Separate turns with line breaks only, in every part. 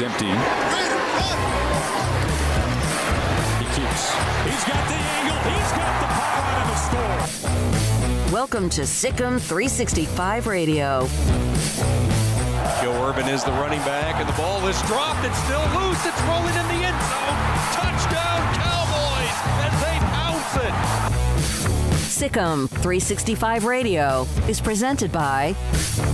is empty. He keeps. He's got the angle. He's got the power out of the score.
Welcome to Sikkim 365 Radio.
Joe Urban is the running back, and the ball is dropped. It's still loose. It's rolling in the end zone. Touchdown, Cowboys, as they pounce it.
Sikkim 365 Radio is presented by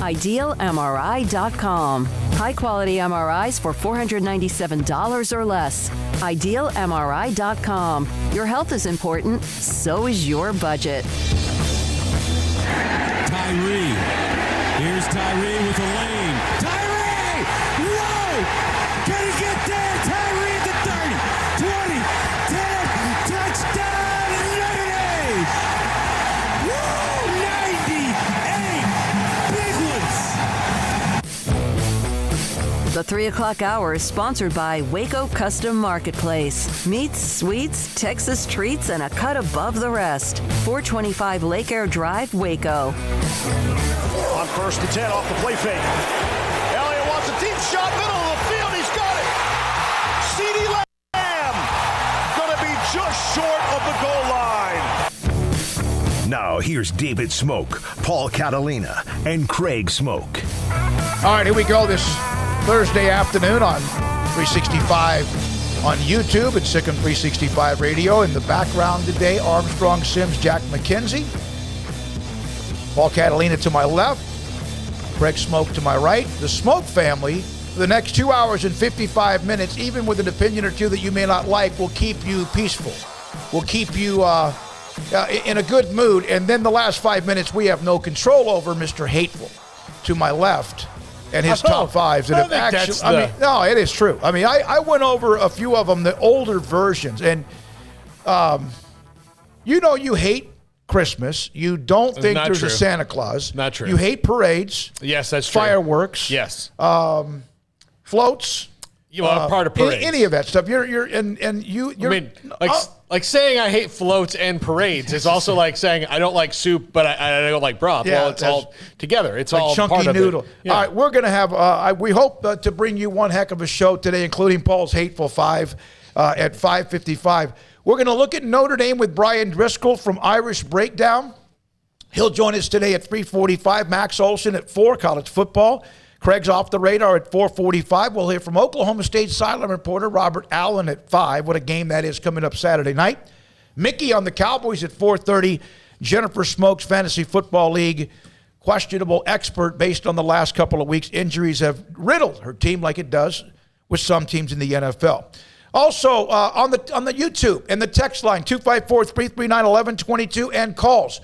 IdealMRI.com. High-quality MRIs for $497 or less. IdealMRI.com. Your health is important, so is your budget.
Tyree. Here's Tyree with a lane. Tyree! Whoa! Can he get there? Tyree at the 30, 20, 10, touchdown, Notre Dame! Woo! 98 big ones!
The 3 o'clock hour is sponsored by Waco Custom Marketplace. Meats, sweets, Texas treats, and a cut above the rest. 425 Lake Air Drive, Waco.
On 1st and 10 off the play fake. Elliott wants a deep shot, middle of the field. He's got it. CeeDee Lamb going to be just short of the goal line.
Now here's David Smoak, Paul Catalina, and Craig Smoak.
All right, here we go this Thursday afternoon on 365 on YouTube and Sikkim 365 Radio. In the background today, Armstrong, Sims, Jack McKenzie. Paul Catalina to my left, Craig Smoak to my right. The Smoak family, for the next 2 hours and 55 minutes, even with an opinion or two that you may not like, will keep you peaceful. Will keep you in a good mood. And then the last 5 minutes we have no control over, Mr. Hateful to my left and his top fives. That have actually, no, it is true. I mean, I went over a few of them, the older versions, and you hate Christmas. You don't think there's a Santa Claus.
Not true.
You hate parades.
Yes, that's true.
Fireworks.
Yes.
Floats.
You are part of parades.
Any of that stuff. You're.
I mean, like saying I hate floats and parades is also like saying I don't like soup, but I don't like broth.
Yeah,
well, it's all together. It's
like
all
chunky
part of
noodle.
it. Yeah.
All right, we're gonna have. We hope to bring you one heck of a show today, including Paul's Hateful Five at 5:55. We're going to look at Notre Dame with Brian Driscoll from Irish Breakdown. He'll join us today at 3:45. Max Olson at 4, college football. Craig's Off the Radar at 4:45. We'll hear from Oklahoma State sideline reporter Robert Allen at 5. What a game that is coming up Saturday night. Mickey on the Cowboys at 4:30. Jennifer Smoak's Fantasy Football League questionable expert based on the last couple of weeks. Injuries have riddled her team like it does with some teams in the NFL. Also, on the YouTube and the text line, 254-339-1122, and calls.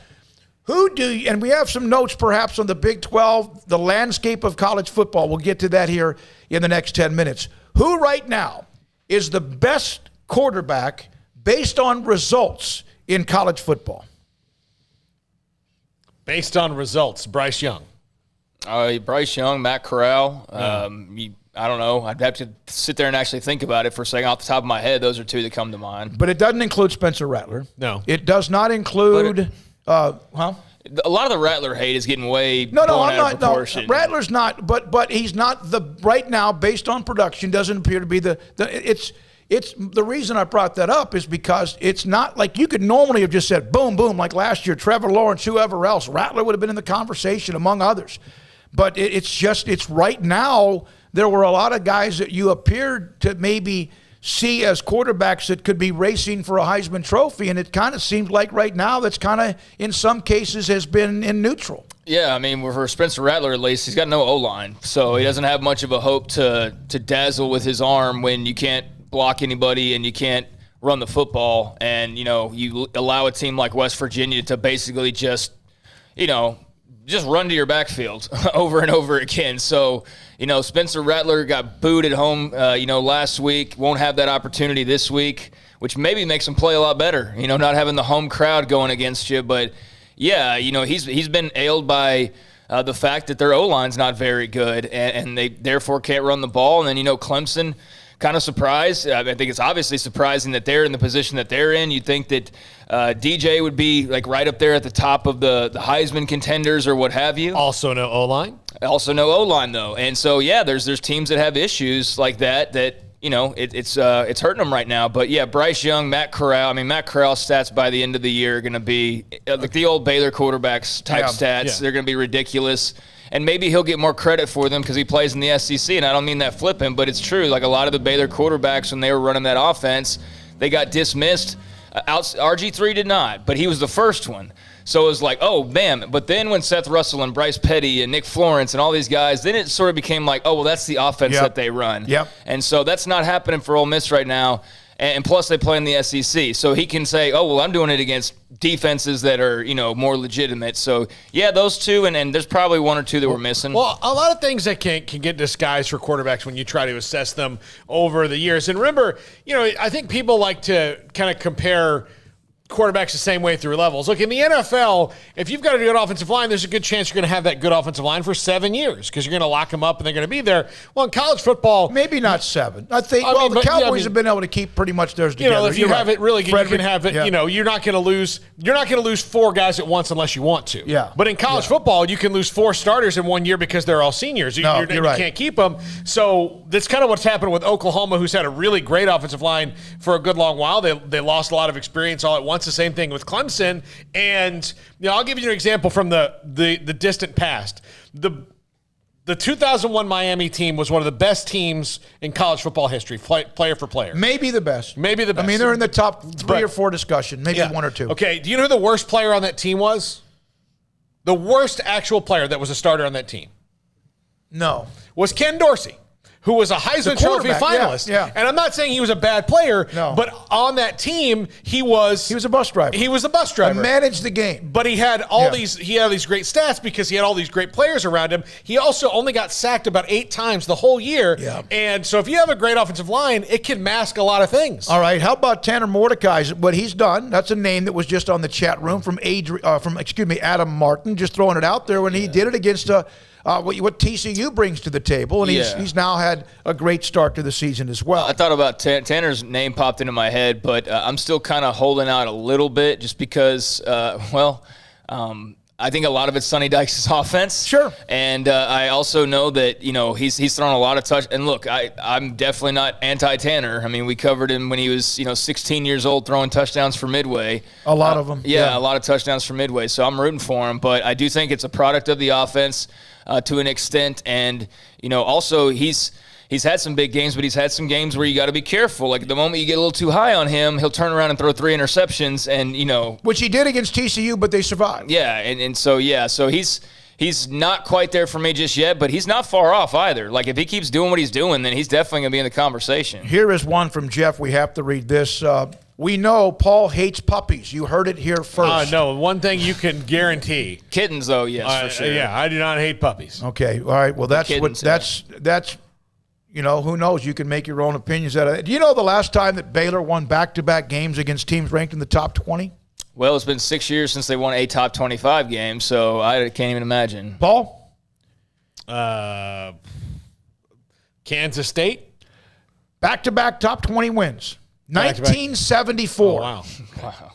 And we have some notes perhaps on the Big 12, the landscape of college football. We'll get to that here in the next 10 minutes. Who right now is the best quarterback based on results in college football?
Based on results, Bryce Young.
Bryce Young, Matt Corral. I don't know. I'd have to sit there and actually think about it for a second. Off the top of my head, those are two that come to mind.
But it doesn't include Spencer Rattler.
No.
It does not include
A lot of the Rattler hate is getting way
out
of proportion.
No, Rattler's not, but he's not right now, based on production, doesn't appear to be it's the reason I brought that up is because it's not like you could normally have just said boom, boom, like last year, Trevor Lawrence, whoever else. Rattler would have been in the conversation among others. But it's right now. There were a lot of guys that you appeared to maybe see as quarterbacks that could be racing for a Heisman Trophy, and it kind of seems like right now that's kind of, in some cases, has been in neutral.
Yeah, I mean, for Spencer Rattler, at least, he's got no O-line, so he doesn't have much of a hope to dazzle with his arm when you can't block anybody and you can't run the football, and, you allow a team like West Virginia to basically just run to your backfield over and over again. So, Spencer Rattler got booed at home, last week. Won't have that opportunity this week, which maybe makes him play a lot better, not having the home crowd going against you. But, yeah, he's been ailed by the fact that their O-line's not very good, and they therefore can't run the ball. And then, Clemson kind of surprised. I think it's obviously surprising that they're in the position that they're in. You'd think that DJ would be like right up there at the top of the Heisman contenders or what have you.
Also no O-line.
Also no O-line though, and so yeah, there's teams that have issues like that. It's hurting them right now. But yeah, Bryce Young, Matt Corral. I mean, Matt Corral's stats by the end of the year are going to be like the old Baylor quarterbacks type stats. Yeah. They're going to be ridiculous. And maybe he'll get more credit for them because he plays in the SEC. And I don't mean that flippant, but it's true. Like a lot of the Baylor quarterbacks, when they were running that offense, they got dismissed. RG3 did not, but he was the first one. So it was like, oh, man. But then when Seth Russell and Bryce Petty and Nick Florence and all these guys, then it sort of became like, oh, well, that's the offense that they run.
Yep.
And so that's not happening for Ole Miss right now. And plus they play in the SEC. So he can say, oh, well, I'm doing it against defenses that are, more legitimate. So, yeah, those two, and there's probably one or two that we're missing.
Well, a lot of things that can get disguised for quarterbacks when you try to assess them over the years. And remember, I think people like to kind of compare quarterbacks the same way through levels. Look, in the NFL, if you've got a good offensive line, there's a good chance you're going to have that good offensive line for 7 years because you're going to lock them up and they're going to be there. Well, in college football,
maybe not 7. I think. The Cowboys have been able to keep pretty much theirs together.
If you have it really good, you can have it. Yeah. You're not going to lose. You're not going to lose 4 guys at once unless you want to.
Yeah.
But in college football, you can lose 4 starters in 1 year because they're all seniors. You can't keep them. So that's kind of what's happened with Oklahoma, who's had a really great offensive line for a good long while. They lost a lot of experience all at once. The same thing with Clemson. And I'll give you an example from the distant past. The 2001 Miami team was one of the best teams in college football history, player for player.
Maybe the best.
I mean,
they're in the top 3 or 4 discussion, maybe 1 or 2.
Okay, do you know who the worst player on that team was? The worst actual player that was a starter on that team?
No.
Was Ken Dorsey, who was a Heisman Trophy finalist.
Yeah.
And I'm not saying he was a bad player,
no.
But on that team, he was
a bus driver.
He was a bus driver.
And managed the game.
But he had these great stats because he had all these great players around him. He also only got sacked about 8 times the whole year.
Yeah.
And so if you have a great offensive line, it can mask a lot of things.
All right, how about Tanner Mordecai? What he's done, that's a name that was just on the chat room from Adam Martin, just throwing it out there when he did it against what TCU brings to the table, and he's now had a great start to the season as well.
I thought about Tanner's name popped into my head, but I'm still kind of holding out a little bit just because, I think a lot of it's Sonny Dykes' offense.
Sure.
And I also know that, he's thrown a lot of touch. And look, I'm definitely not anti-Tanner. I mean, we covered him when he was, 16 years old throwing touchdowns for Midway.
A lot of them.
Yeah, a lot of touchdowns for Midway. So I'm rooting for him. But I do think it's a product of the offense to an extent. And, also he's had some big games, but he's had some games where you got to be careful. Like the moment you get a little too high on him, he'll turn around and throw 3 interceptions, and
which he did against TCU, but they survived.
Yeah, so he's not quite there for me just yet, but he's not far off either. Like if he keeps doing what he's doing, then he's definitely gonna be in the conversation.
Here is one from Jeff. We have to read this. We know Paul hates puppies. You heard it here first.
No, one thing you can guarantee:
kittens, though. Yes, for sure.
Yeah, I do not hate puppies.
Okay, all right. Well, that's who knows? You can make your own opinions out of it. Do you know the last time that Baylor won back-to-back games against teams ranked in the top 20?
Well, it's been 6 years since they won a top 25 game, so I can't even imagine.
Paul?
Kansas State?
Back-to-back top 20 wins. 1974.
Oh, wow.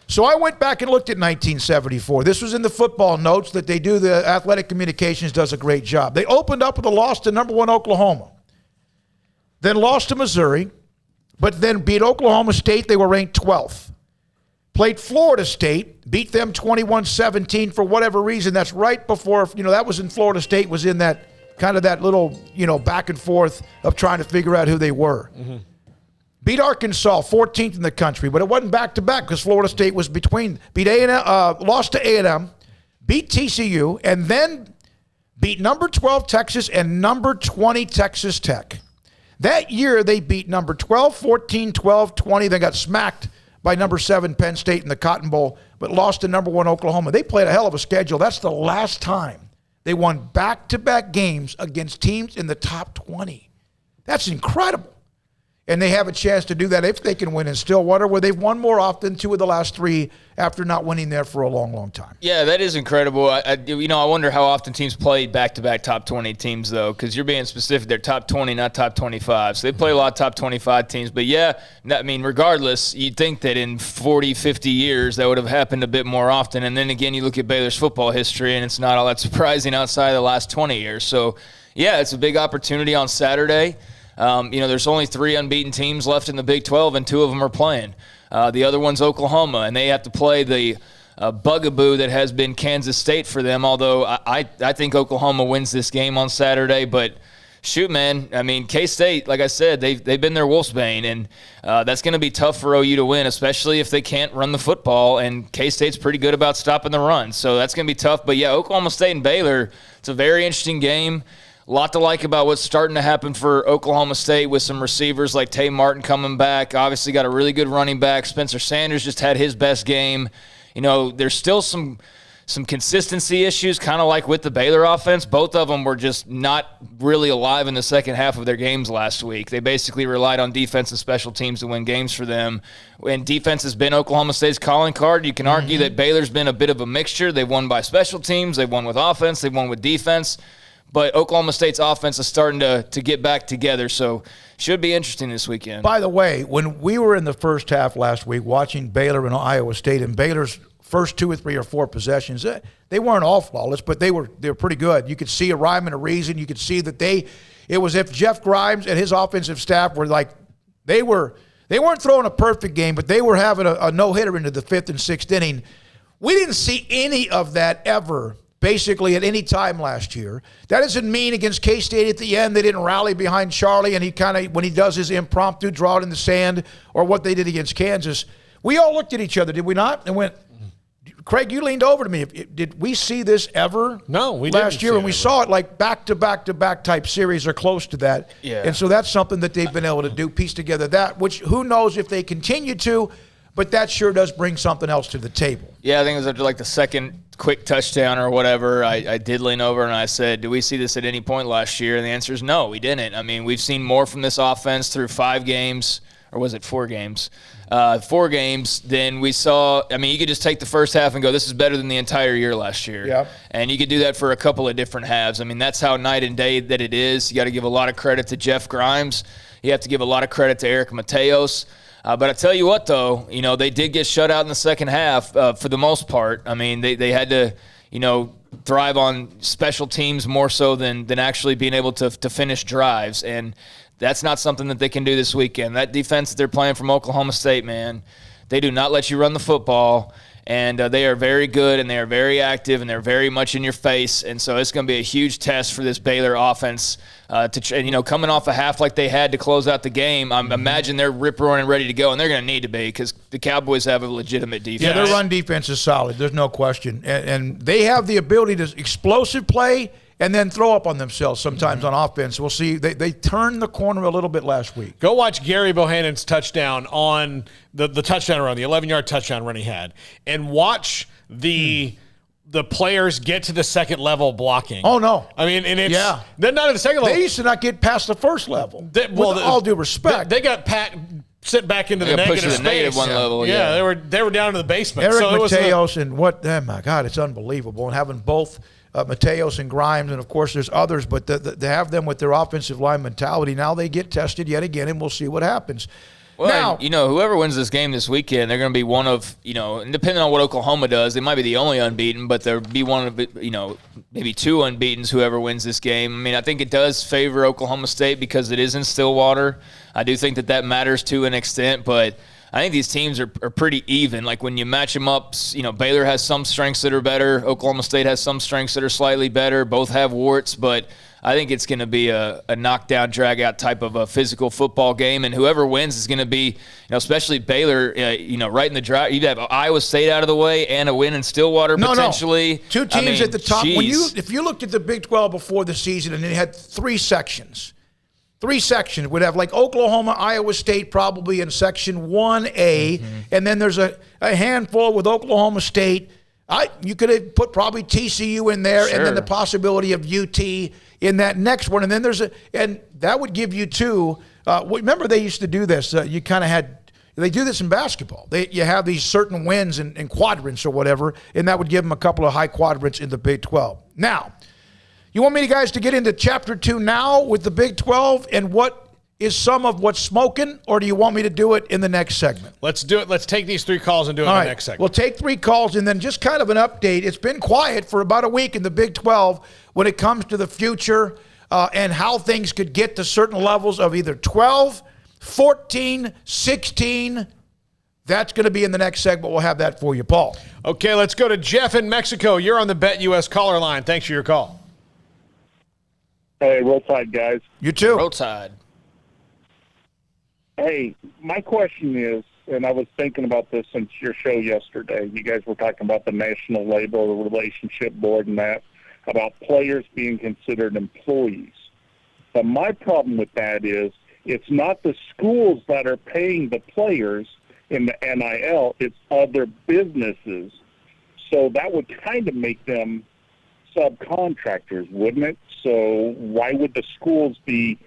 So I went back and looked at 1974. This was in the football notes that they do. The Athletic Communications does a great job. They opened up with a loss to number 1 Oklahoma. Then lost to Missouri, but then beat Oklahoma State. They were ranked 12th. Played Florida State, beat them 21-17 for whatever reason. That's right before, that was in Florida State, was in that kind of that little, back and forth of trying to figure out who they were. Mm-hmm. Beat Arkansas, 14th in the country, but it wasn't back-to-back because Florida State was between. Beat A&M, lost to A&M, beat TCU, and then beat number 12 Texas and number 20 Texas Tech. That year, they beat number 12, 14, 12, 20. They got smacked by number 7 Penn State in the Cotton Bowl, but lost to number 1 Oklahoma. They played a hell of a schedule. That's the last time they won back-to-back games against teams in the top 20. That's incredible. And they have a chance to do that if they can win in Stillwater, where they've won more often 2 of the last 3 after not winning there for a long, long time.
Yeah, that is incredible. I wonder how often teams play back-to-back top 20 teams, though, because you're being specific. They're top 20, not top 25. So they play a lot of top 25 teams. But, yeah, I mean, regardless, you'd think that in 40, 50 years that would have happened a bit more often. And then, again, you look at Baylor's football history, and it's not all that surprising outside of the last 20 years. So, yeah, it's a big opportunity on Saturday. There's only 3 unbeaten teams left in the Big 12, and 2 of them are playing. The other one's Oklahoma, and they have to play the bugaboo that has been Kansas State for them, although I think Oklahoma wins this game on Saturday. But, shoot, man, I mean, K-State, like I said, they've been their Wolfsbane, and that's going to be tough for OU to win, especially if they can't run the football, and K-State's pretty good about stopping the run. So that's going to be tough. But, yeah, Oklahoma State and Baylor, it's a very interesting game. A lot to like about what's starting to happen for Oklahoma State with some receivers like Tay Martin coming back. Obviously got a really good running back. Spencer Sanders just had his best game. There's still some consistency issues, kind of like with the Baylor offense. Both of them were just not really alive in the second half of their games last week. They basically relied on defense and special teams to win games for them. And defense has been Oklahoma State's calling card. You can argue that Baylor's been a bit of a mixture. They've won by special teams. They've won with offense. They've won with defense. But Oklahoma State's offense is starting to get back together, so should be interesting this weekend.
By the way, when we were in the first half last week watching Baylor and Iowa State, and Baylor's first 2 or 3 or 4 possessions, they weren't all flawless, but they were pretty good. You could see a rhyme and a reason. You could see that it was if Jeff Grimes and his offensive staff were like, they weren't throwing a perfect game, but they were having a no-hitter into the 5th and 6th inning. We didn't see any of that ever basically at any time last year. That doesn't mean against K-State at the end they didn't rally behind Charlie and he kind of, when he does his impromptu draw it in the sand, or what they did against Kansas. We all looked at each other, did we not? And went, Craig, you leaned over to me. Did we see this ever?
No, we didn't.
Last year, and we saw it like back-to-back-to-back type series or close to that.
Yeah.
And so that's something that they've been able to do, piece together that, which who knows if they continue to, but that sure does bring something else to the table.
Yeah, I think it was after like the second quick touchdown or whatever, I did lean over and I said, do we see this at any point last year? And the answer is no, we didn't. I mean, we've seen more from this offense through 5 games, or was it 4 games? 4 games than we saw. I mean, you could just take the first half and go, this is better than the entire year last year.
Yep.
And you could do that for a couple of different halves. I mean, that's how night and day that it is. You got to give a lot of credit to Jeff Grimes. You have to give a lot of credit to Eric Mateos. But I tell you what, though, they did get shut out in the second half for the most part. I mean, they had to, thrive on special teams more so than actually being able to finish drives. And that's not something that they can do this weekend. That defense that they're playing from Oklahoma State, man, they do not let you run the football. And they are very good, and they are very active, and they're very much in your face. And so it's going to be a huge test for this Baylor offense coming off a half like they had to close out the game. I imagine they're rip-roaring and ready to go, and they're going to need to be because the Cowboys have a legitimate defense.
Yeah, their run defense is solid. There's no question. And they have the ability to explosive play and then throw up on themselves sometimes on offense. We'll see. They turned the corner a little bit last week.
Go watch Gary Bohannon's touchdown on the touchdown run, the 11-yard touchdown run he had, and watch the players get to the second level blocking.
Oh, no.
I mean, and it's they're not at the second level.
They used to not get past the first level. With all due respect.
They got sent back into the negative space.
Negative one level.
Yeah, they were down in the basement.
Eric Mateos and oh my God, it's unbelievable. And having both Mateos and Grimes, and of course there's others, but they have them with their offensive line mentality. Now they get tested yet again, and we'll see what happens.
Well, now, whoever wins this game this weekend, they're going to be one of, and depending on what Oklahoma does, they might be the only unbeaten, but they'll be one of, maybe 2 unbeatens, whoever wins this game. I mean, I think it does favor Oklahoma State because it is in Stillwater. I do think that matters to an extent, but I think these teams are pretty even. Like when you match them up, Baylor has some strengths that are better. Oklahoma State has some strengths that are slightly better. Both have warts, but I think it's going to be a knockdown, drag-out type of a physical football game, and whoever wins is going to be, especially Baylor, right in the drive. You have Iowa State out of the way and a win in Stillwater potentially.
No. 2 teams at the top. If you looked at the Big 12 before the season and it had 3 sections, would have like Oklahoma, Iowa State probably in section 1A, and then there's a handful with Oklahoma State. You could have put probably TCU in there, and then the possibility of UT in that next one, and then and that would give you 2 remember they used to do this. You kind of had. They do this in basketball. You have these certain wins in quadrants or whatever, and that would give them a couple of high quadrants in the Big 12. Now, you want me guys to get into Chapter 2 now with the Big 12 and what is some of what's smoking, or do you want me to do it in the next segment?
Let's do it. Let's take these 3 calls and do it in the next segment.
We'll take 3 calls and then just kind of an update. It's been quiet for about a week in the Big 12 when it comes to the future and how things could get to certain levels of either 12, 14, 16. That's going to be in the next segment. We'll have that for you, Paul.
Okay, let's go to Jeff in Mexico. You're on the Bet US caller line. Thanks for your call.
Hey, roll tide, guys.
You too.
Roll tide.
Hey, my question is, and I was thinking about this since your show yesterday. You guys were talking about the National Labor Relationship Board and that, about players being considered employees. But my problem with that is it's not the schools that are paying the players in the NIL, it's other businesses. So that would kind of make them subcontractors, wouldn't it? So why would the schools be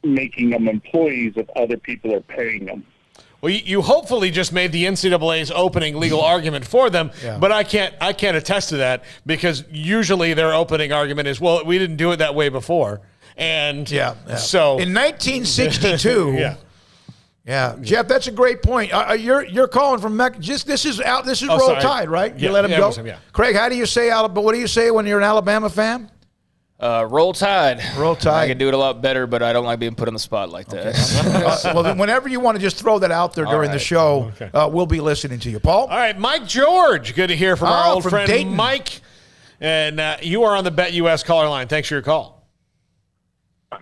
making them employees if other people are paying them?
Well, you hopefully just made the NCAA's opening legal argument for them, but I can't attest to that because usually their opening argument is, well, we didn't do it that way before. And so
in 1962, Jeff, that's a great point. You're calling from Mexico. This is Roll Tide, right? You let him go. Craig, how do you say what do you say when you're an Alabama fan?
Roll Tide.
Roll Tide.
I can do it a lot better, but I don't like being put on the spot like that.
Well, then whenever you want to just throw that out there during the show, we'll be listening to you, Paul.
All right, Mike George. Good to hear from our old friend
Dayton.
Mike. And you are on the Bet US caller line. Thanks for your call.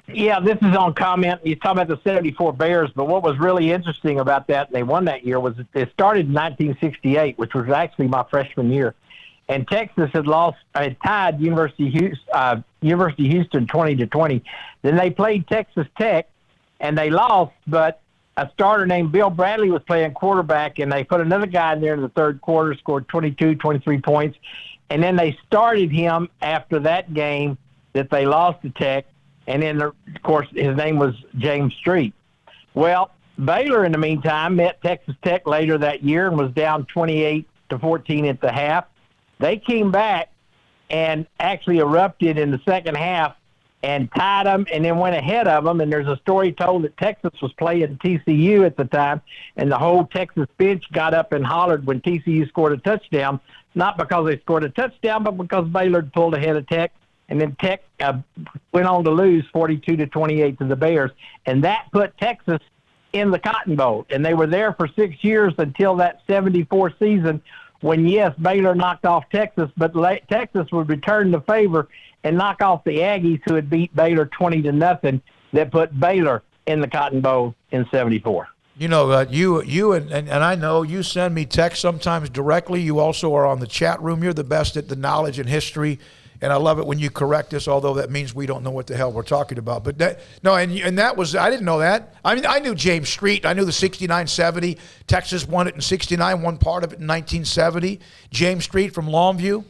Yeah, this is on comment. You talk about the 74 Bears, but what was really interesting about that, they won that year, was it started in 1968, which was actually my freshman year. And Texas had tied University of Houston 20-20. Then they played Texas Tech, and they lost, but a starter named Bill Bradley was playing quarterback, and they put another guy in there in the third quarter, scored 22, 23 points. And then they started him after that game that they lost to Tech. And then, of course, his name was James Street. Well, Baylor, in the meantime, met Texas Tech later that year and was down 28-14 at the half. They came back and actually erupted in the second half and tied them and then went ahead of them. And there's a story told that Texas was playing TCU at the time, and the whole Texas bench got up and hollered when TCU scored a touchdown, not because they scored a touchdown, but because Baylor had pulled ahead of Tech. And then Tech went on to lose 42-28 to the Bears. And that put Texas in the Cotton Bowl. And they were there for 6 years until that 74 season when, yes, Baylor knocked off Texas, but Texas would return the favor and knock off the Aggies, who had beat Baylor 20-0, that put Baylor in the Cotton Bowl in 74.
You know, you and I know you send me texts sometimes directly. You also are on the chat room. You're the best at the knowledge and history. And I love it when you correct us, although that means we don't know what the hell we're talking about. But that was, I didn't know that. I mean, I knew James Street. I knew the 69-70. Texas won it in 69, won part of it in 1970. James Street from Longview.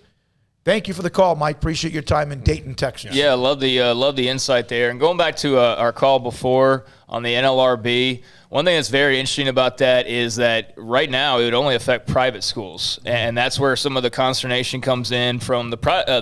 Thank you for the call, Mike. Appreciate your time in Dayton, Texas.
Yeah, love the insight there. And going back to our call before on the NLRB, one thing that's very interesting about that is that right now it would only affect private schools, and that's where some of the consternation comes in from the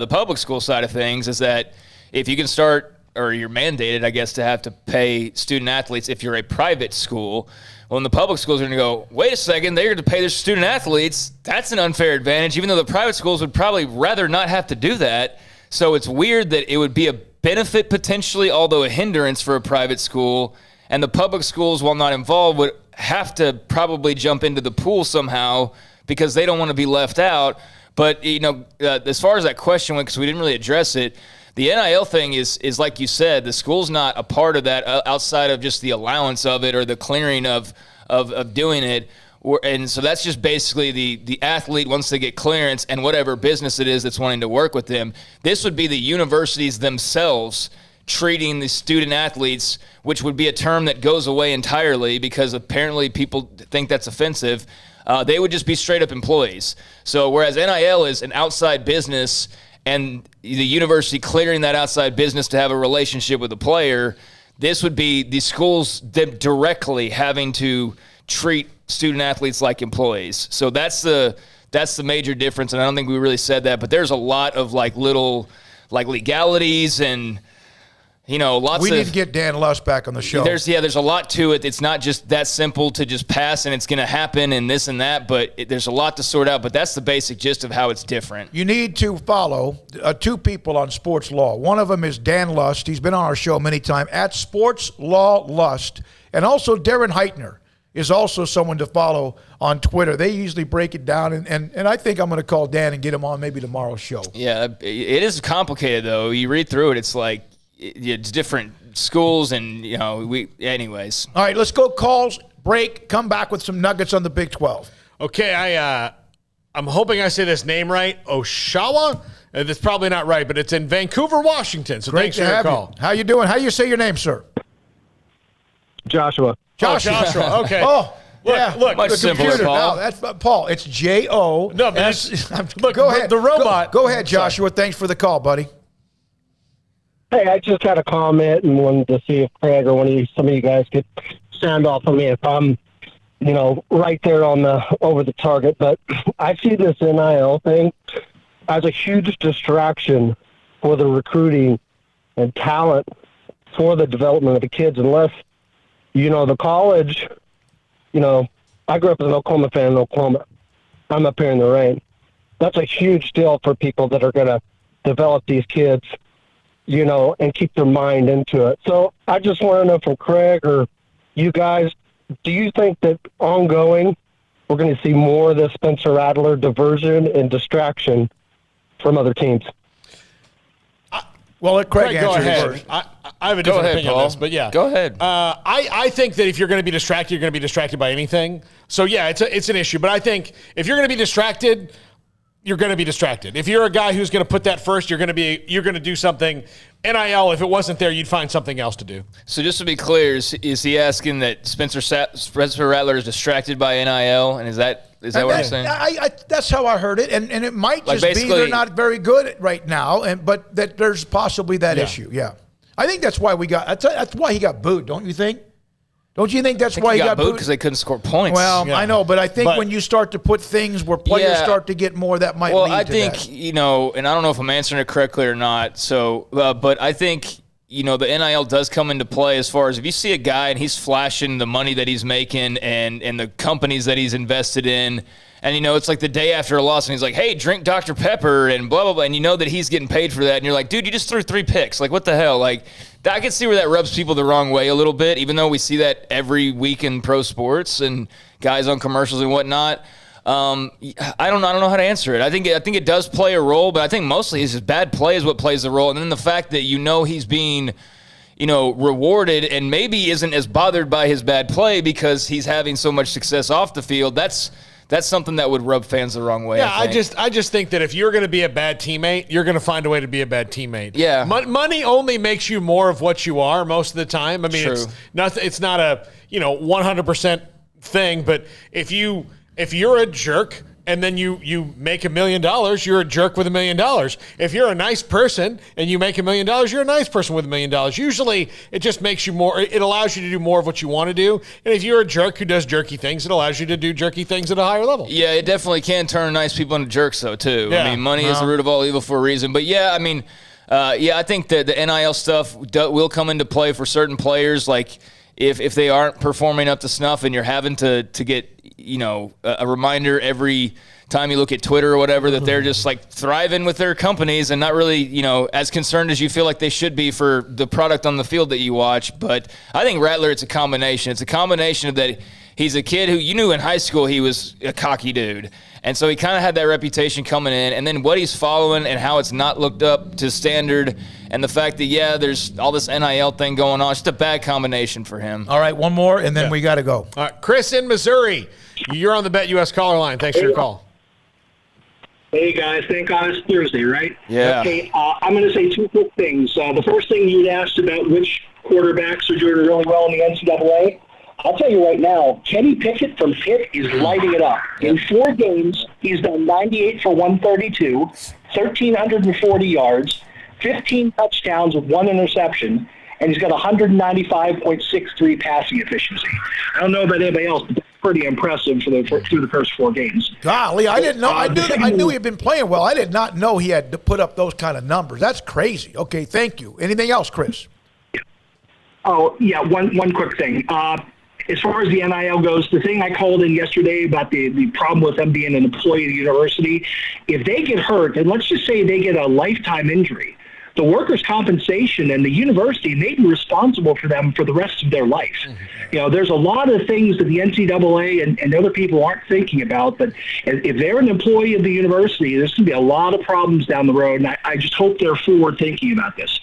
public school side of things. Is that if you can start, or you're mandated, I guess, to have to pay student athletes if you're a private school. Well, in the public schools are going to go, wait a second, they're going to pay their student athletes. That's an unfair advantage, even though the private schools would probably rather not have to do that. So it's weird that it would be a benefit potentially, although a hindrance for a private school. And the public schools, while not involved, would have to probably jump into the pool somehow because they don't want to be left out. But, as far as that question went, because we didn't really address it, the NIL thing is like you said, the school's not a part of that outside of just the allowance of it or the clearing of doing it. And so that's just basically the athlete, once they get clearance and whatever business it is that's wanting to work with them. This would be the universities themselves treating the student athletes, which would be a term that goes away entirely because apparently people think that's offensive. They would just be straight up employees. So whereas NIL is an outside business and the university clearing that outside business to have a relationship with the player, This would be the schools directly having to treat student athletes like employees. So that's the major difference, and I don't think we really said that, but there's a lot of little legalities and lots
we need to get Dan Luss back on the show.
There's a lot to it. It's not just that simple to just pass and it's going to happen and this and that, but there's a lot to sort out, but that's the basic gist of how it's different.
You need to follow two people on sports law. One of them is Dan Lust. He's been on our show many times, at Sports Law Lust. And also Darren Heitner is also someone to follow on Twitter. They usually break it down, and I think I'm going to call Dan and get him on maybe tomorrow's show.
Yeah, it is complicated, though. You read through it, it's like it's different schools, and anyways.
All right, let's go calls, break, come back with some nuggets on the Big 12.
Okay, I'm hoping I say this name right. Oshawa? That's probably not right, but it's in Vancouver, Washington. So
Great
thanks for your call.
How you doing? How you say your name, sir?
Joshua.
Joshua. Okay.
Oh, yeah.
Look, much simpler, Paul.
No, that's Paul. It's J-O.
No, but
look, go ahead.
The robot.
Go ahead, Joshua. Thanks for the call, buddy.
Hey, I just had a comment and wanted to see if Craig or some of you guys could sound off on me if I'm, right there on over the target. But I see this NIL thing as a huge distraction for the recruiting and talent for the development of the kids, unless the college, I grew up as an Oklahoma fan in Oklahoma. I'm up here in the rain. That's a huge deal for people that are going to develop these kids, and keep their mind into it. So I just want to know from Craig or you guys, do you think that ongoing we're going to see more of the Spencer Rattler diversion and distraction from other teams?
Well, let Craig answer
go ahead.
first.
I have a different opinion on this, but yeah.
Go ahead.
I think that if you're going to be distracted, you're going to be distracted by anything. So, yeah, it's an issue. But I think if you're going to be distracted, you're going to be distracted. If you're a guy who's going to put that first, you're going to do something. NIL, if it wasn't there, you'd find something else to do.
So just to be clear, is he asking that Spencer Rattler is distracted by NIL, and is that what you're saying?
That's how I heard it, and it might just be they're not very good right now, but that there's possibly that issue. Yeah, I think that's why that's why he got booed. Don't you think? Don't you think that's why he got booed?
Because they couldn't score points.
Well, yeah. I know, but I think when you start to put things where players start to get more, that might lead to that. Well, I think,
and I don't know if I'm answering it correctly or not, so, but I think, the NIL does come into play as far as if you see a guy and he's flashing the money that he's making and the companies that he's invested in, and, it's like the day after a loss, and he's like, hey, drink Dr. Pepper, and blah, blah, blah, and that he's getting paid for that, and you're like, dude, you just threw 3 picks. Like, what the hell? Like, I can see where that rubs people the wrong way a little bit, even though we see that every week in pro sports and guys on commercials and whatnot. I don't know how to answer it. I think it does play a role, but I think mostly his bad play is what plays the role, and then the fact that he's being rewarded and maybe isn't as bothered by his bad play because he's having so much success off the field. That's something that would rub fans the wrong way.
Yeah, I just think that if you're going to be a bad teammate, you're going to find a way to be a bad teammate.
Yeah,
money only makes you more of what you are most of the time. I mean, it's not a 100% thing, but if you're a jerk and then you make $1 million, you're a jerk with $1 million. If you're a nice person and you make $1 million, you're a nice person with $1 million. Usually, it just makes you more. It allows you to do more of what you want to do. And if you're a jerk who does jerky things, it allows you to do jerky things at a higher level.
Yeah, it definitely can turn nice people into jerks, though, too. Yeah. I mean, money is the root of all evil for a reason. But yeah, I mean, I think that the NIL stuff will come into play for certain players. Like if they aren't performing up to snuff, and you're having to get a reminder every time you look at Twitter or whatever that they're just like thriving with their companies and not really, as concerned as you feel like they should be for the product on the field that you watch. But I think Rattler, it's a combination. It's a combination of that he's a kid who you knew in high school he was a cocky dude. And so he kind of had that reputation coming in. And then what he's following and how it's not looked up to standard and the fact that, there's all this NIL thing going on. It's just a bad combination for him.
All right, one more, and then we got to go.
All right, Chris in Missouri. You're on the Bet US caller line. Thanks for your call.
Hey, guys. Thank God it's Thursday, right?
Yeah.
Okay, I'm going to say 2 quick things. The first thing you asked about which quarterbacks are doing really well in the NCAA, I'll tell you right now, Kenny Pickett from Pitt is lighting it up. In 4 games, he's done 98 for 132, 1,340 yards, 15 touchdowns with 1 interception, and he's got 195.63 passing efficiency. I don't know about anybody else, but that's pretty impressive through the first 4 games.
Golly, I didn't know. I knew he had been playing well. I did not know he had to put up those kind of numbers. That's crazy. Okay, thank you. Anything else, Chris?
Oh, yeah, one quick thing. As far as the NIL goes, the thing I called in yesterday about the problem with them being an employee of the university, if they get hurt, and let's just say they get a lifetime injury, the workers' compensation and the university may be responsible for them for the rest of their life. Mm-hmm. There's a lot of things that the NCAA and other people aren't thinking about, but if they're an employee of the university, there's going to be a lot of problems down the road, and I just hope they're forward thinking about this.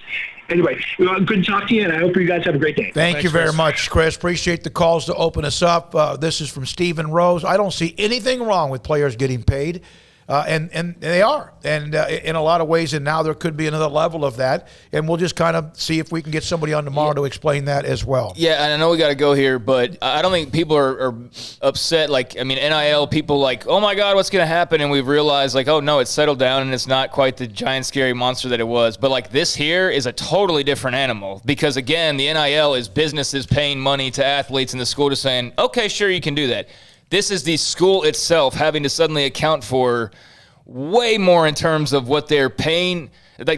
Anyway, good to talk to you, and I hope you guys have a great day.
Thanks, you very much, Chris. Appreciate the calls to open us up. This is from Stephen Rose. I don't see anything wrong with players getting paid. And they are, and in a lot of ways, and now there could be another level of that, and we'll just kind of see if we can get somebody on tomorrow to explain that as well.
Yeah, and I know we got to go here, but I don't think people are upset. NIL, people oh my God, what's going to happen? And we've realized, oh no, it's settled down, and it's not quite the giant scary monster that it was. But this here is a totally different animal, because again, the NIL is businesses paying money to athletes, and the school just saying, okay, sure, you can do that. This is the school itself having to suddenly account for way more in terms of what they're paying,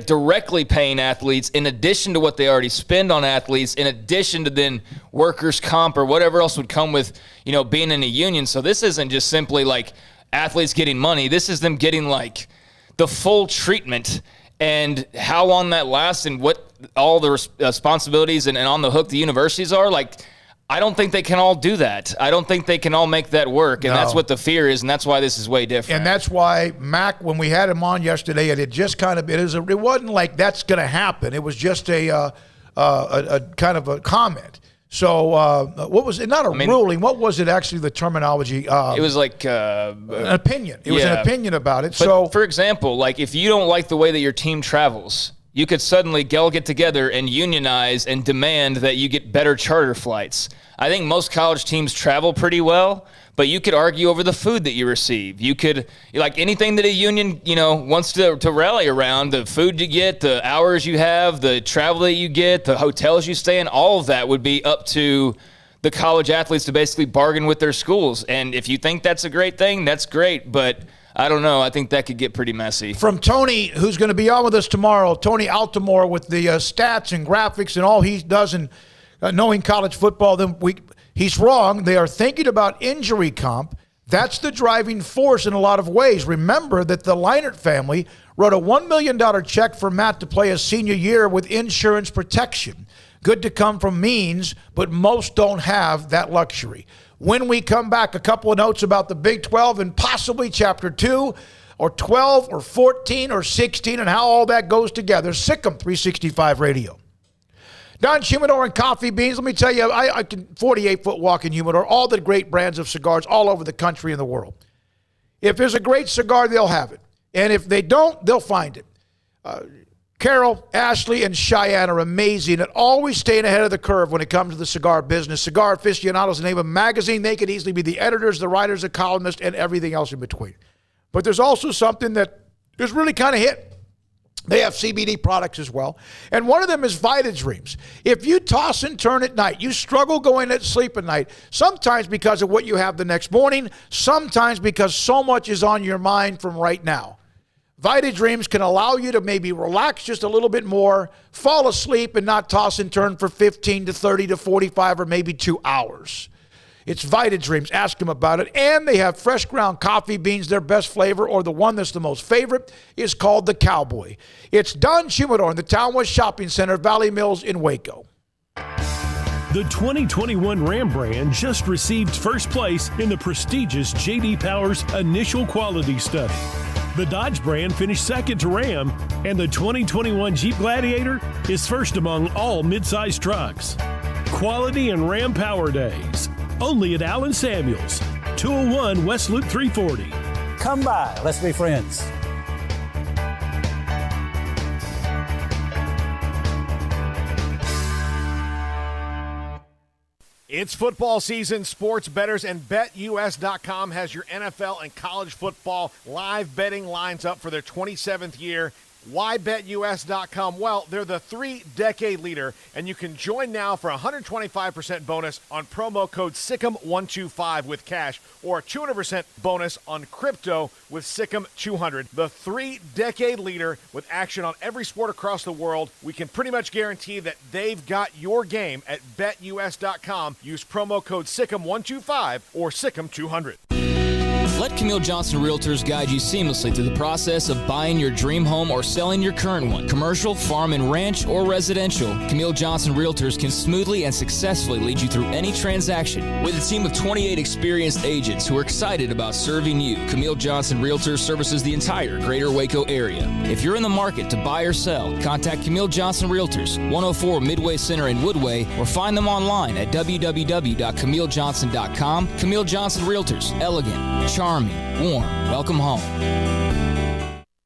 directly paying athletes, in addition to what they already spend on athletes, in addition to then workers' comp or whatever else would come with, being in a union. So this isn't just simply athletes getting money. This is them getting the full treatment, and how long that lasts and what all the responsibilities and on the hook the universities are. I don't think they can all do that. I don't think they can all make that work, and that's what the fear is, and that's why this is way different.
And that's why Mac, when we had him on yesterday, it just kind of it wasn't like that's going to happen. It was just a kind of a comment. So what was it? Not a ruling. What was it actually? The terminology?
It was
an opinion. It was an opinion about it.
But for example, if you don't like the way that your team travels, you could suddenly get together and unionize and demand that you get better charter flights. I think most college teams travel pretty well, but you could argue over the food that you receive. You could, anything that a union, wants to rally around, the food you get, the hours you have, the travel that you get, the hotels you stay in, all of that would be up to the college athletes to basically bargain with their schools. And if you think that's a great thing, that's great, but I don't know. I think that could get pretty messy.
From Tony, who's going to be on with us tomorrow, Tony Altamore, with the stats and graphics and all he does in knowing college football, he's wrong. They are thinking about injury comp. That's the driving force in a lot of ways. Remember that the Leinart family wrote a $1 million check for Matt to play his senior year with insurance protection. Good to come from means, but most don't have that luxury. When we come back, a couple of notes about the Big 12 and possibly Chapter 2 or 12 or 14 or 16 and how all that goes together. Sikkim 365 Radio. Don Humidor and Coffee Beans. Let me tell you, I can 48-foot walk in Humidor, all the great brands of cigars all over the country and the world. If there's a great cigar, they'll have it. And if they don't, they'll find it. Carol, Ashley, and Cheyenne are amazing at always staying ahead of the curve when it comes to the cigar business. Cigar Aficionado is the name of a magazine. They could easily be the editors, the writers, the columnists, and everything else in between. But there's also something that is really kind of hit. They have CBD products as well. And one of them is Vita Dreams. If you toss and turn at night, you struggle going to sleep at night, sometimes because of what you have the next morning, sometimes because so much is on your mind from right now. Vita Dreams can allow you to maybe relax just a little bit more, fall asleep, and not toss and turn for 15 to 30 to 45 or maybe 2 hours. It's Vita Dreams. Ask them about it. And they have fresh ground coffee beans. Their best flavor, or the one that's the most favorite, is called the Cowboy. It's Don Humidor in the Town West Shopping Center, Valley Mills in Waco.
The 2021 Ram brand just received first place in the prestigious J.D. Power's Initial Quality Study. The Dodge brand finished second to Ram, and the 2021 Jeep Gladiator is first among all midsize trucks. Quality and Ram Power Days, only at Allen Samuels, 201 West Loop 340.
Come by, let's be friends.
It's football season. Sports bettors and BetUS.com has your NFL and college football live betting lines up for their 27th year. Why BetUS.com? Well, they're the 3-decade leader, and you can join now for a 125% bonus on promo code SICK'EM125 with cash, or a 200% bonus on crypto with SICK'EM200. The 3-decade leader with action on every sport across the world. We can pretty much guarantee that they've got your game at BetUS.com. Use promo code SICK'EM125 or SICK'EM200.
Let Camille Johnson Realtors guide you seamlessly through the process of buying your dream home or selling your current one. Commercial, farm and ranch, or residential, Camille Johnson Realtors can smoothly and successfully lead you through any transaction. With a team of 28 experienced agents who are excited about serving you, Camille Johnson Realtors services the entire greater Waco area. If you're in the market to buy or sell, contact Camille Johnson Realtors, 104 Midway Center in Woodway, or find them online at www.camillejohnson.com. Camille Johnson Realtors, elegant, charming, warm. Welcome home.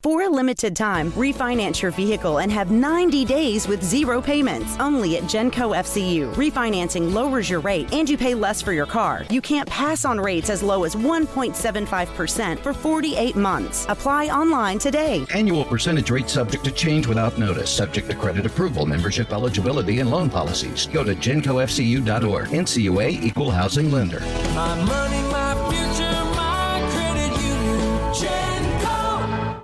For a limited time, refinance your vehicle and have 90 days with zero payments. Only at Genco FCU. Refinancing lowers your rate and you pay less for your car. You can't pass on rates as low as 1.75% for 48 months. Apply online today.
Annual percentage rate subject to change without notice. Subject to credit approval, membership eligibility, and loan policies. Go to GencoFCU.org. NCUA Equal Housing Lender.
My money, my future, my credit union. Genco.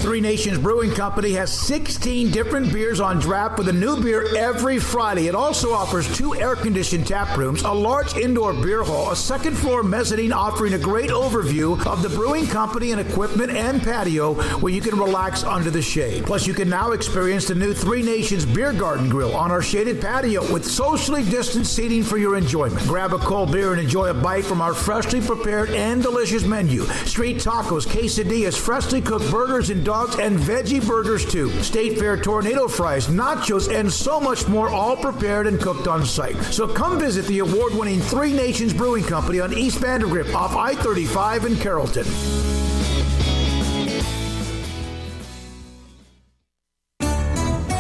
Three Nations Brewing Company has 16 different beers on draft with a new beer every Friday. It also offers 2 air-conditioned tap rooms, a large indoor beer hall, a second-floor mezzanine offering a great overview of the brewing company and equipment and patio where you can relax under the shade. Plus, you can now experience the new Three Nations Beer Garden Grill on our shaded patio with socially distanced seating for your enjoyment. Grab a cold beer and enjoy a bite from our freshly prepared and delicious menu. Street tacos, quesadillas, freshly cooked burgers and dogs and veggie burgers too. State Fair tornado fries, nachos, and so much more, all prepared and cooked on site. So come visit the award-winning Three Nations Brewing Company on East Vandergrift off I-35 in Carrollton.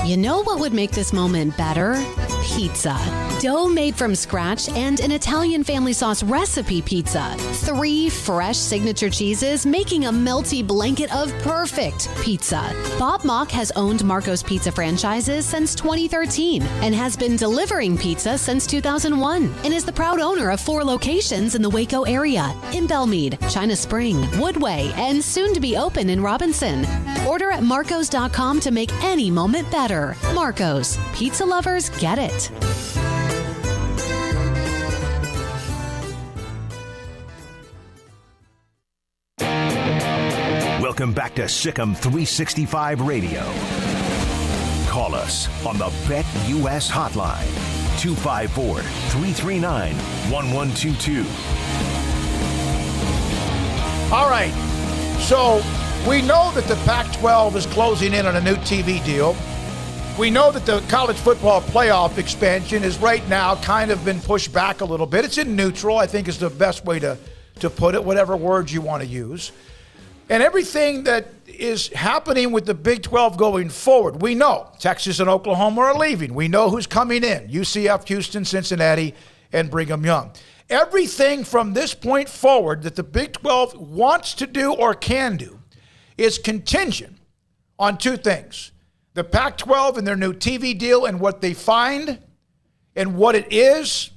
You know what would make this moment better? Pizza. Dough made from scratch and an Italian family sauce recipe pizza. 3 fresh signature cheeses making a melty blanket of perfect pizza. Bob Mock has owned Marco's Pizza franchises since 2013 and has been delivering pizza since 2001 and is the proud owner of 4 locations in the Waco area, in Belmead, China Spring, Woodway, and soon to be open in Robinson. Order at marcos.com to make any moment better. Marco's. Pizza lovers get it.
Welcome back to Sick'em 365 Radio. Call us on the BetUS hotline, 254-339-1122.
All right, so we know that the Pac-12 is closing in on a new TV deal. We know that the college football playoff expansion is right now kind of been pushed back a little bit. It's in neutral, I think is the best way to put it, whatever words you want to use. And everything that is happening with the Big 12 going forward, we know Texas and Oklahoma are leaving. We know who's coming in, UCF, Houston, Cincinnati, and Brigham Young. Everything from this point forward that the Big 12 wants to do or can do is contingent on 2 things. The Pac-12 and their new TV deal and what they find and what it is.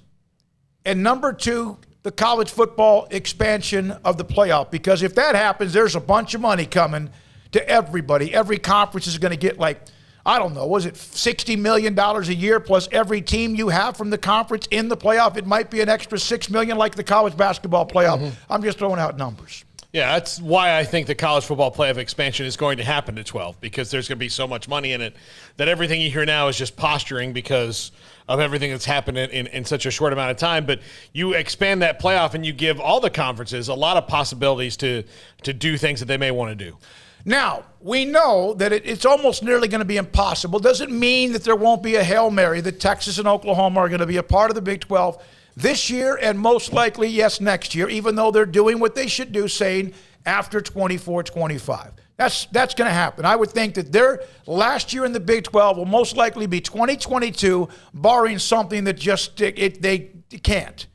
And number 2, the college football expansion of the playoff. Because if that happens, there's a bunch of money coming to everybody. Every conference is going to get was it $60 million a year plus every team you have from the conference in the playoff? It might be an extra $6 million like the college basketball playoff. Mm-hmm. I'm just throwing out numbers.
Yeah, that's why I think the college football playoff expansion is going to happen to 12, because there's going to be so much money in it that everything you hear now is just posturing because of everything that's happened in such a short amount of time. But you expand that playoff and you give all the conferences a lot of possibilities to do things that they may want to do.
Now, we know that it's almost nearly going to be impossible. Doesn't mean that there won't be a Hail Mary that Texas and Oklahoma are going to be a part of the Big 12 this year and most likely, yes, next year, even though they're doing what they should do, saying after 24-25. That's going to happen. I would think that their last year in the Big 12 will most likely be 2022, barring something that just they can't.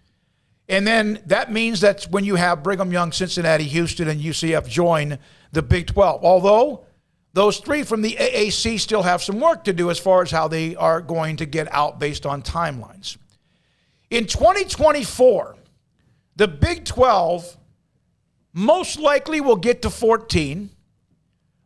And then that means that's when you have Brigham Young, Cincinnati, Houston, and UCF join the Big 12. Although Those 3 from the AAC still have some work to do as far as how they are going to get out based on timelines. In 2024, the Big 12 most likely will get to 14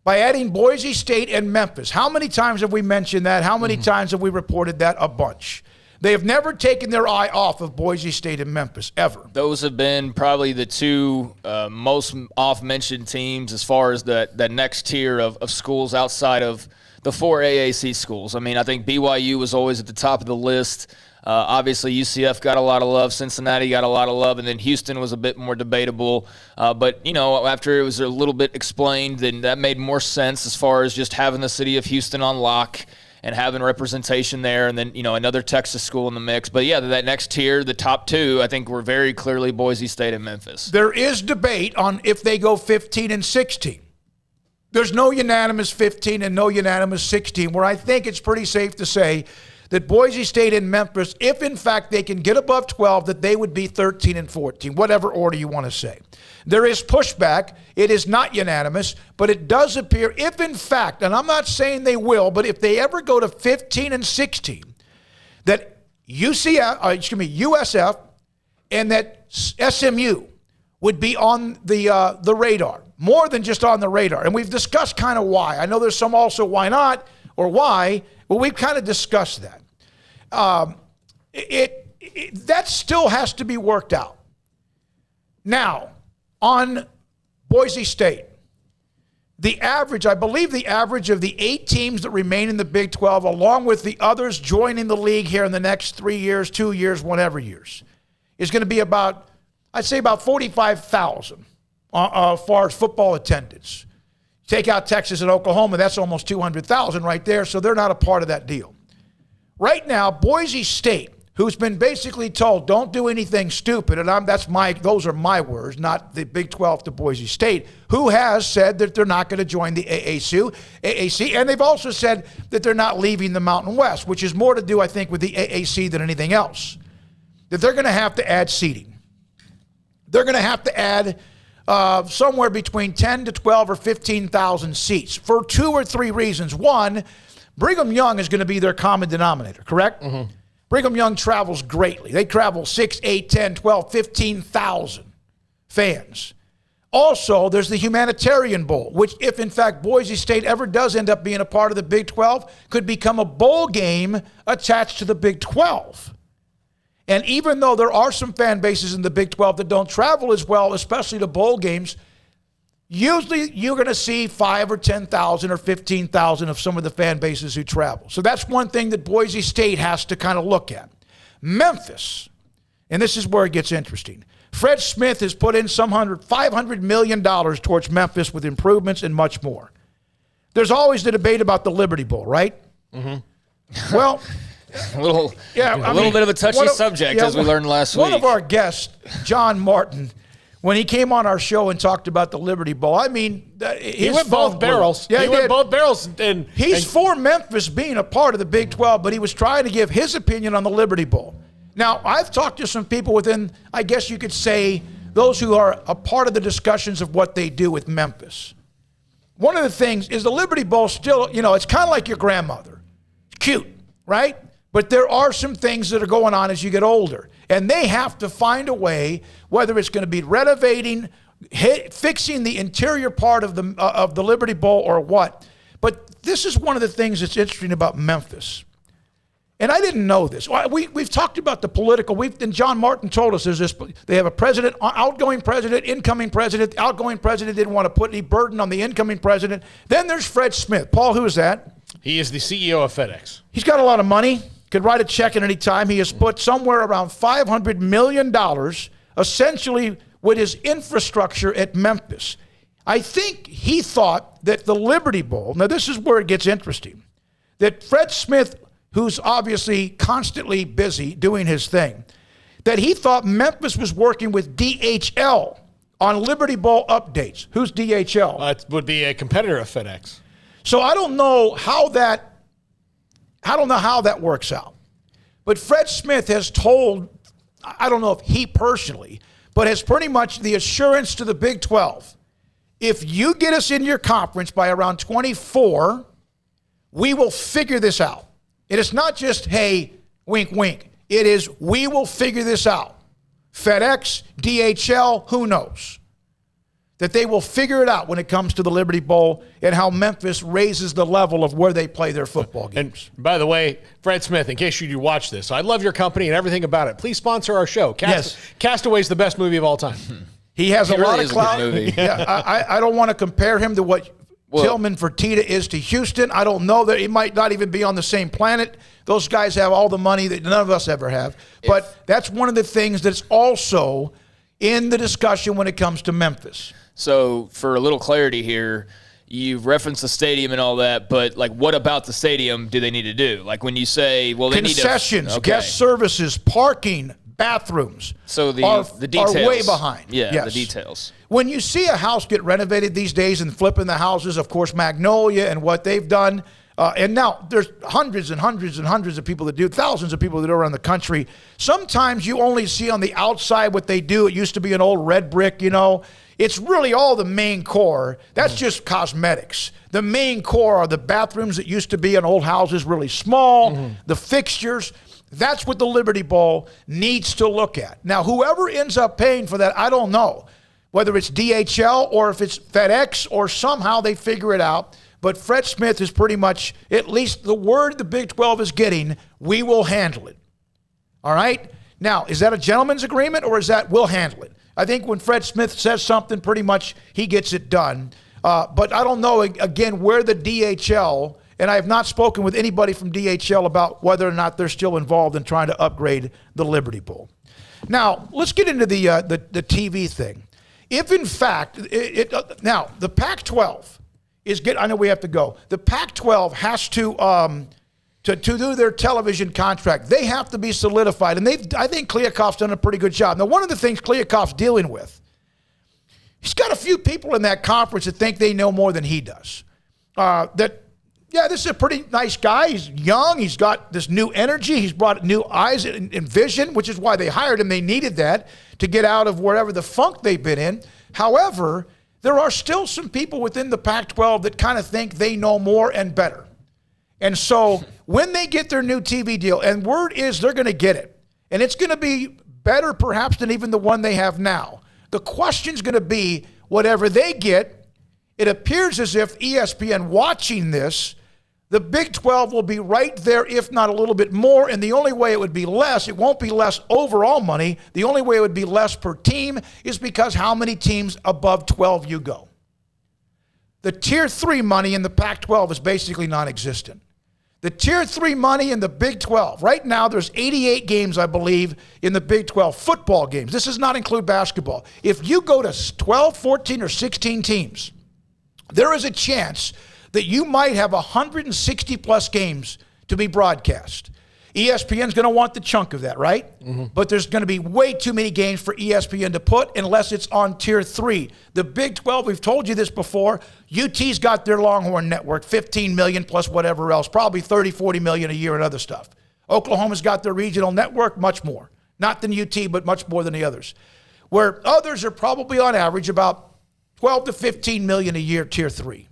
by adding Boise State and Memphis. How many times have we mentioned that? How many times have we reported that? A bunch. They have never taken their eye off of Boise State and Memphis, ever.
Those have been probably the 2 most oft-mentioned teams as far as that next tier of schools outside of the 4 AAC schools. I mean, I think BYU was always at the top of the list. Obviously, UCF got a lot of love. Cincinnati got a lot of love. And then Houston was a bit more debatable. But, after it was a little bit explained, then that made more sense as far as just having the city of Houston on lock and having representation there. And then, another Texas school in the mix. But, yeah, that next tier, the top 2, I think were very clearly Boise State and Memphis.
There is debate on if they go 15 and 16. There's no unanimous 15 and no unanimous 16, where I think it's pretty safe to say that Boise State and Memphis, if in fact they can get above 12, that they would be 13 and 14, whatever order you want to say. There is pushback. It is not unanimous, but it does appear, if in fact, and I'm not saying they will, but if they ever go to 15 and 16, that USF and that SMU would be on the radar, more than just on the radar. And we've discussed kind of why. I know there's some also why not or why. Well, we've kind of discussed that. That still has to be worked out. Now, on Boise State, I believe the average of the 8 teams that remain in the Big 12, along with the others joining the league here in the next 3 years, 2 years, whatever years, is going to be about 45,000 as far as football attendance. Take out Texas and Oklahoma, that's almost 200,000 right there, so they're not a part of that deal. Right now, Boise State, who's been basically told, don't do anything stupid, and those are my words, not the Big 12 to Boise State, who has said that they're not going to join the AAC, and they've also said that they're not leaving the Mountain West, which is more to do, I think, with the AAC than anything else. That they're going to have to add seating. They're going to have to add somewhere between 10 to 12 or 15,000 seats for 2 or 3 reasons. One, Brigham Young is going to be their common denominator, correct? Mm-hmm. Brigham Young travels greatly. They travel 6, 8, 10, 12, 15,000 fans. Also, there's the Humanitarian Bowl, which if, in fact, Boise State ever does end up being a part of the Big 12, could become a bowl game attached to the Big 12. And even though there are some fan bases in the Big 12 that don't travel as well, especially to bowl games, usually you're going to see 5 or 10,000 or 15,000 of some of the fan bases who travel. So that's one thing that Boise State has to kind of look at. Memphis, and this is where it gets interesting. Fred Smith has put in $500 million towards Memphis with improvements and much more. There's always the debate about the Liberty Bowl, right? Mm-hmm. Well,
a little bit of a touchy subject, as we learned last week.
One of our guests, John Martin, when he came on our show and talked about the Liberty Bowl, I mean,
he went both barrels.
Yeah,
he went both barrels. And
he's for Memphis being a part of the Big 12, but he was trying to give his opinion on the Liberty Bowl. Now, I've talked to some people within, I guess you could say, those who are a part of the discussions of what they do with Memphis. One of the things is the Liberty Bowl still, it's kind of like your grandmother. It's cute, right? But there are some things that are going on as you get older. And they have to find a way, whether it's going to be renovating, fixing the interior part of the Liberty Bowl or what. But this is one of the things that's interesting about Memphis. And I didn't know this. We've talked about the political. And John Martin told us there's this. They have a president, outgoing president, incoming president. The outgoing president didn't want to put any burden on the incoming president. Then there's Fred Smith. Paul, who is that?
He is the CEO of FedEx.
He's got a lot of money. Could write a check at any time. He has put somewhere around $500 million, essentially, with his infrastructure at Memphis. I think he thought that the Liberty Bowl, now this is where it gets interesting, that Fred Smith, who's obviously constantly busy doing his thing, that he thought Memphis was working with DHL on Liberty Bowl updates. Who's DHL?
It would be a competitor of FedEx.
So I don't know how that works out. But Fred Smith has told, I don't know if he personally, but has pretty much the assurance to the Big 12. if you get us in your conference by around 24, we will figure this out. It is not just, hey, wink, wink. It is, we will figure this out. FedEx, DHL, who knows? That they will figure it out when it comes to the Liberty Bowl and how Memphis raises the level of where they play their football games.
And by the way, Fred Smith, in case you watch this, I love your company and everything about it. Please sponsor our show. Castaway's the best movie of all time.
He has a lot of clout.
Yeah,
I don't want to compare him to what Tillman Fertitta is to Houston. I don't know that he might not even be on the same planet. Those guys have all the money that none of us ever have. But that's one of the things that's also in the discussion when it comes to Memphis.
So for a little clarity here, you've referenced the stadium and all that, but like, what about the stadium do they need to do? Like when you say, well, they
concessions,
need to,
guest services, parking, bathrooms.
So the details
are way behind.
Yeah,
yes.
The details.
When you see a house get renovated these days and flipping the houses, of course, Magnolia and what they've done, and now there's hundreds and hundreds and hundreds of people that do, thousands of people that do around the country. Sometimes you only see on the outside what they do. It used to be an old red brick, you know. It's really all the main core. That's just cosmetics. The main core are the bathrooms that used to be in old houses, really small, the fixtures. That's what the Liberty Bowl needs to look at. Now, whoever ends up paying for that, I don't know. Whether it's DHL or if it's FedEx or somehow they figure it out. But Fred Smith is pretty much, at least the word the Big 12 is getting, we will handle it. All right? Now, is that a gentleman's agreement or is that we'll handle it? I think when Fred Smith says something, pretty much he gets it done. But I don't know, again, where the DHL, and I have not spoken with anybody from DHL about whether or not they're still involved in trying to upgrade the Liberty Bowl. Now, let's get into the TV thing. If, in fact, now, the Pac-12 is getting, I know we have to go. The Pac-12 has to do their television contract. They have to be solidified. And I think Kliakoff's done a pretty good job. Now, one of the things Kliakoff's dealing with, he's got a few people in that conference that think they know more than he does. This is a pretty nice guy. He's young. He's got this new energy. He's brought new eyes and vision, which is why they hired him. They needed that to get out of wherever the funk they've been in. However, there are still some people within the Pac-12 that kind of think they know more and better. And so when they get their new TV deal, and word is they're going to get it, and it's going to be better perhaps than even the one they have now. The question's going to be, whatever they get, it appears as if ESPN watching this, the Big 12 will be right there, if not a little bit more, and the only way it would be less, it won't be less overall money, the only way it would be less per team is because how many teams above 12 you go. The Tier 3 money in the Pac-12 is basically non-existent. The Tier 3 money in the Big 12, right now there's 88 games, I believe, in the Big 12 football games. This does not include basketball. If you go to 12, 14, or 16 teams, there is a chance that you might have 160-plus games to be broadcast. ESPN's going to want the chunk of that, right? Mm-hmm. But there's going to be way too many games for ESPN to put unless it's on Tier 3. The Big 12, we've told you this before, UT's got their Longhorn network, $15 million plus whatever else, probably $30, $40 million a year and other stuff. Oklahoma's got their regional network, much more. Not than UT, but much more than the others. Where others are probably on average about 12 to 15 million a year, Tier 3.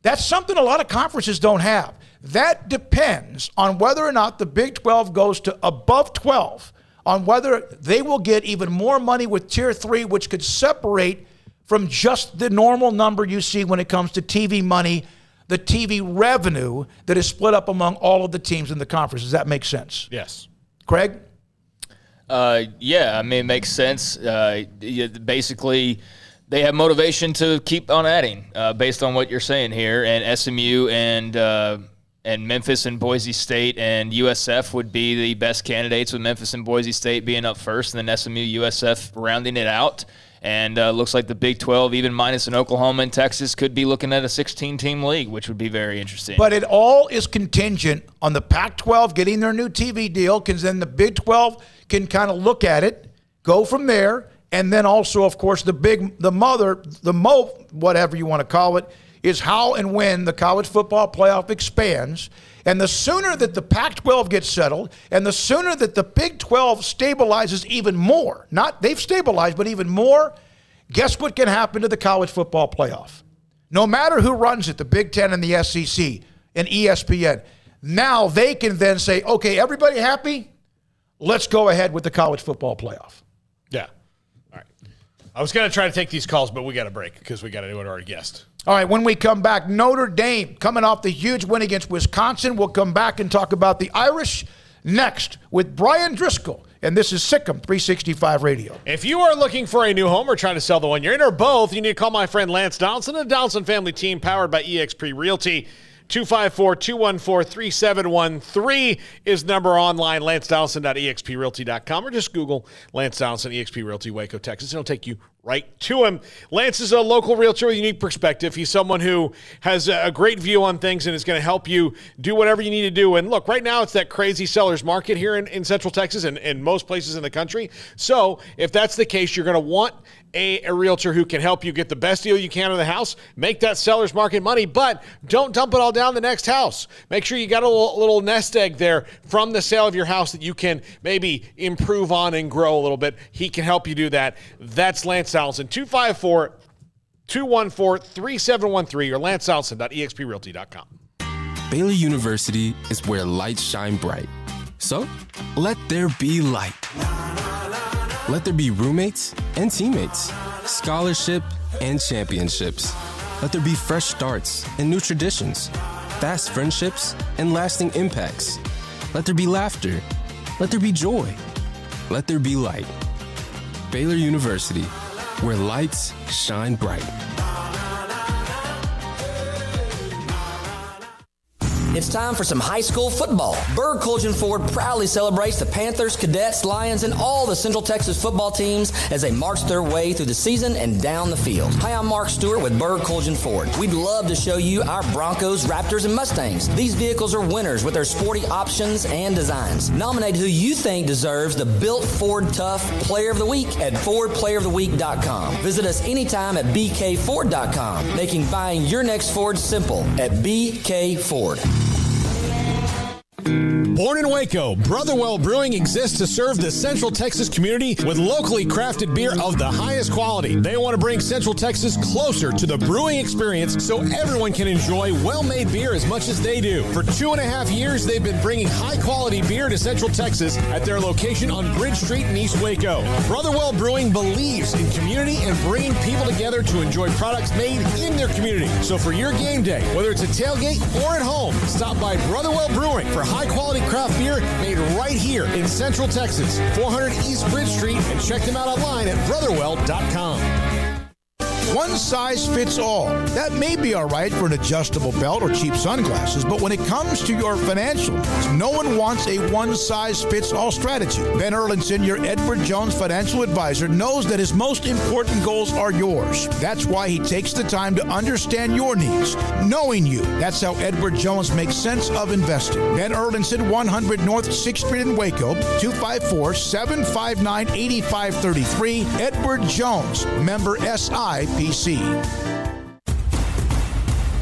That's something a lot of conferences don't have. That depends on whether or not the Big 12 goes to above 12, on whether they will get even more money with Tier 3, which could separate from just the normal number you see when it comes to TV money, the TV revenue that is split up among all of the teams in the conference. Does that make sense?
Yes.
Craig?
Yeah, I mean, it makes sense. Basically, they have motivation to keep on adding based on what you're saying here. And SMU and Memphis and Boise State and USF would be the best candidates, with Memphis and Boise State being up first, and then SMU, USF rounding it out. And looks like the Big 12, even minus an Oklahoma and Texas, could be looking at a 16-team league, which would be very interesting.
But it all is contingent on the Pac-12 getting their new TV deal, because then the Big 12 can kind of look at it, go from there, and then also, of course, whatever you want to call it, is how and when the college football playoff expands. And the sooner that the Pac-12 gets settled, and the sooner that the Big 12 stabilizes even more, not they've stabilized, but even more, guess what can happen to the college football playoff? No matter who runs it, the Big Ten and the SEC and ESPN, now they can then say, okay, everybody happy? Let's go ahead with the college football playoff.
Yeah. All right. I was going to try to take these calls, but we got to break because we got to do it our guest.
All right, when we come back, Notre Dame coming off the huge win against Wisconsin. We'll come back and talk about the Irish next with Brian Driscoll. And this is Sikkim 365 Radio.
If you are looking for a new home or trying to sell the one you're in or both, you need to call my friend Lance Donaldson and the Donaldson family team powered by eXp Realty. 254-214-3713 is the number online, lancedonaldson.exprealty.com, or just Google Lance Donaldson, eXp Realty, Waco, Texas. It'll take you right to him. Lance is a local realtor with a unique perspective. He's someone who has a great view on things and is going to help you do whatever you need to do. And look, right now it's that crazy seller's market here in Central Texas and most places in the country. So if that's the case, you're going to want a realtor who can help you get the best deal you can on the house, make that seller's market money, but don't dump it all down the next house. Make sure you got a little nest egg there from the sale of your house that you can maybe improve on and grow a little bit. He can help you do that. That's Lance Donaldson, 254-214-3713 or lancedonaldson.exprealty.com.
Baylor University is where lights shine bright. So, let there be light. Let there be roommates and teammates, scholarship and championships. Let there be fresh starts and new traditions, fast friendships and lasting impacts. Let there be laughter. Let there be joy. Let there be light. Baylor University, where lights shine bright.
It's time for some high school football. Berg Colgan Ford proudly celebrates the Panthers, Cadets, Lions, and all the Central Texas football teams as they march their way through the season and down the field. Hi, I'm Mark Stewart with Berg Colgan Ford. We'd love to show you our Broncos, Raptors, and Mustangs. These vehicles are winners with their sporty options and designs. Nominate who you think deserves the Built Ford Tough Player of the Week at FordPlayerOfTheWeek.com. Visit us anytime at BKFord.com, making buying your next Ford simple at BK Ford.
Born in Waco, Brotherwell Brewing exists to serve the Central Texas community with locally crafted beer of the highest quality. They want to bring Central Texas closer to the brewing experience so everyone can enjoy well-made beer as much as they do. For 2.5 years, they've been bringing high-quality beer to Central Texas at their location on Bridge Street in East Waco. Brotherwell Brewing believes in community and bringing people together to enjoy products made in their community. So for your game day, whether it's a tailgate or at home, stop by Brotherwell Brewing for high-quality craft beer made right here in Central Texas, 400 East Bridge Street, and check them out online at brotherwell.com.
One size fits all. That may be all right for an adjustable belt or cheap sunglasses, but when it comes to your financial needs, no one wants a one-size-fits-all strategy. Ben Erlinson, your Edward Jones financial advisor, knows that his most important goals are yours. That's why he takes the time to understand your needs, knowing you. That's how Edward Jones makes sense of investing. Ben Erlinson, 100 North 6th Street in Waco, 254-759-8533. Edward Jones, member SIPC.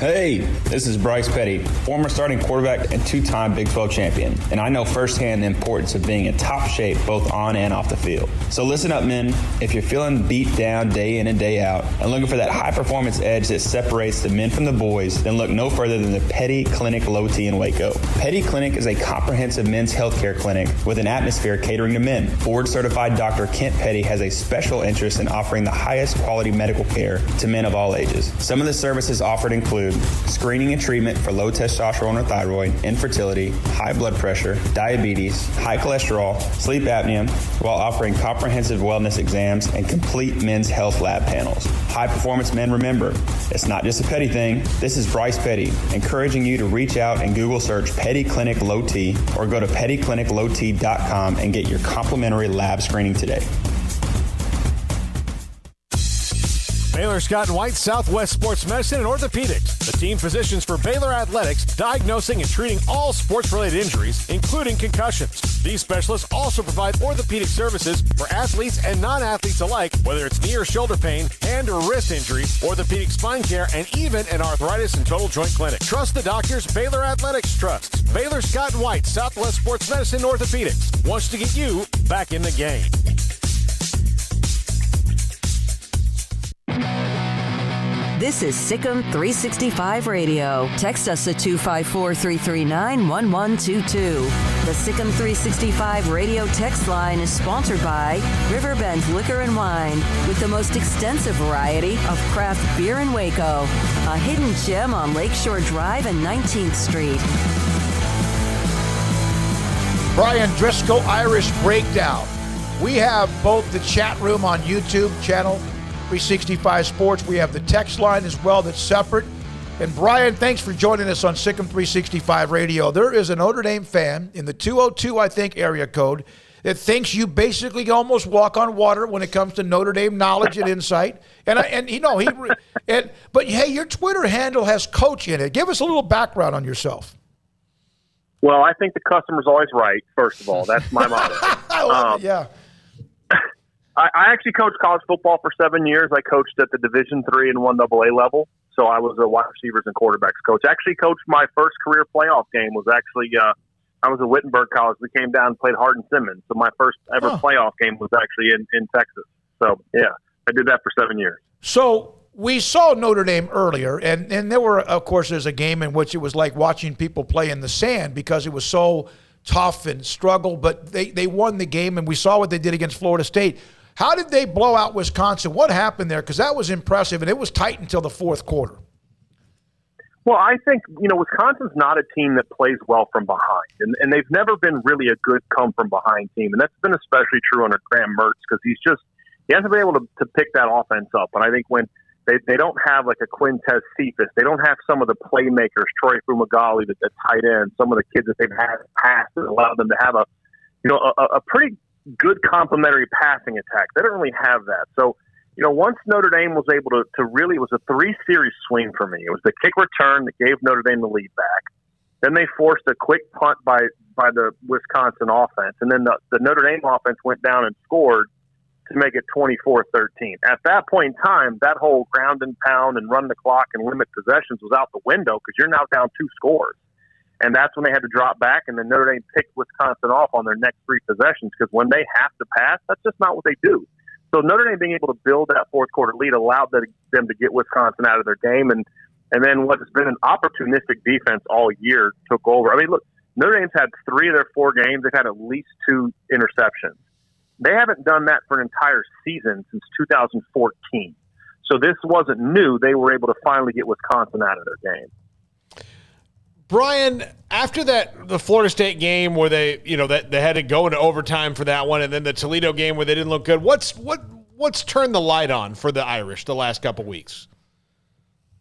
Hey, this is Bryce Petty, former starting quarterback and two-time Big 12 champion, and I know firsthand the importance of being in top shape both on and off the field. So listen up, men. If you're feeling beat down day in and day out and looking for that high-performance edge that separates the men from the boys, then look no further than the Petty Clinic Low T in Waco. Petty Clinic is a comprehensive men's healthcare clinic with an atmosphere catering to men. Board-certified Dr. Kent Petty has a special interest in offering the highest quality medical care to men of all ages. Some of the services offered include screening and treatment for low testosterone or thyroid, infertility, high blood pressure, diabetes, high cholesterol, sleep apnea, while offering comprehensive wellness exams and complete men's health lab panels. High performance men, remember, it's not just a Petty thing. This is Bryce Petty, encouraging you to reach out and Google search Petty Clinic Low T or go to pettycliniclowt.com and get your complimentary lab screening today.
Baylor Scott and White, Southwest Sports Medicine and Orthopedics, the team physicians for Baylor Athletics, diagnosing and treating all sports-related injuries, including concussions. These specialists also provide orthopedic services for athletes and non-athletes alike, whether it's knee or shoulder pain, hand or wrist injuries, orthopedic spine care, and even an arthritis and total joint clinic. Trust the doctors Baylor Athletics trusts. Baylor Scott and White, Southwest Sports Medicine and Orthopedics wants to get you back in the game.
This is Sikkim 365 Radio. Text us at 254-339-1122. The Sikkim 365 Radio text line is sponsored by Riverbend Liquor and Wine, with the most extensive variety of craft beer in Waco. A hidden gem on Lakeshore Drive and 19th Street.
Brian Driscoll, Irish Breakdown. We have both the chat room on YouTube, channel 365 Sports. We have the text line as well that's separate. And Brian, thanks for joining us on Sikkim 365 Radio. There is a Notre Dame fan in the 202, I think, area code that thinks you basically almost walk on water when it comes to Notre Dame knowledge and insight. But hey, your Twitter handle has coach in it. Give us a little background on yourself.
Well, I think the customer's always right, first of all. That's my motto.
I love it, yeah.
I actually coached college football for 7 years. I coached at the Division III and 1AA level, so I was a wide receivers and quarterbacks coach. Actually coached my first career playoff game was actually I was at Wittenberg College. We came down and played Hardin-Simmons, so my first ever playoff game was actually in Texas. So, yeah, I did that for 7 years.
So we saw Notre Dame earlier, and there were, of course, there's a game in which it was like watching people play in the sand because it was so tough and struggle, but they won the game, and we saw what they did against Florida State. How did they blow out Wisconsin? What happened there? Because that was impressive, and it was tight until the fourth quarter.
Well, I think, Wisconsin's not a team that plays well from behind, and they've never been really a good come-from-behind team, and that's been especially true under Graham Mertz because he hasn't been able to pick that offense up. And I think when they don't have like a Quintez Cephas, they don't have some of the playmakers, Troy Fumagalli, the tight end, some of the kids that they've had past that allow them to have a pretty good complementary passing attack. They don't really have that. So, once Notre Dame was able to really, it was a 3-series swing for me. It was the kick return that gave Notre Dame the lead back. Then they forced a quick punt by the Wisconsin offense. And then the Notre Dame offense went down and scored to make it 24-13. At that point in time, that whole ground and pound and run the clock and limit possessions was out the window because you're now down 2 scores. And that's when they had to drop back, and then Notre Dame picked Wisconsin off on their next 3 possessions because when they have to pass, that's just not what they do. So Notre Dame being able to build that fourth quarter lead allowed them to get Wisconsin out of their game, and then what has been an opportunistic defense all year took over. I mean, look, Notre Dame's had 3 of their 4 games. They've had at least 2 interceptions. They haven't done that for an entire season since 2014. So this wasn't new. They were able to finally get Wisconsin out of their game.
Brian, after the Florida State game where they had to go into overtime for that one, and then the Toledo game where they didn't look good, what's turned the light on for the Irish the last couple weeks?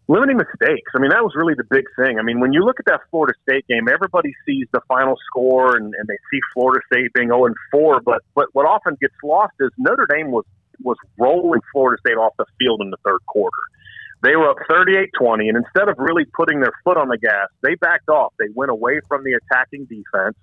Limiting mistakes. I mean, that was really the big thing. I mean, when you look at that Florida State game, everybody sees the final score and they see Florida State being 0-4, but what often gets lost is Notre Dame was rolling Florida State off the field in the third quarter. They were up 38-20, and instead of really putting their foot on the gas, they backed off. They went away from the attacking defense.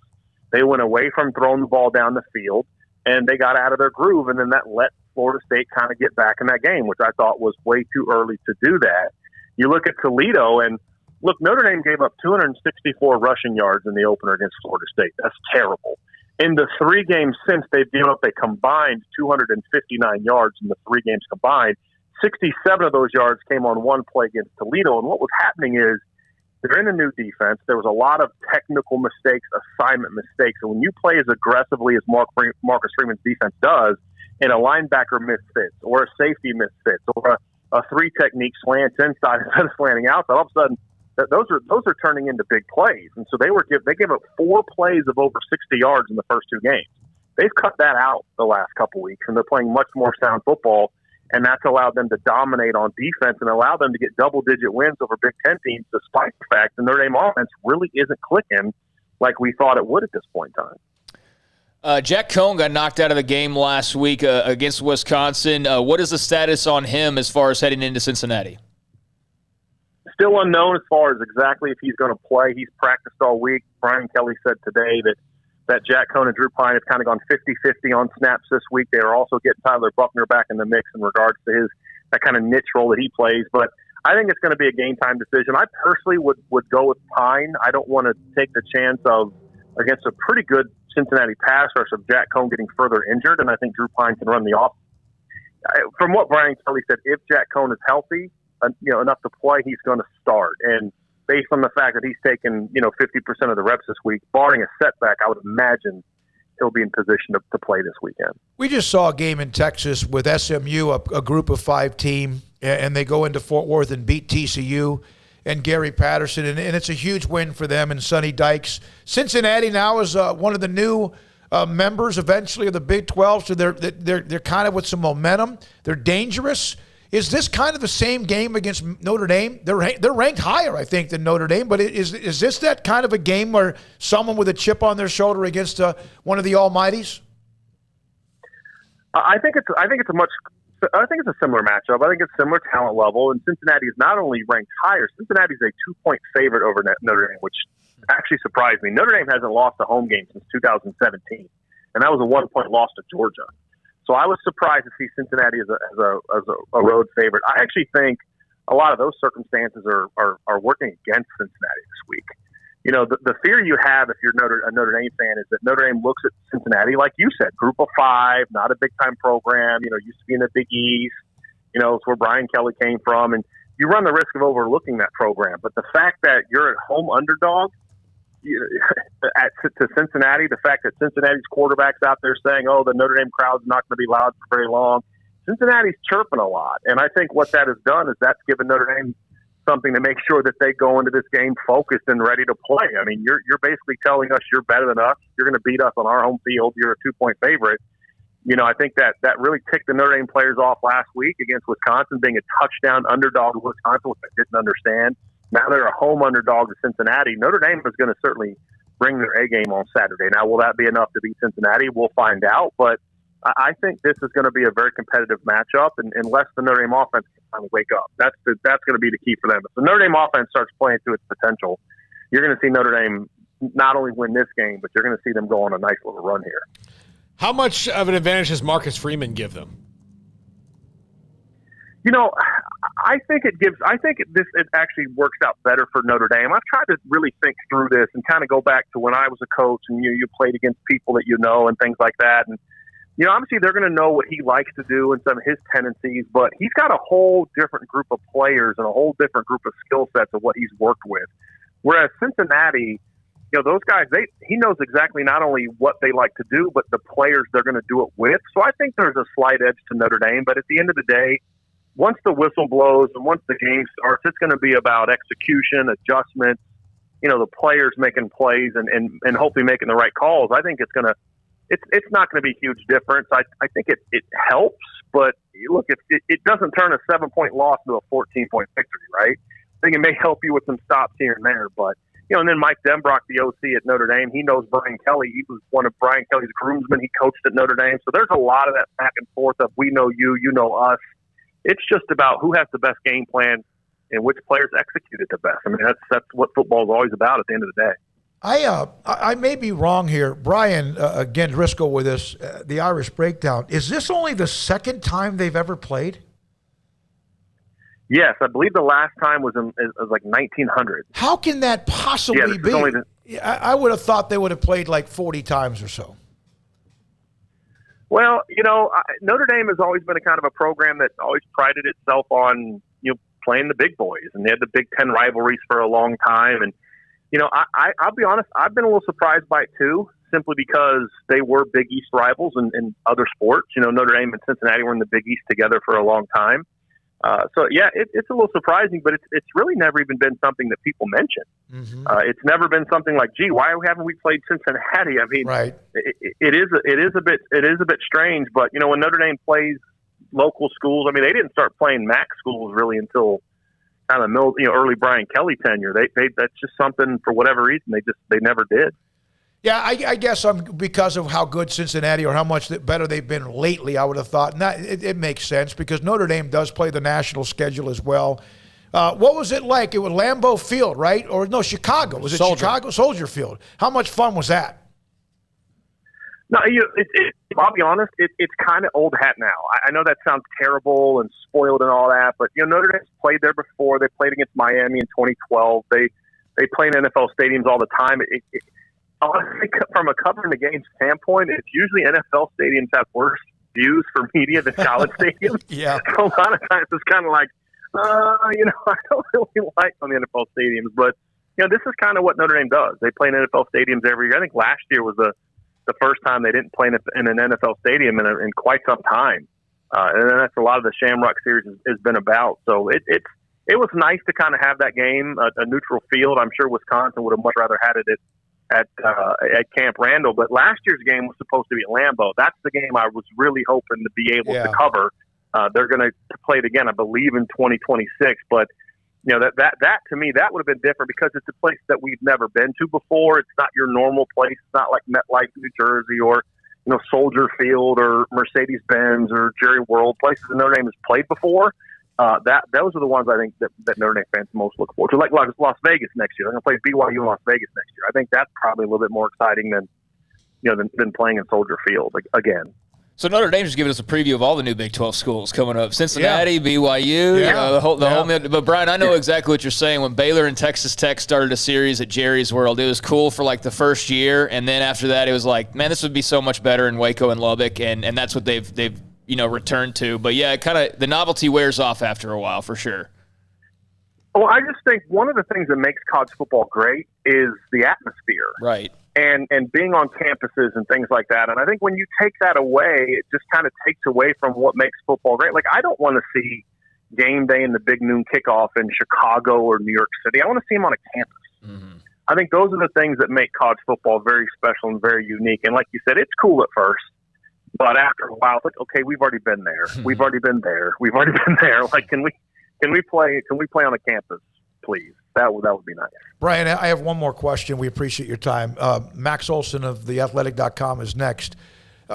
They went away from throwing the ball down the field, and they got out of their groove, and then that let Florida State kind of get back in that game, which I thought was way too early to do that. You look at Toledo, and look, Notre Dame gave up 264 rushing yards in the opener against Florida State. That's terrible. In the 3 games since, they've given up a combined 259 yards in the 3 games combined. 67 of those yards came on 1 play against Toledo. And what was happening is they're in a new defense. There was a lot of technical mistakes, assignment mistakes. And when you play as aggressively as Marcus Freeman's defense does, and a linebacker misfits or a safety misfits or a 3-technique slants inside instead of slanting outside, all of a sudden those are turning into big plays. And so they gave up 4 plays of over 60 yards in the first 2 games. They've cut that out the last couple weeks, and they're playing much more sound football. And that's allowed them to dominate on defense and allow them to get double-digit wins over Big Ten teams, despite the fact the Notre Dame offense really isn't clicking like we thought it would at this point in time.
Jack Cohn got knocked out of the game last week against Wisconsin. What is the status on him as far as heading into Cincinnati?
Still unknown as far as exactly if he's going to play. He's practiced all week. Brian Kelly said today that Jack Cohn and Drew Pine have kind of gone 50-50 on snaps this week. They are also getting Tyler Buckner back in the mix in regards to that kind of niche role that he plays. But I think it's going to be a game-time decision. I personally would go with Pine. I don't want to take the chance of, against a pretty good Cincinnati pass rush, of Jack Cohn getting further injured, and I think Drew Pine can run the offense. From what Brian Kelly said, if Jack Cohn is healthy, enough to play, he's going to start. And based on the fact that he's taken 50% of the reps this week, barring a setback, I would imagine he'll be in position to play this weekend.
We just saw a game in Texas with SMU, a group of 5 team, and they go into Fort Worth and beat TCU and Gary Patterson, and it's a huge win for them and Sonny Dykes. Cincinnati now is one of the new members eventually of the Big 12, so they're kind of with some momentum. They're dangerous. Is this kind of the same game against Notre Dame? They're ranked higher, I think, than Notre Dame. But is this that kind of a game where someone with a chip on their shoulder against one of the Almighties?
I think it's a similar matchup. I think it's similar talent level, and Cincinnati is not only ranked higher. Cincinnati is a 2-point favorite over Notre Dame, which actually surprised me. Notre Dame hasn't lost a home game since 2017, and that was a 1-point loss to Georgia. So I was surprised to see Cincinnati as a road favorite. I actually think a lot of those circumstances are working against Cincinnati this week. The fear you have if you're a Notre Dame fan is that Notre Dame looks at Cincinnati, like you said, group of 5, not a big-time program, used to be in the Big East, it's where Brian Kelly came from, and you run the risk of overlooking that program. But the fact that you're at home underdog to Cincinnati, the fact that Cincinnati's quarterback's out there saying, the Notre Dame crowd's not going to be loud for very long, Cincinnati's chirping a lot. And I think what that has done is that's given Notre Dame something to make sure that they go into this game focused and ready to play. I mean, you're basically telling us you're better than us. You're going to beat us on our home field. You're a 2-point favorite. I think that really ticked the Notre Dame players off last week against Wisconsin, being a touchdown underdog to Wisconsin, which I didn't understand. Now they're a home underdog to Cincinnati. Notre Dame is going to certainly bring their A game on Saturday. Now, will that be enough to beat Cincinnati? We'll find out. But I think this is going to be a very competitive matchup, and unless the Notre Dame offense can finally wake up, that's going to be the key for them. If the Notre Dame offense starts playing to its potential, you're going to see Notre Dame not only win this game, but you're going to see them go on a nice little run here.
How much of an advantage does Marcus Freeman give them?
I think it actually works out better for Notre Dame. I've tried to really think through this and kind of go back to when I was a coach and you played against people that and things like that. And, obviously they're going to know what he likes to do and some of his tendencies, but he's got a whole different group of players and a whole different group of skill sets of what he's worked with. Whereas Cincinnati, those guys, he knows exactly not only what they like to do, but the players they're going to do it with. So I think there's a slight edge to Notre Dame, but at the end of the day, once the whistle blows and once the game starts, it's going to be about execution, adjustments, the players making plays and hopefully making the right calls. I think it's not going to be a huge difference. I think it helps, but look, it doesn't turn a 7-point loss into a 14-point victory, right? I think it may help you with some stops here and there, but and then Mike Denbrock, the OC at Notre Dame, he knows Brian Kelly. He was one of Brian Kelly's groomsmen. He coached at Notre Dame. So there's a lot of that back and forth of we know you, you know us. It's just about who has the best game plan and which players execute it the best. I mean, that's what football is always about at the end of the day.
I may be wrong here. Brian, again, Driscoll with us, the Irish Breakdown. Is this only the second time they've ever played?
Yes, I believe the last time was like 1900.
How can that possibly be? I would have thought they would have played like 40 times or so.
Well, Notre Dame has always been a kind of a program that always prided itself on, playing the big boys. And they had the Big Ten rivalries for a long time. And, I'll be honest, I've been a little surprised by it too, simply because they were Big East rivals in other sports. Notre Dame and Cincinnati were in the Big East together for a long time. It's a little surprising, but it's really never even been something that people mention. Mm-hmm. It's never been something like, gee, why haven't we played Cincinnati? I mean, right. It is a bit strange, but when Notre Dame plays local schools, I mean, they didn't start playing MAC schools really until kind of early Brian Kelly tenure. That's just something for whatever reason they never did.
Yeah, I guess because of how good Cincinnati or how much better they've been lately, I would have thought. It makes sense because Notre Dame does play the national schedule as well. What was it like? It was Lambeau Field, right? Or no, Chicago. Was it Chicago? Soldier Field. How much fun was that?
No, I'll be honest, it's kind of old hat now. I know that sounds terrible and spoiled and all that, but Notre Dame's played there before. They played against Miami in 2012. They play in NFL stadiums all the time. Honestly, from a covering the game standpoint, it's usually NFL stadiums have worse views for media than college stadiums.
Yeah.
So a lot of times it's kind of like, I don't really like on the NFL stadiums, but this is kind of what Notre Dame does. They play in NFL stadiums every year. I think last year was the first time they didn't play in an NFL stadium in quite some time, and that's a lot of the Shamrock Series has been about. So it was nice to kind of have that game, a neutral field. I'm sure Wisconsin would have much rather had it at Camp Randall, but last year's game was supposed to be at Lambeau. That's the game I was really hoping to be able to cover. They're going to play it again, I believe, in 2026. But that to me, that would have been different because it's a place that we've never been to before. It's not your normal place. It's not like MetLife, New Jersey, or Soldier Field or Mercedes-Benz or Jerry World, places that Notre Dame has played before. Those are the ones I think that Notre Dame fans most look forward to. Like Las Vegas next year. They're going to play BYU in Las Vegas next year. I think that's probably a little bit more exciting than playing in Soldier Field again.
So Notre Dame just giving us a preview of all the new Big 12 schools coming up. Cincinnati, BYU, the whole. But Brian, I know exactly what you're saying. When Baylor and Texas Tech started a series at Jerry's World, it was cool for like the first year, and then after that, it was like, man, this would be so much better in Waco and Lubbock, and that's what they've returned to. But yeah, kind of the novelty wears off after a while for sure.
Well, I just think one of the things that makes college football great is the atmosphere.
Right.
And being on campuses and things like that. And I think when you take that away, it just kind of takes away from what makes football great. Like, I don't want to see game day and the big noon kickoff in Chicago or New York City. I want to see them on a campus. Mm-hmm. I think those are the things that make college football very special and very unique. And like you said, it's cool at first. But after a while, it's like, okay, we've already been there. We've already been there. We've already been there. Like, can we play on a campus, please? That would be nice.
Brian, I have one more question. We appreciate your time. Max Olson of theathletic.com is next.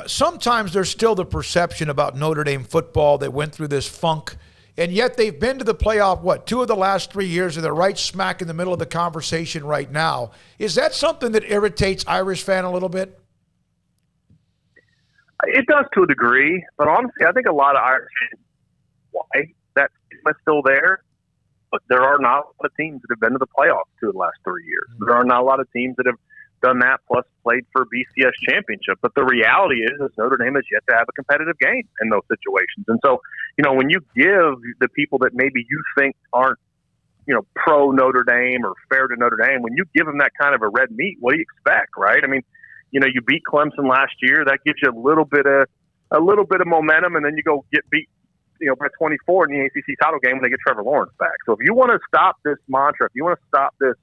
Sometimes there's still the perception about Notre Dame football. They went through this funk, and yet they've been to the playoff, 2 of the last 3 years, and they're right smack in the middle of the conversation right now. Is that something that irritates Irish fan a little bit?
It does to a degree, but honestly, I think a lot of Irish fans, why that stigma is still there. But there are not a lot of teams that have been to the playoffs 2 of the last 3 years. There are not a lot of teams that have done that, plus played for BCS championship. But the reality is Notre Dame has yet to have a competitive game in those situations. And so, when you give the people that maybe you think aren't, pro Notre Dame or fair to Notre Dame, when you give them that kind of a red meat, what do you expect, right? I mean, you beat Clemson last year. That gives you a little bit of momentum, and then you go get beat by 24 in the ACC title game when they get Trevor Lawrence back. So if you want to stop this mantra, if you want to stop this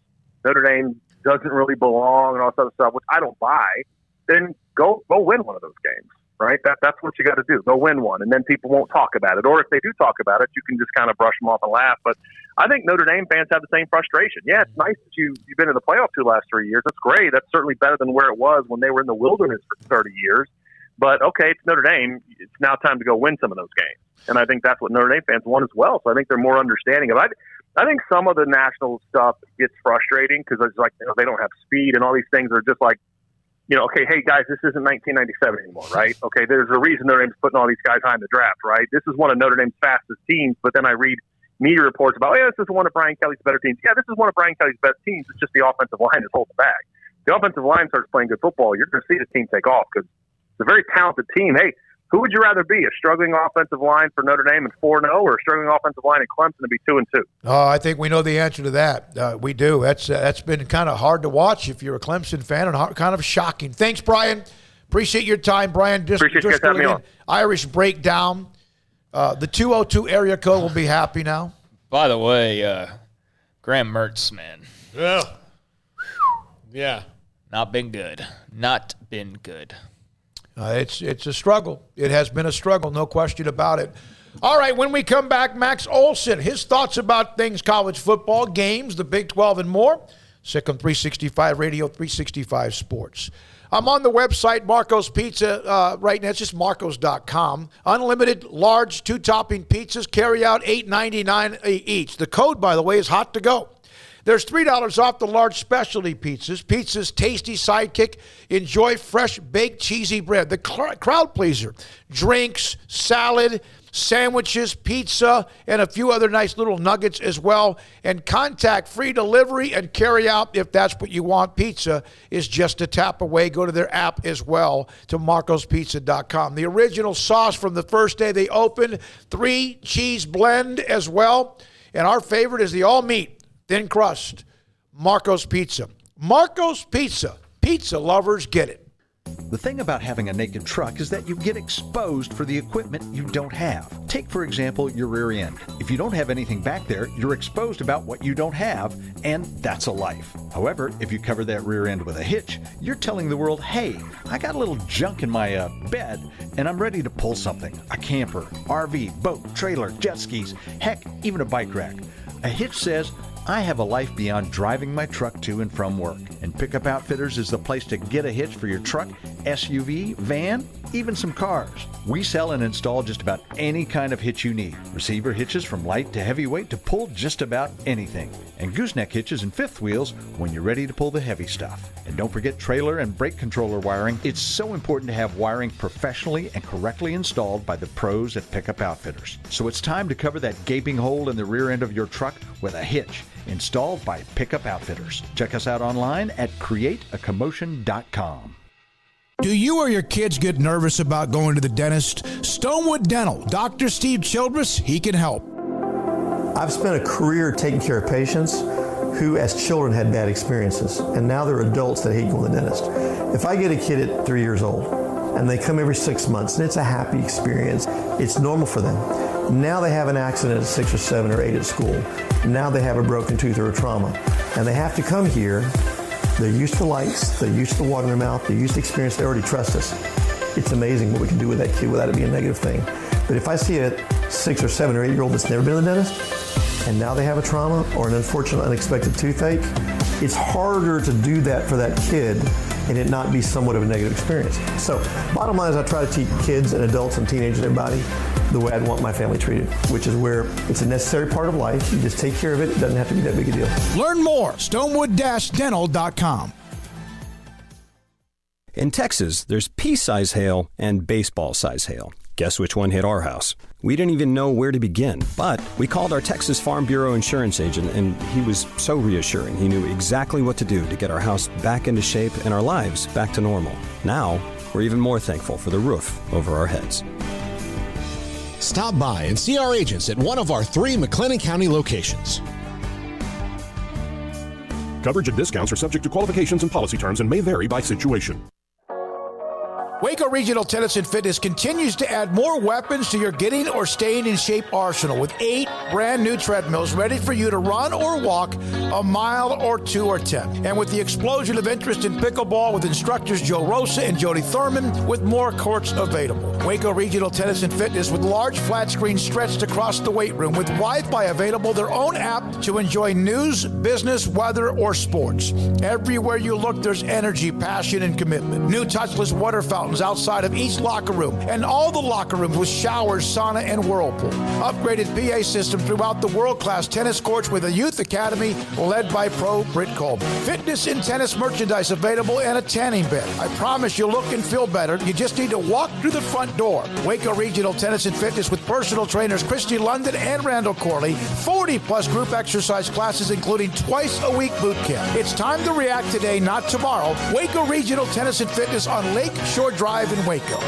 Notre Dame doesn't really belong and all that other stuff, which I don't buy, then go win one of those games, right? That's what you got to do. Go win one, and then people won't talk about it. Or if they do talk about it, you can just kind of brush them off and laugh. But I think Notre Dame fans have the same frustration. Yeah, it's nice that you've been in the playoff 2 last 3 years. That's great. That's certainly better than where it was when they were in the wilderness for 30 years. But, okay, it's Notre Dame. It's now time to go win some of those games. And I think that's what Notre Dame fans want as well. So I think they're more understanding of it. I think some of the national stuff gets frustrating because it's like they don't have speed and all these things are just like, okay, hey, guys, this isn't 1997 anymore, right? Okay, there's a reason Notre Dame's putting all these guys high in the draft, right? This is one of Notre Dame's fastest teams, but then I read media reports about, this is one of Brian Kelly's better teams. Yeah, this is one of Brian Kelly's best teams. It's just the offensive line is holding back. The offensive line starts playing good football, you're going to see the team take off because it's a very talented team. Hey, who would you rather be, a struggling offensive line for Notre Dame at 4-0 or a struggling offensive line at Clemson to be 2-2?
Oh, I think we know the answer to that. We do. That's been kind of hard to watch if you're a Clemson fan and kind of shocking. Thanks, Brian. Appreciate your time, Brian.
Appreciate you guys having me on.
Irish Breakdown. The 202 area code will be happy now.
By the way, Graham Mertz, man.
Yeah.
Not been good. Not been good.
It's a struggle. It has been a struggle, no question about it. All right, when we come back, Max Olson, his thoughts about things college football, games, the Big 12, and more. Sikkim 365 Radio, 365 Sports. I'm on the website, Marco's Pizza, right now. It's just marcos.com. Unlimited, large, 2-topping pizzas, carry out $8.99 each. The code, by the way, is hot to go. There's $3 off the large specialty pizzas. Pizza's tasty sidekick. Enjoy fresh, baked, cheesy bread. The crowd pleaser. Drinks, salad, sandwiches, pizza, and a few other nice little nuggets as well. And contact-free delivery and carry out if that's what you want. Pizza is just a tap away. Go to their app as well, to marcospizza.com. The original sauce from the first day they opened, 3-cheese blend as well. And our favorite is the all-meat, thin crust, Marco's Pizza. Marco's Pizza. Pizza lovers get it.
The thing about having a naked truck is that you get exposed for the equipment you don't have. Take, for example, your rear end. If you don't have anything back there, you're exposed about what you don't have, and that's a life. However, if you cover that rear end with a hitch, you're telling the world, hey, I got a little junk in my bed, and I'm ready to pull something. A camper, RV, boat, trailer, jet skis, heck, even a bike rack. A hitch says, I have a life beyond driving my truck to and from work. And Pickup Outfitters is the place to get a hitch for your truck, SUV, van, even some cars. We sell and install just about any kind of hitch you need. Receiver hitches from light to heavyweight to pull just about anything. And gooseneck hitches and fifth wheels when you're ready to pull the heavy stuff. And don't forget trailer and brake controller wiring. It's so important to have wiring professionally and correctly installed by the pros at Pickup Outfitters. So it's time to cover that gaping hole in the rear end of your truck with a hitch. Installed by Pickup Outfitters. Check us out online at createacommotion.com.
Do you or your kids get nervous about going to the dentist? Stonewood Dental. Dr. Steve Childress, he can help.
I've spent a career taking care of patients who as children had bad experiences, and now they're adults that hate going to the dentist. If I get a kid at 3 years old and they come every 6 months and it's a happy experience, it's normal for them. Now they have an accident at 6 or 7 or 8 at school. Now they have a broken tooth or a trauma, and they have to come here. They're used to lights, they're used to water in their mouth, they're used to experience, they already trust us. It's amazing what we can do with that kid without it being a negative thing. But if I see a 6 or 7 or 8 year old that's never been to the dentist, and now they have a trauma or an unfortunate unexpected toothache, it's harder to do that for that kid and it not be somewhat of a negative experience. So bottom line is I try to teach kids and adults and teenagers and everybody the way I'd want my family treated, which is where it's a necessary part of life. You just take care of it. It doesn't have to be that big a deal.
Learn more, stonewood-dental.com.
In Texas, there's pea-size hail and baseball-size hail. Guess which one hit our house? We didn't even know where to begin, but we called our Texas Farm Bureau insurance agent, and he was so reassuring. He knew exactly what to do to get our house back into shape and our lives back to normal. Now, we're even more thankful for the roof over our heads.
Stop by and see our agents at one of our 3 McLennan County locations.
Coverage and discounts are subject to qualifications and policy terms and may vary by situation.
Waco Regional Tennis and Fitness continues to add more weapons to your getting or staying in shape arsenal with 8 brand new treadmills ready for you to run or walk a mile or 2 or 10. And with the explosion of interest in pickleball with instructors Joe Rosa and Jody Thurman with more courts available. Waco Regional Tennis and Fitness with large flat screens stretched across the weight room with Wi-Fi available, their own app to enjoy news, business, weather, or sports. Everywhere you look, there's energy, passion, and commitment. New touchless water fountains outside of each locker room, and all the locker rooms with showers, sauna, and whirlpool. Upgraded PA system throughout the world-class tennis courts with a youth academy led by pro Britt Coleman. Fitness and tennis merchandise available and a tanning bed. I promise you'll look and feel better. You just need to walk through the front door. Waco Regional Tennis and Fitness with personal trainers Christy London and Randall Corley. 40-plus group exercise classes, including twice-a-week boot camp. It's time to react today, not tomorrow. Waco Regional Tennis and Fitness on Lake Shore Drive in Waco.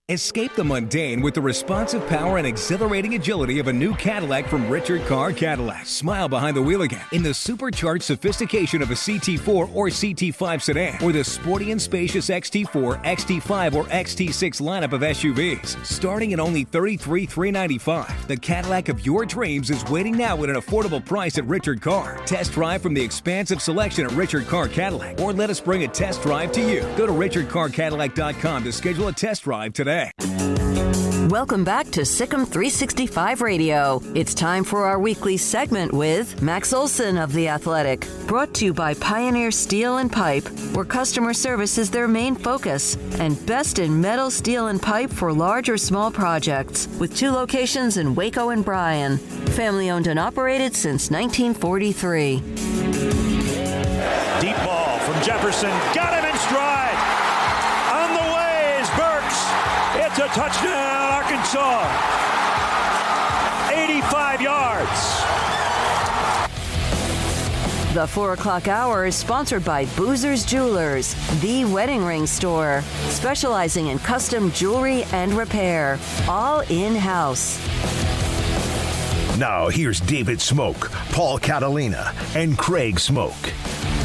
Escape the mundane with the responsive power and exhilarating agility of a new Cadillac from Richard Carr Cadillac. Smile behind the wheel again in the supercharged sophistication of a CT4 or CT5 sedan, or the sporty and spacious XT4, XT5, or XT6 lineup of SUVs. Starting at only $33,395, the Cadillac of your dreams is waiting now at an affordable price at Richard Carr. Test drive from the expansive selection at Richard Carr Cadillac, or let us bring a test drive to you. Go to richardcarcadillac.com to schedule a test drive today.
Welcome back to Sikkim 365 Radio. It's time for our weekly segment with Max Olson of The Athletic. Brought to you by Pioneer Steel and Pipe, where customer service is their main focus, and best in metal, steel, and pipe for large or small projects, with 2 locations in Waco and Bryan. Family owned and operated since 1943.
Deep ball from Jefferson. Got him in stride.
touchdown, Arkansas. 85 yards.
The 4 o'clock hour is sponsored by Boozer's Jewelers, the wedding ring store, specializing in custom jewelry and repair, all in-house.
Now here's David Smoak, Paul Catalina, and Craig Smoak.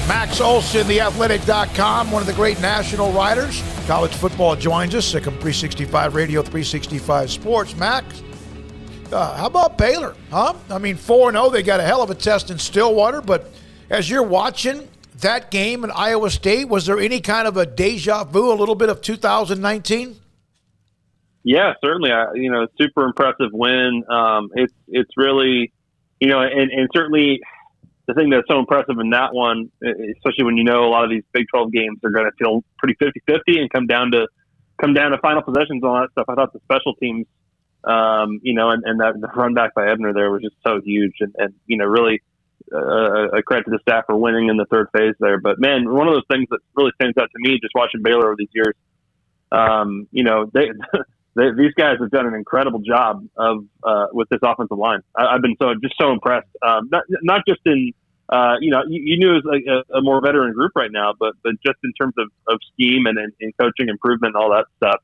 Max Olson, theathletic.com, one of the great national writers. College football joins us. Sikkim 365 Radio, 365 Sports. Max, how about Baylor? Huh? I mean, 4-0. They got a hell of a test in Stillwater, but as you're watching that game in Iowa State, was there any kind of a deja vu, a little bit of 2019?
Yeah, certainly. Super impressive win. It's really, and certainly the thing that's so impressive in that one, especially when a lot of these Big 12 games are going to feel pretty 50-50 and come down to final possessions and all that stuff. I thought the special teams, and that the run back by Ebner there was just so huge, and really. A credit to the staff for winning in the third phase there. But, man, one of those things that really stands out to me just watching Baylor over these years, these guys have done an incredible job with this offensive line. I've been so impressed. Not just in, you knew it was like a more veteran group right now, but just in terms of scheme and coaching improvement and all that stuff.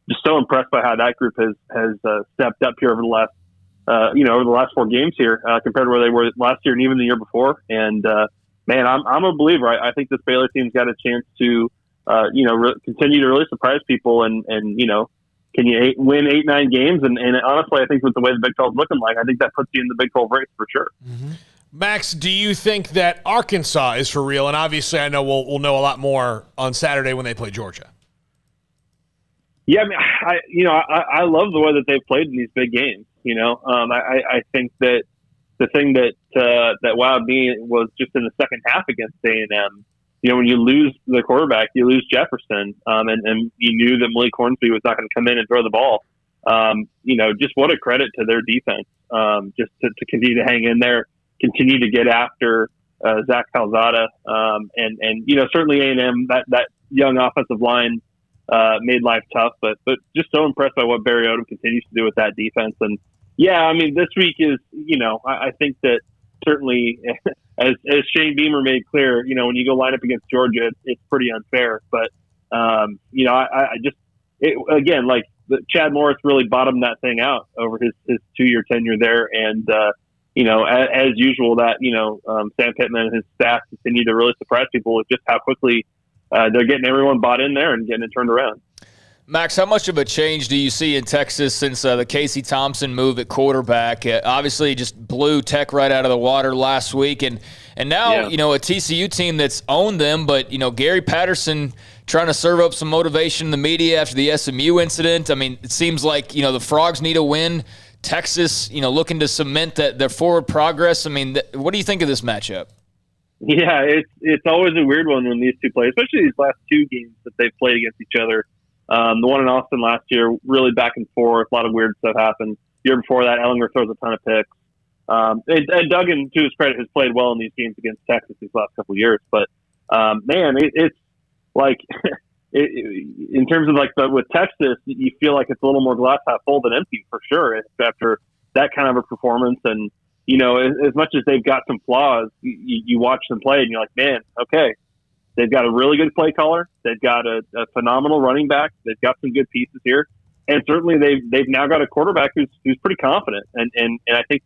Just so impressed by how that group has stepped up here over the last 4 games here compared to where they were last year and even the year before. And, man, I'm a believer. I think this Baylor team's got a chance to, continue to really surprise people and can you win 8-9 games? And honestly, I think with the way the Big 12 is looking like, I think that puts you in the Big 12 race for sure.
Mm-hmm. Max, do you think that Arkansas is for real? And obviously I know we'll know a lot more on Saturday when they play Georgia.
Yeah, I mean, I love the way that they've played in these big games. I think that the thing that wowed me was just in the second half against A&M. When you lose the quarterback, you lose Jefferson, and you knew that Malik Hornsby was not going to come in and throw the ball. Just what a credit to their defense, just to continue to hang in there, continue to get after Zach Calzada, and certainly A&M that young offensive line made life tough, but just so impressed by what Barry Odom continues to do with that defense. And yeah, I mean, this week is, I think that certainly, as Shane Beamer made clear, when you go line up against Georgia, it's pretty unfair. But, Chad Morris really bottomed that thing out over his 2-year tenure there. And, as usual, that, Sam Pittman and his staff continue to really surprise people with just how quickly they're getting everyone bought in there and getting it turned around.
Max, how much of a change do you see in Texas since the Casey Thompson move at quarterback? Obviously, just blew Tech right out of the water last week, and now a TCU team that's owned them, but Gary Patterson trying to serve up some motivation in the media after the SMU incident. I mean, it seems like the Frogs need a win. Texas, looking to cement their forward progress. I mean, what do you think of this matchup?
Yeah, it's always a weird one when these two play, especially these last 2 games that they've played against each other. The one in Austin last year, really back and forth. A lot of weird stuff happened. The year before that, Ellinger throws a ton of picks. And Duggan, to his credit, has played well in these games against Texas these last couple of years. But, it's like in terms of with Texas, you feel like it's a little more glass half full than empty for sure after that kind of a performance. And, as much as they've got some flaws, you watch them play and you're like, man, okay. They've got a really good play caller. They've got a phenomenal running back. They've got some good pieces here, and certainly they've now got a quarterback who's pretty confident. And I think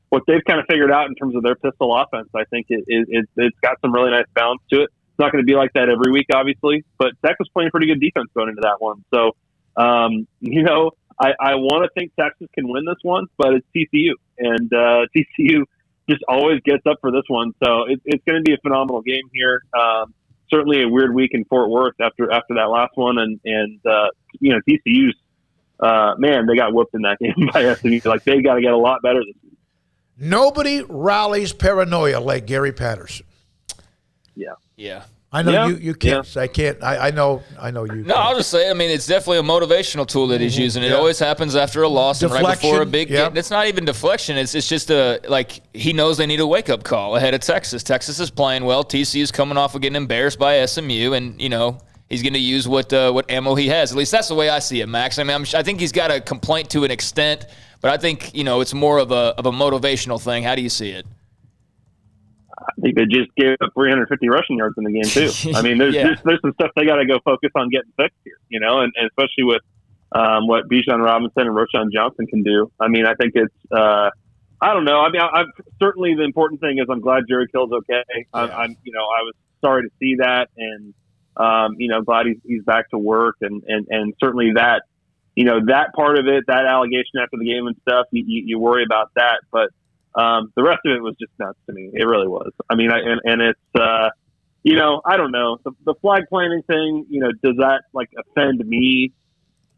what they've kind of figured out in terms of their pistol offense. I think it's got some really nice balance to it. It's not going to be like that every week, obviously, but Tech was playing pretty good defense going into that one. So, I want to think Texas can win this one, but it's TCU, and TCU just always gets up for this one. So it's going to be a phenomenal game here. Certainly a weird week in Fort Worth after that last one, and TCU's man, they got whooped in that game by SMU. Like, they got to get a lot better this week.
Nobody rallies paranoia like Gary Patterson.
Yeah.
I know you can't. Yeah. I can't. I know you.
No, I'll just say, I mean, it's definitely a motivational tool that he's using. It always happens after a loss and right before a big game. It's not even deflection. It's just he knows they need a wake-up call ahead of Texas. Texas is playing well. TCU's coming off of getting embarrassed by SMU, and, he's going to use what ammo he has. At least that's the way I see it, Max. I mean, I think he's got a complaint to an extent, but I think it's more of a motivational thing. How do you see it?
I think they just gave up 350 rushing yards in the game too. I mean, there's some stuff they got to go focus on getting fixed here, and especially with what Bijan Robinson and Roschon Johnson can do. I mean, I think it's I don't know. I mean, I've certainly the important thing is I'm glad Jerry Kill's okay. Yeah. I was sorry to see that, and glad he's back to work, and certainly that that part of it, that allegation after the game and stuff, you worry about that, but. The rest of it was just nuts to me. It really was. I mean, it's, I don't know. The flag planting thing, does that offend me?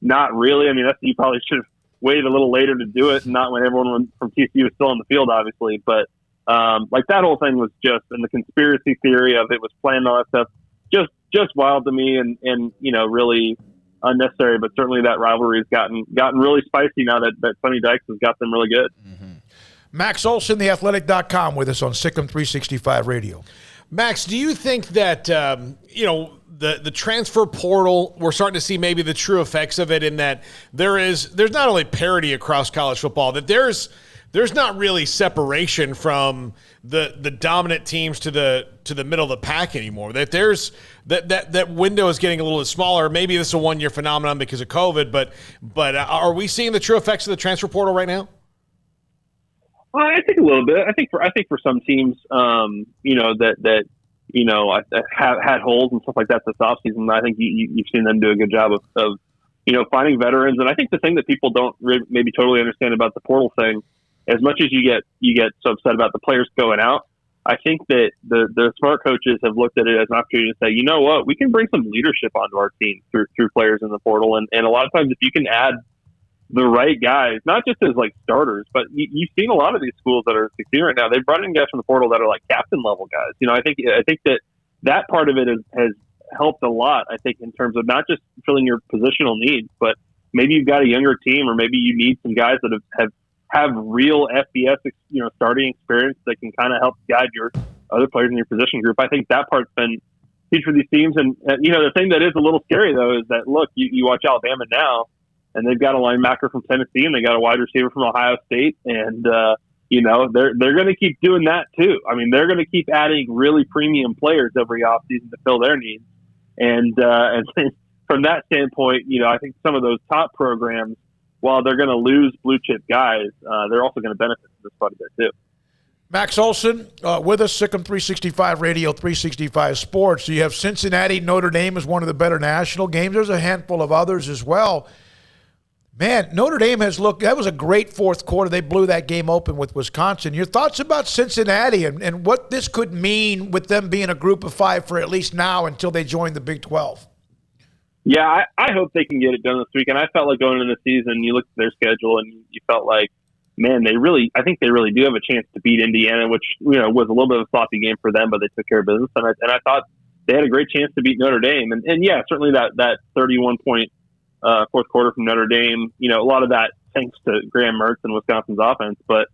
Not really. I mean, you probably should have waited a little later to do it, and not when everyone from TCU was still on the field, obviously. But that whole thing was just, and the conspiracy theory of it was planned, all that stuff, just wild to me, and really unnecessary. But certainly that rivalry has gotten really spicy now that Sonny Dykes has got them really good.
Mm-hmm. Max Olson, theathletic.com, with us on Sikkim 365 Radio.
Max, do you think that, the transfer portal, we're starting to see maybe the true effects of it in that there's not only parity across college football, that there's not really separation from the dominant teams to the middle of the pack anymore. That there's that window is getting a little bit smaller. Maybe this is a one-year phenomenon because of COVID, but are we seeing the true effects of the transfer portal right now?
I think a little bit. I think for some teams, that have had holes and stuff like that this offseason, I think you've seen them do a good job of finding veterans. And I think the thing that people don't maybe totally understand about the portal thing, as much as you get so upset about the players going out, I think that the smart coaches have looked at it as an opportunity to say, you know what, we can bring some leadership onto our team through players in the portal. And a lot of times if you can add the right guys, not just as starters, but you've seen a lot of these schools that are succeeding right now. They've brought in guys from the portal that are captain level guys. I think that part of it has helped a lot. I think in terms of not just filling your positional needs, but maybe you've got a younger team, or maybe you need some guys that have real FBS, starting experience that can kind of help guide your other players in your position group. I think that part's been huge for these teams. And the thing that is a little scary though is that look, you watch Alabama now. And they've got a linebacker from Tennessee, and they got a wide receiver from Ohio State, and they're going to keep doing that too. I mean, they're going to keep adding really premium players every offseason to fill their needs. And from that standpoint, I think some of those top programs, while they're going to lose blue chip guys, they're also going to benefit from this quite a bit too.
Max Olson with us, Sikkim 365 Radio, 365 Sports. So you have Cincinnati, Notre Dame as one of the better national games. There's a handful of others as well. Man, Notre Dame that was a great fourth quarter. They blew that game open with Wisconsin. Your thoughts about Cincinnati and what this could mean with them being a group of five for at least now until they join the Big 12?
Yeah, I hope they can get it done this week. And I felt like going into the season, you looked at their schedule and you felt like, man, I think they really do have a chance to beat Indiana, which was a little bit of a sloppy game for them, but they took care of business. And I thought they had a great chance to beat Notre Dame. And yeah, certainly that 31-point fourth quarter from Notre Dame, a lot of that thanks to Graham Mertz and Wisconsin's offense, but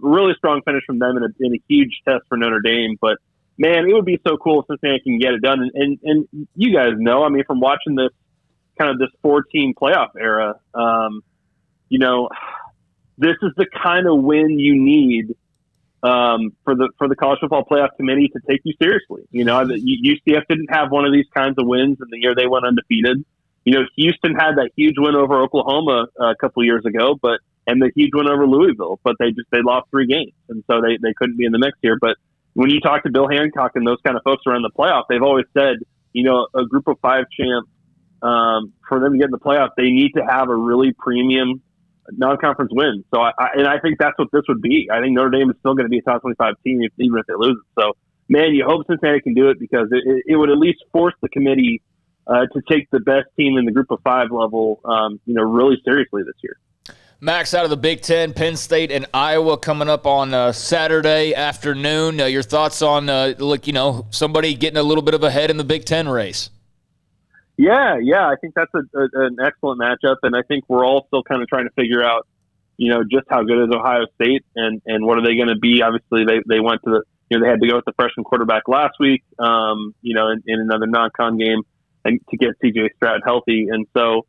really strong finish from them in a huge test for Notre Dame. But man, it would be so cool if Cincinnati can get it done. And you guys know, I mean, from watching this 4-team playoff era, this is the kind of win you need for the College Football Playoff Committee to take you seriously. UCF didn't have one of these kinds of wins in the year they went undefeated. Houston had that huge win over Oklahoma a couple of years ago, and the huge win over Louisville, but they lost 3 games, and so they couldn't be in the mix here. But when you talk to Bill Hancock and those kind of folks around the playoff, they've always said, a group of 5 champ, for them to get in the playoff, they need to have a really premium non-conference win. So I think that's what this would be. I think Notre Dame is still going to be a top 25 team even if they lose it. So man, you hope Cincinnati can do it because it would at least force the committee to take the best team in the group of 5 level, really seriously this year.
Max, out of the Big Ten, Penn State and Iowa coming up on Saturday afternoon. Your thoughts on, somebody getting a little bit of a head in the Big Ten race?
Yeah, I think that's an excellent matchup, and I think we're all still kind of trying to figure out, just how good is Ohio State and what are they going to be. Obviously, they went to they had to go with the freshman quarterback last week, in another non-con game. and to get C.J. Stroud healthy. And so,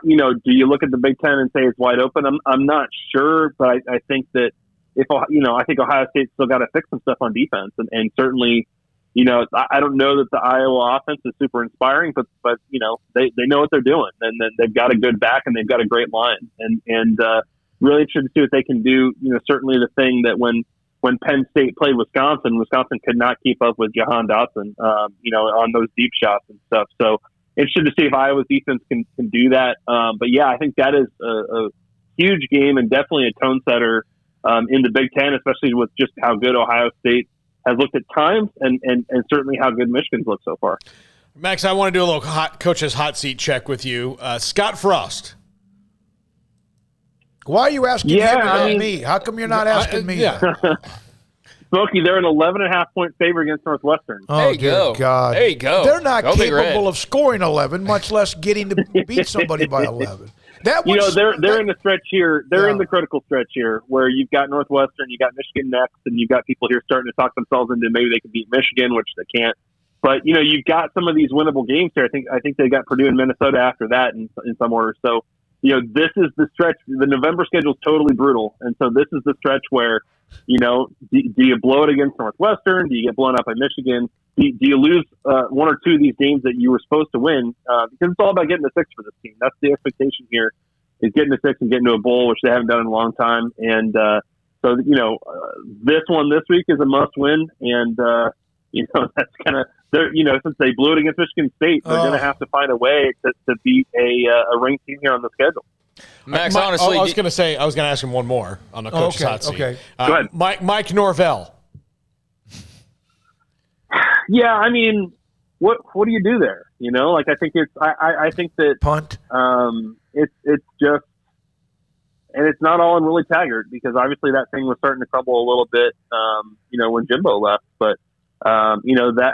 do you look at the Big Ten and say it's wide open? I'm not sure, but I think that I think Ohio State's still got to fix some stuff on defense, and certainly, I don't know that the Iowa offense is super inspiring, but they know what they're doing, and then they've got a good back and they've got a great line, and really interested to see what they can do. Certainly the thing that when Penn State played Wisconsin could not keep up with Jahan Dotson, on those deep shots and stuff. So interested to see if Iowa's defense can do that. But yeah, I think that is a huge game and definitely a tone setter in the Big Ten, especially with just how good Ohio State has looked at times and certainly how good Michigan's looked so far.
Max, I want to do a little coach's hot seat check with you. Scott Frost.
Why are you asking him and not me? How come you're not asking me?
Yeah. Smokey, they're an 11.5-point favorite against Northwestern.
Oh,
there you go.
God.
There you go.
They're not
go
capable of scoring 11, much less getting to beat somebody by 11.
They're in the stretch here. They're in the critical stretch here where you've got Northwestern, you got Michigan next, and you've got people here starting to talk themselves into maybe they can beat Michigan, which they can't. But you've got some of these winnable games here. I think they got Purdue and Minnesota after that in some order. So this is the stretch. The November schedule is totally brutal, and so this is the stretch where do you blow it against Northwestern? Do you get blown up by Michigan? Do you lose one or two of these games that you were supposed to win? Because it's all about getting to 6 for this team. That's the expectation here, is getting to 6 and getting to a bowl, which they haven't done in a long time. And so this one this week is a must-win, and that's kind of since they blew it against Michigan State, they're going to have to find a way to beat a ranked team here on the schedule.
Max, honestly,
I was going to ask him one more on the coach's hot seat.
Okay. Go ahead.
Mike Norvell.
Yeah, I mean, what do you do there? I think I think that
punt.
It's just, and it's not all in Willie Taggart, because obviously that thing was starting to crumble a little bit, when Jimbo left. But that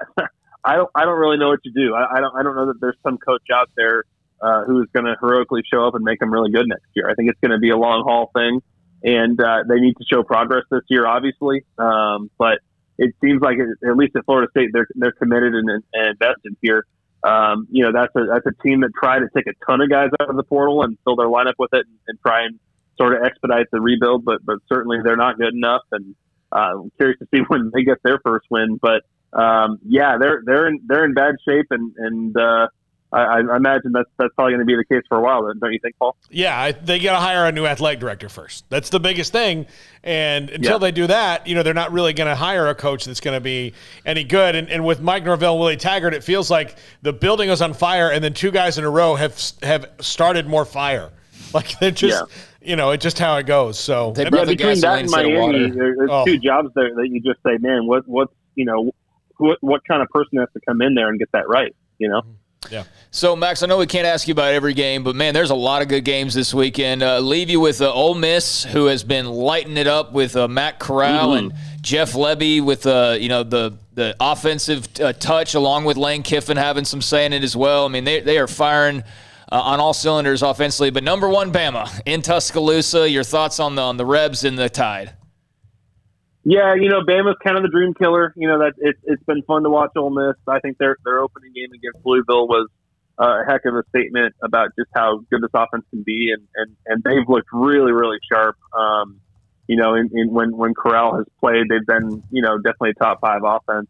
I don't really know what to do. I don't know that there's some coach out there who is going to heroically show up and make them really good next year. I think it's going to be a long haul thing, and they need to show progress this year, obviously. But it seems like at least at Florida State, they're committed and invested here. That's a team that tried to take a ton of guys out of the portal and fill their lineup with it and try and sort of expedite the rebuild, but certainly they're not good enough. And I'm curious to see when they get their first win. But they're in bad shape, and I imagine that's probably going to be the case for a while, don't you think, Paul?
Yeah, they got to hire a new athletic director first. That's the biggest thing. And until they do that, they're not really going to hire a coach that's going to be any good. And with Mike Norvell and Willie Taggart, it feels like the building was on fire, and then 2 guys in a row have started more fire. Like they're just, it's just how it goes. So
between that and Miami, there's 2 jobs there that you just say, man, what kind of person has to come in there and get that right?
Yeah.
So, Max, I know we can't ask you about every game, but, man, there's a lot of good games this weekend. Leave you with Ole Miss, who has been lighting it up with Matt Corral and Jeff Lebby with, the offensive touch, along with Lane Kiffin having some say in it as well. I mean, they are firing on all cylinders offensively. But number 1, Bama in Tuscaloosa. Your thoughts on the Rebs and the Tide?
Yeah, Bama's kind of the dream killer. That it's been fun to watch Ole Miss. I think their opening game against Louisville was a heck of a statement about just how good this offense can be, and they've looked really, really sharp. When Corral has played, they've been definitely a top 5 offense.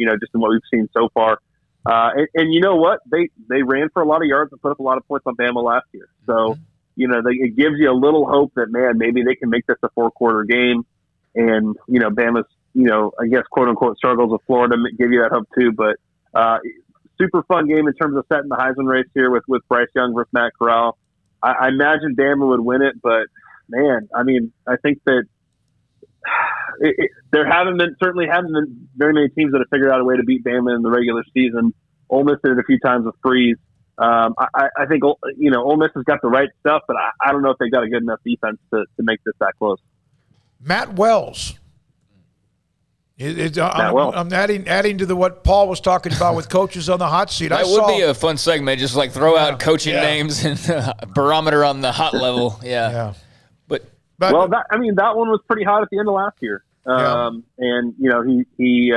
Just in what we've seen so far. And you know what? They ran for a lot of yards and put up a lot of points on Bama last year. So it gives you a little hope that, man, maybe they can make this a 4-quarter game. And, Bama's, I guess, quote unquote, struggles with Florida give you that hope too. But super fun game in terms of setting the Heisman race here with Bryce Young versus Matt Corral. I imagine Bama would win it, but man, I mean, I think that there certainly haven't been very many teams that have figured out a way to beat Bama in the regular season. Ole Miss did it a few times with Freeze. I think, Ole Miss has got the right stuff, but I don't know if they got a good enough defense to make this that close.
Matt Wells. I'm adding to what Paul was talking about with coaches on the hot seat.
That would be a fun segment, just like throw out coaching names and barometer on the hot level. Yeah. But
that one was pretty hot at the end of last year. And he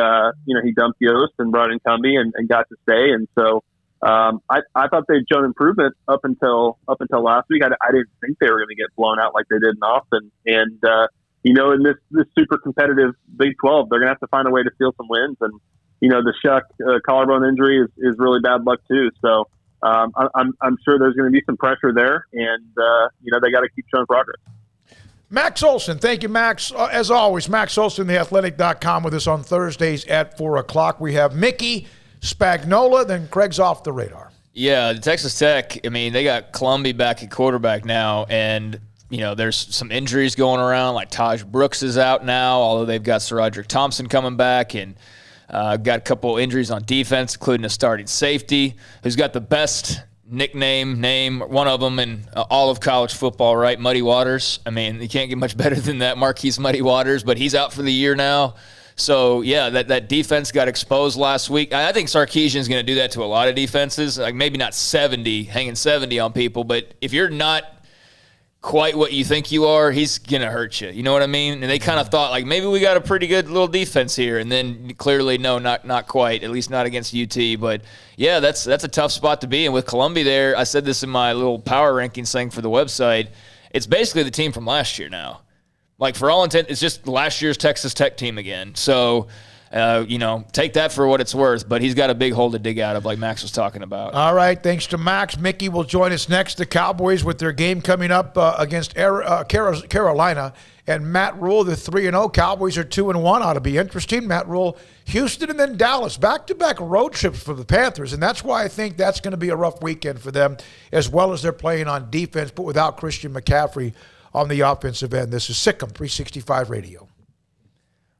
dumped Yost and brought in Cumbie and got to stay. And so I thought they'd shown improvement up until last week. I didn't think they were going to get blown out like they did in Austin. And in this super competitive Big 12, they're going to have to find a way to steal some wins. And the Shuck collarbone injury is really bad luck too. So I'm sure there's going to be some pressure there, and they got to keep showing progress.
Max Olson, thank you, Max. As always, Max Olson, theathletic.com, with us on Thursdays at 4 o'clock. We have Mickey Spagnola, then Craig's off the radar.
Yeah, Texas Tech, they got Columbia back at quarterback now, and there's some injuries going around, like Taj Brooks is out now, although they've got SaRodorick Thompson coming back, and got a couple injuries on defense, including a starting safety who's got the best name, one of them in all of college football, right? Muddy Waters. You can't get much better than that, Marquise Muddy Waters, but he's out for the year now. So, yeah, that defense got exposed last week. I think Sarkisian's going to do that to a lot of defenses, like maybe not hanging 70 on people, but if you're not quite what you think you are, he's going to hurt you. You know what I mean? And they kind of thought, like, maybe we got a pretty good little defense here. And then clearly, no, not quite, at least not against UT. But, yeah, that's a tough spot to be in. With Columbia there, I said this in my little power rankings thing for the website, it's basically the team from last year now. Like, for all intent, it's just last year's Texas Tech team again. So, take that for what it's worth, but he's got a big hole to dig out of, like Max was talking about.
All right, thanks to Max. Mickey will join us next. The Cowboys with their game coming up against Carolina. And Matt Rule, the 3-0. Cowboys are 2-1. Ought to be interesting. Matt Rule, Houston, and then Dallas. Back-to-back road trips for the Panthers, and that's why I think that's going to be a rough weekend for them, as well as they're playing on defense, but without Christian McCaffrey on the offensive end. This is Sikkim 365 Radio.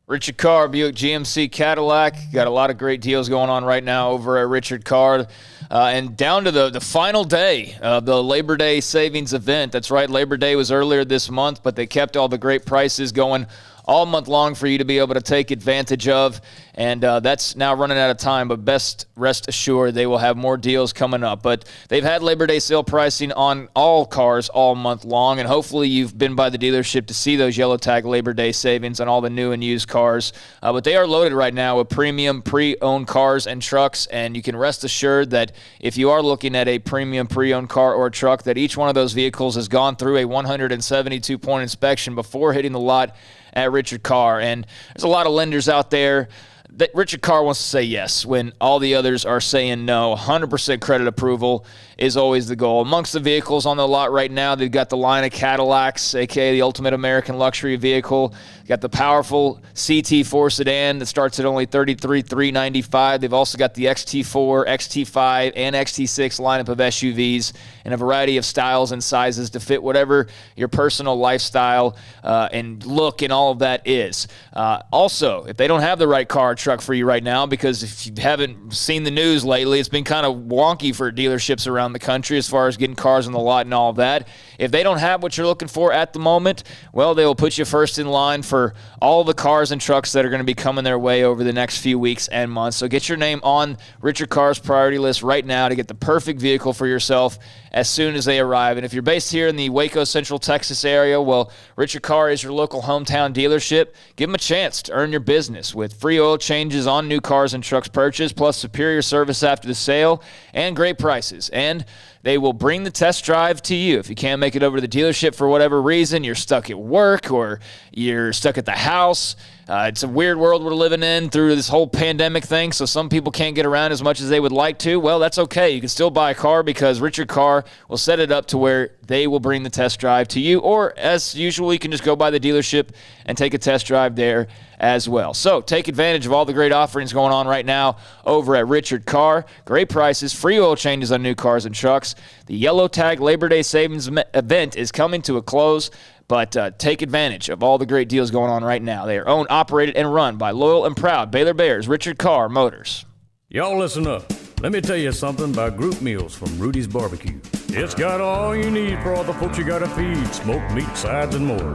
Richard Carr, Buick GMC Cadillac. Got a lot of great deals going on right now over at Richard Carr. And down to the final day of the Labor Day savings event. That's right, Labor Day was earlier this month, but they kept all the great prices going all month long for you to be able to take advantage of. And that's now running out of time, but best rest assured they will have more deals coming up. But they've had Labor Day sale pricing on all cars all month long, and hopefully you've been by the dealership to see those yellow tag Labor Day savings on all the new and used cars. But they are loaded right now with premium pre-owned cars and trucks, and you can rest assured that if you are looking at a premium pre-owned car or truck, that each one of those vehicles has gone through a 172-point inspection before hitting the lot at Richard Carr. And there's a lot of lenders out there that Richard Carr wants to say yes when all the others are saying no. 100% credit approval is always the goal. Amongst the vehicles on the lot right now, they've got the line of Cadillacs, a.k.a. the ultimate American luxury vehicle. Got the powerful CT4 sedan that starts at only $33,395. They've also got the XT4, XT5, and XT6 lineup of SUVs in a variety of styles and sizes to fit whatever your personal lifestyle and look and all of that is. Also, if they don't have the right car or truck for you right now, because if you haven't seen the news lately, it's been kind of wonky for dealerships around the country as far as getting cars on the lot and all of that. If they don't have what you're looking for at the moment, well, they will put you first in line for all the cars and trucks that are going to be coming their way over the next few weeks and months. So get your name on Richard Carr's priority list right now to get the perfect vehicle for yourself as soon as they arrive. And if you're based here in the Waco, Central Texas area, well, Richard Carr is your local hometown dealership. Give them a chance to earn your business with free oil changes on new cars and trucks purchased, plus superior service after the sale and great prices. And they will bring the test drive to you. If you can't make it over to the dealership for whatever reason, you're stuck at work or you're stuck at the house. It's a weird world we're living in through this whole pandemic thing, so some people can't get around as much as they would like to. Well, that's okay. You can still buy a car because Richard Carr will set it up to where they will bring the test drive to you, or as usual, you can just go by the dealership and take a test drive there as well. So take advantage of all the great offerings going on right now over at Richard Carr. Great prices, free oil changes on new cars and trucks. The Yellow Tag Labor Day Savings event is coming to a close, but take advantage of all the great deals going on right now. They are owned, operated, and run by loyal and proud Baylor Bears, Richard Carr Motors.
Y'all listen up. Let me tell you something about group meals from Rudy's Barbecue. It's got all you need for all the folks you gotta feed, smoked meat, sides, and more.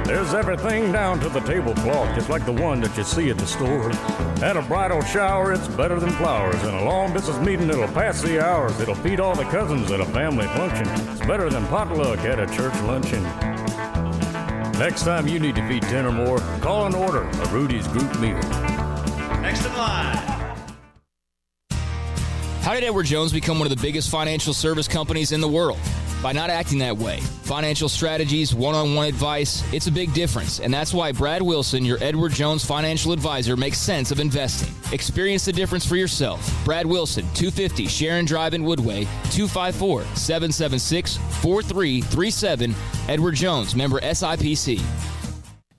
There's everything down to the tablecloth, just like the one that you see at the store. At a bridal shower, it's better than flowers. In a long business meeting, it'll pass the hours. It'll feed all the cousins at a family function. It's better than potluck at a church luncheon. Next time you need to feed 10 or more, call and order a Rudy's group meal.
Next in line.
How did Edward Jones become one of the biggest financial service companies in the world? By not acting that way. Financial strategies, one-on-one advice, it's a big difference. And that's why Brad Wilson, your Edward Jones financial advisor, makes sense of investing. Experience the difference for yourself. Brad Wilson, 250 Sharon Drive in Woodway, 254-776-4337. Edward Jones, member SIPC.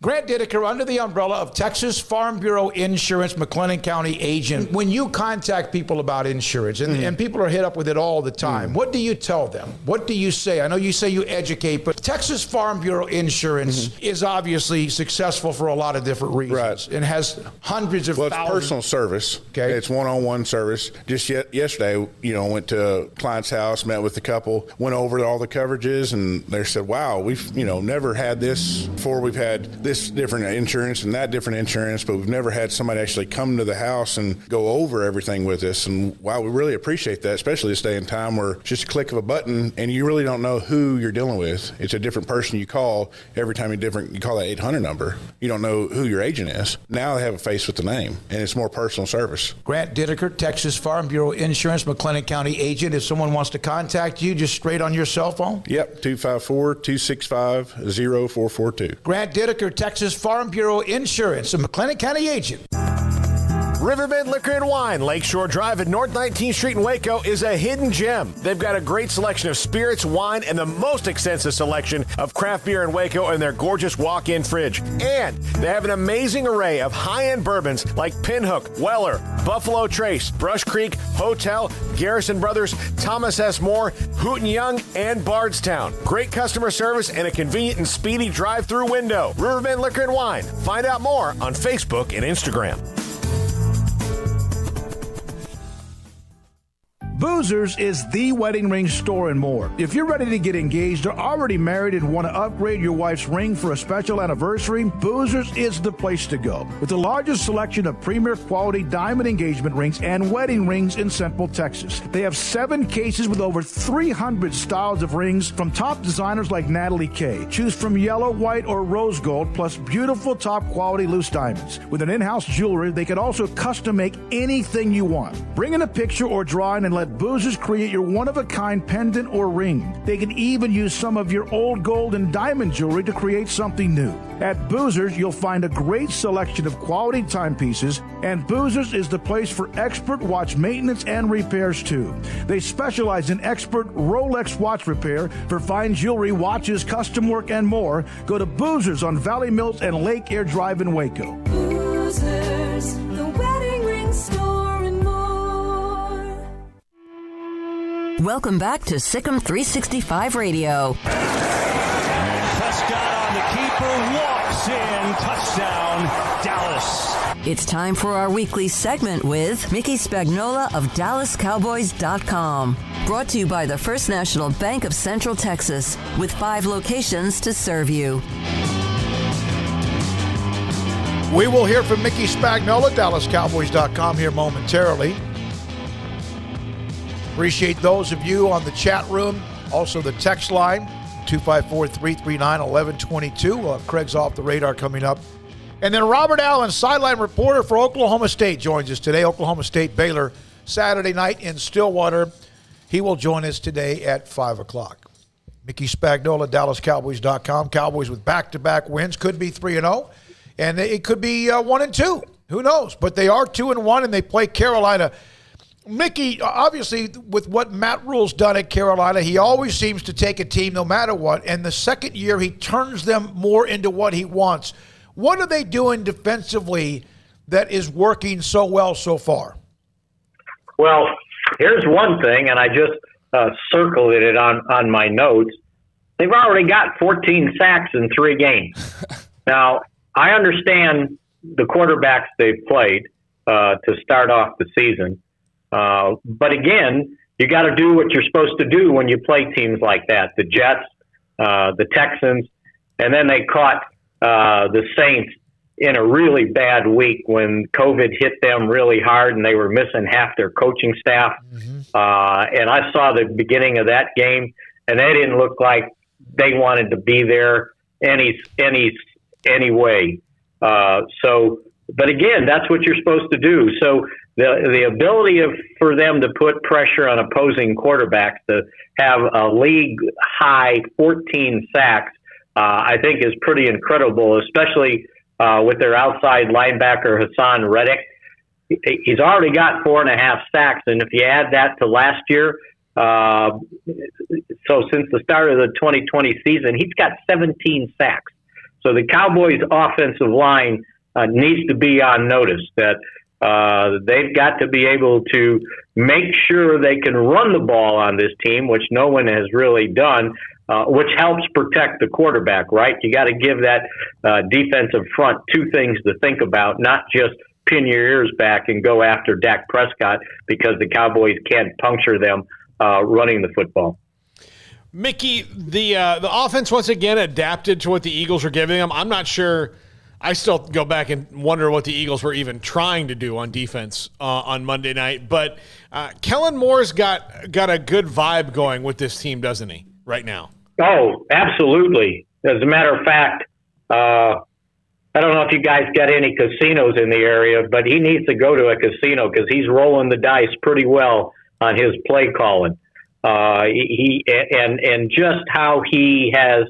Grant Dideker, under the umbrella of Texas Farm Bureau Insurance, McLennan County agent. When you contact people about insurance, and people are hit up with it all the time, what do you tell them? What do you say? I know you say you educate, but Texas Farm Bureau Insurance is obviously successful for a lot of different reasons.
Right.
It has hundreds of thousands.
It's personal service.
Okay.
It's one-on-one service. Just yesterday, went to a client's house, met with the couple, went over all the coverages, and they said, wow, we've, never had this before. We've had this different insurance and that different insurance, but we've never had somebody actually come to the house and go over everything with us. And wow, we really appreciate that, especially this day and time where it's just a click of a button and you really don't know who you're dealing with. It's a different person you call every time you call that 800 number. You don't know who your agent is. Now they have a face with the name, and it's more personal service.
Grant Dideker, Texas Farm Bureau Insurance, McLennan County agent. If someone wants to contact you, just straight on your cell phone?
Yep, 254-265-0442.
Grant Dideker, Texas Farm Bureau Insurance, a McLennan County agent.
Riverbend Liquor and Wine, Lakeshore Drive at North 19th Street in Waco, is a hidden gem. They've got a great selection of spirits, wine, and the most extensive selection of craft beer in Waco in their gorgeous walk-in fridge. And they have an amazing array of high-end bourbons like Pinhook, Weller, Buffalo Trace, Brush Creek, Hotel, Garrison Brothers, Thomas S. Moore, Hooten Young, and Bardstown. Great customer service and a convenient and speedy drive-through window. Riverbend Liquor and Wine. Find out more on Facebook and Instagram.
Boozers is the wedding ring store and more. If you're ready to get engaged or already married and want to upgrade your wife's ring for a special anniversary, Boozers is the place to go. With the largest selection of premier quality diamond engagement rings and wedding rings in Central Texas. They have 7 cases with over 300 styles of rings from top designers like Natalie Kay. Choose from yellow, white, or rose gold, plus beautiful top quality loose diamonds. With an in-house jewelry, they can also custom make anything you want. Bring in a picture or drawing and let Boozers create your one-of-a-kind pendant or ring. They can even use some of your old gold and diamond jewelry to create something new. At Boozers, you'll find a great selection of quality timepieces, and Boozers is the place for expert watch maintenance and repairs too. They specialize in expert Rolex watch repair for fine jewelry, watches, custom work, and more. Go to Boozers on Valley Mills and Lake Air Drive in Waco.
Boozers, the wedding ring store and more.
Welcome back to Sikkim 365 Radio.
Prescott on the keeper, walks in, touchdown, Dallas.
It's time for our weekly segment with Mickey Spagnola of DallasCowboys.com. Brought to you by the First National Bank of Central Texas, with 5 locations to serve you.
We will hear from Mickey Spagnola, DallasCowboys.com, here momentarily. Appreciate those of you on the chat room, also the text line, 254-339-1122. We'll have Craig's Off the Radar coming up. And then Robert Allen, sideline reporter for Oklahoma State, joins us today. Oklahoma State, Baylor, Saturday night in Stillwater. He will join us today at 5 o'clock. Mickey Spagnola, DallasCowboys.com. Cowboys with back-to-back wins. Could be 3-0, and it could be 1-2. Who knows? But they are 2-1, and they play Carolina. Mickey, obviously, with what Matt Rule's done at Carolina, he always seems to take a team no matter what, and the second year he turns them more into what he wants. What are they doing defensively that is working so well so far?
Well, here's one thing, and I just circled it on my notes. They've already got 14 sacks in 3 games. Now, I understand the quarterbacks they've played to start off the season. But again, you got to do what you're supposed to do when you play teams like that. The Jets, the Texans, and then they caught the Saints in a really bad week when COVID hit them really hard and they were missing half their coaching staff. And I saw the beginning of that game, and they didn't look like they wanted to be there anyway. But again, that's what you're supposed to do. So the ability for them to put pressure on opposing quarterbacks to have a league high 14 sacks, I think is pretty incredible, especially with their outside linebacker Hassan Reddick. He's already got 4.5 sacks, and if you add that to last year, so since the start of the 2020 season, he's got 17 sacks. So the Cowboys' offensive line needs to be on notice that they've got to be able to make sure they can run the ball on this team, which no one has really done, which helps protect the quarterback, right? You got to give that defensive front two things to think about, not just pin your ears back and go after Dak Prescott because the Cowboys can't puncture them running the football.
Mickey, the offense once again adapted to what the Eagles were giving them. I'm not sure. I still go back and wonder what the Eagles were even trying to do on defense on Monday night. But Kellen Moore's got a good vibe going with this team, doesn't he, right now?
Oh, absolutely. As a matter of fact, I don't know if you guys got any casinos in the area, but he needs to go to a casino because he's rolling the dice pretty well on his play calling. And just how he has,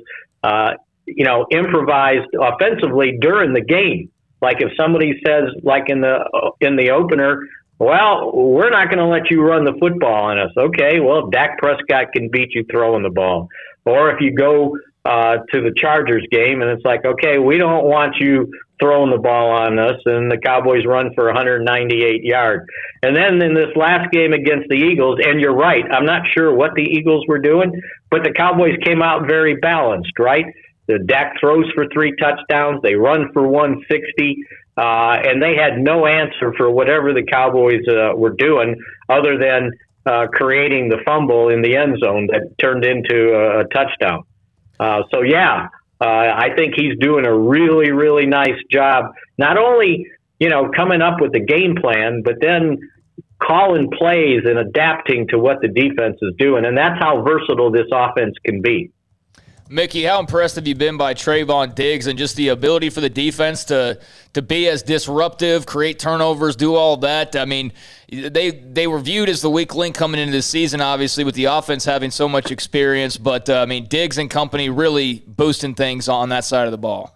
improvised offensively during the game. Like if somebody says, like in the opener, well, we're not going to let you run the football on us. Okay, well, Dak Prescott can beat you throwing the ball. Or if you go to the Chargers game and it's like, okay, we don't want you throwing the ball on us, and the Cowboys run for 198 yards. And then in this last game against the Eagles, and you're right, I'm not sure what the Eagles were doing, but the Cowboys came out very balanced, right? The Dak throws for 3 touchdowns, they run for 160, and they had no answer for whatever the Cowboys were doing other than creating the fumble in the end zone that turned into a touchdown. I think he's doing a really, really nice job, not only, coming up with the game plan, but then calling plays and adapting to what the defense is doing. And that's how versatile this offense can be.
Mickey, how impressed have you been by Trayvon Diggs and just the ability for the defense to be as disruptive, create turnovers, do all of that? I mean, they were viewed as the weak link coming into this season, obviously, with the offense having so much experience. But, Diggs and company really boosting things on that side of the ball.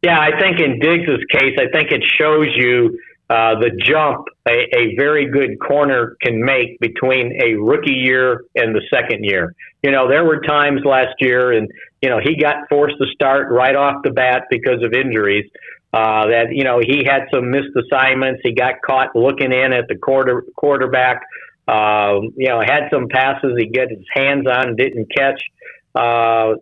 Yeah, I think in Diggs' case, I think it shows you the jump a very good corner can make between a rookie year and the second year. There were times last year, and, he got forced to start right off the bat because of injuries, that, he had some missed assignments. He got caught looking in at the quarterback, had some passes he got his hands on, didn't catch. And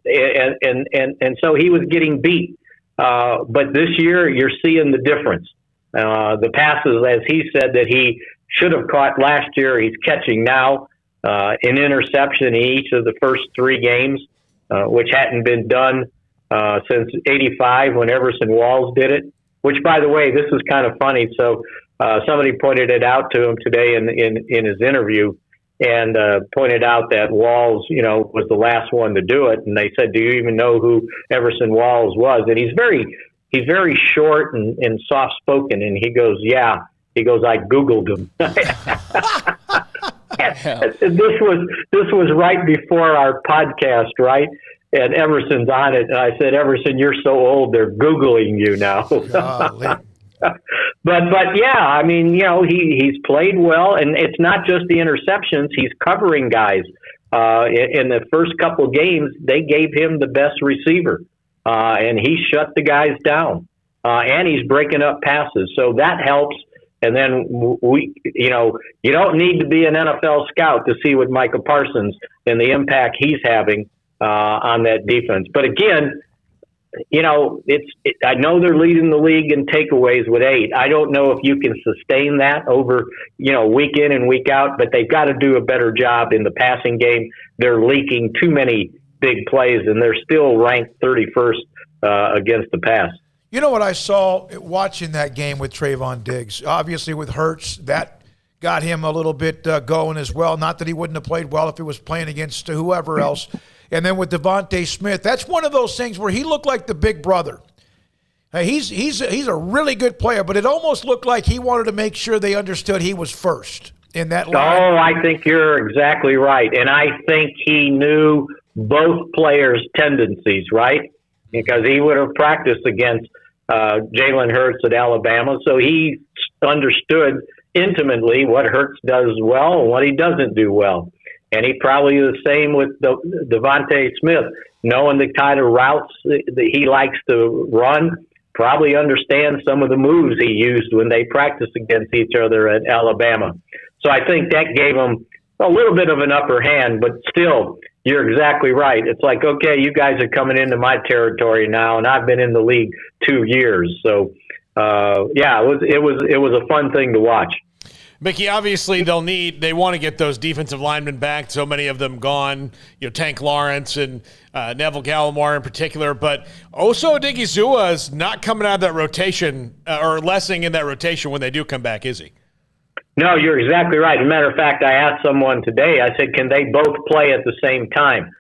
so he was getting beat. But this year you're seeing the difference. The passes, as he said, that he should have caught last year, he's catching now. An interception in each of the first 3 games, which hadn't been done since '85 when Everson Walls did it. Which, by the way, this is kind of funny. So somebody pointed it out to him today in his interview, and pointed out that Walls, was the last one to do it. And they said, "Do you even know who Everson Walls was?" And he's very short and soft spoken, and he goes, "Yeah." He goes, "I Googled him." This was right before our podcast, right? And Everson's on it, and I said, "Everson, you're so old, they're Googling you now." But yeah, I mean, he's played well, and it's not just the interceptions; he's covering guys. In the first couple games, they gave him the best receiver, and he shut the guys down, and he's breaking up passes, so that helps. And then you don't need to be an NFL scout to see with Micah Parsons and the impact he's having on that defense. But again, I know they're leading the league in takeaways with 8. I don't know if you can sustain that over, week in and week out, but they've got to do a better job in the passing game. They're leaking too many big plays, and they're still ranked 31st against the pass.
You know what I saw watching that game with Trayvon Diggs? Obviously with Hurts, that got him a little bit going as well. Not that he wouldn't have played well if he was playing against whoever else. And then with Devontae Smith, that's one of those things where he looked like the big brother. Hey, he's a really good player, but it almost looked like he wanted to make sure they understood he was first in that line.
Oh, I think you're exactly right. And I think he knew both players' tendencies, right? Because he would have practiced against Jalen Hurts at Alabama, so he understood intimately what Hurts does well and what he doesn't do well. And he probably is the same with Devontae Smith, knowing the kind of routes that he likes to run, probably understands some of the moves he used when they practiced against each other at Alabama. So I think that gave him a little bit of an upper hand, but still, you're exactly right. It's like, okay, you guys are coming into my territory now, and I've been in the league 2 years. So, it was a fun thing to watch.
Mickey, obviously they want to get those defensive linemen back. So many of them gone, Tank Lawrence and Neville Gallimore in particular. But Osa Odigizua is not coming out of that rotation or lessening in that rotation when they do come back, is he?
No, you're exactly right. As a matter of fact, I asked someone today, I said, can they both play at the same time,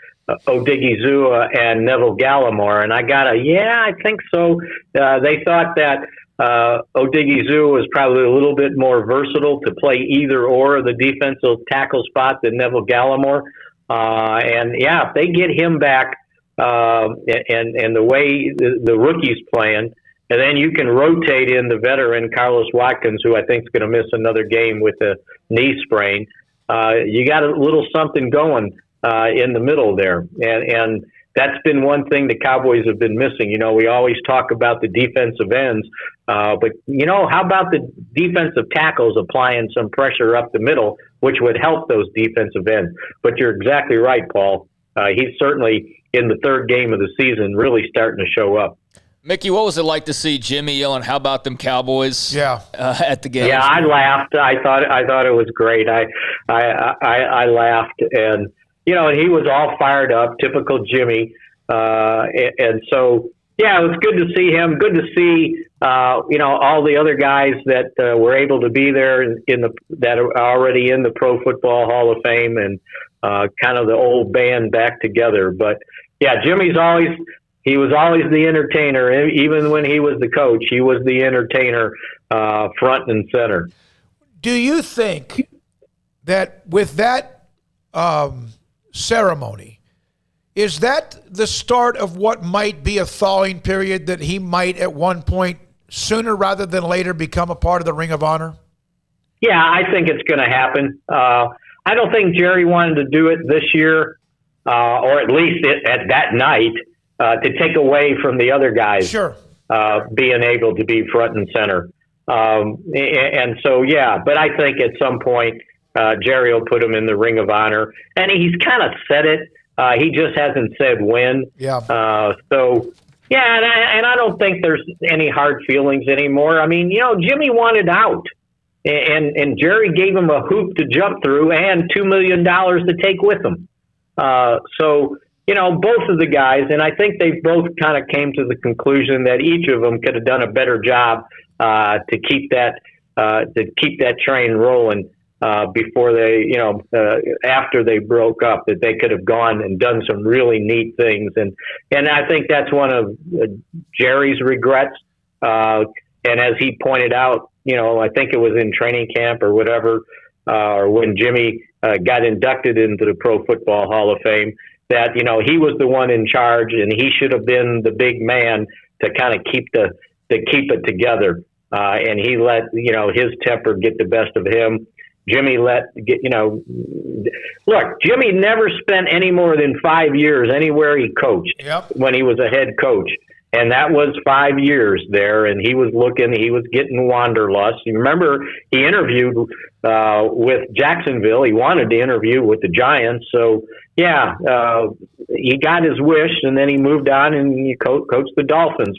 Odigizua and Neville Gallimore? And I got I think so. They thought that Odigizua was probably a little bit more versatile to play either or of the defensive tackle spot than Neville Gallimore. If they get him back and the way the rookie's playing, and then you can rotate in the veteran Carlos Watkins, who I think is going to miss another game with a knee sprain. You got a little something going in the middle there. And that's been one thing the Cowboys have been missing. We always talk about the defensive ends, but how about the defensive tackles applying some pressure up the middle, which would help those defensive ends? But you're exactly right, Paul. He's certainly in the third game of the season really starting to show up.
Mickey, what was it like to see Jimmy yelling, "How about them Cowboys?" At the game?
Yeah, I laughed. I thought it was great. I laughed, and and he was all fired up, typical Jimmy. And so, it was good to see him. Good to see all the other guys that were able to be there that are already in the Pro Football Hall of Fame, and kind of the old band back together. But Jimmy's he was always the entertainer. Even when he was the coach, he was the entertainer, front and center.
Do you think that with that ceremony, is that the start of what might be a thawing period, that he might at one point sooner rather than later become a part of the Ring of Honor?
Yeah, I think it's going to happen. I don't think Jerry wanted to do it this year, or at least at that night, to take away from the other guys being able to be front and center. And so, but I think at some point Jerry will put him in the Ring of Honor. And he's kind of said it. He just hasn't said when. And I don't think there's any hard feelings anymore. I mean, Jimmy wanted out. And Jerry gave him a hoop to jump through and $2 million to take with him. Both of the guys, and I think they both kind of came to the conclusion that each of them could have done a better job to keep that train rolling before they, after they broke up, that they could have gone and done some really neat things. And I think that's one of Jerry's regrets. And as he pointed out, I think it was in training camp or whatever, or when Jimmy got inducted into the Pro Football Hall of Fame, that, he was the one in charge and he should have been the big man to kind of keep it together. And he let, his temper get the best of him. Jimmy Jimmy never spent any more than 5 years anywhere he coached when he was a head coach. And that was 5 years there, and he was getting wanderlust. You remember he interviewed with Jacksonville. He wanted to interview with the Giants. So, he got his wish, and then he moved on and he coached the Dolphins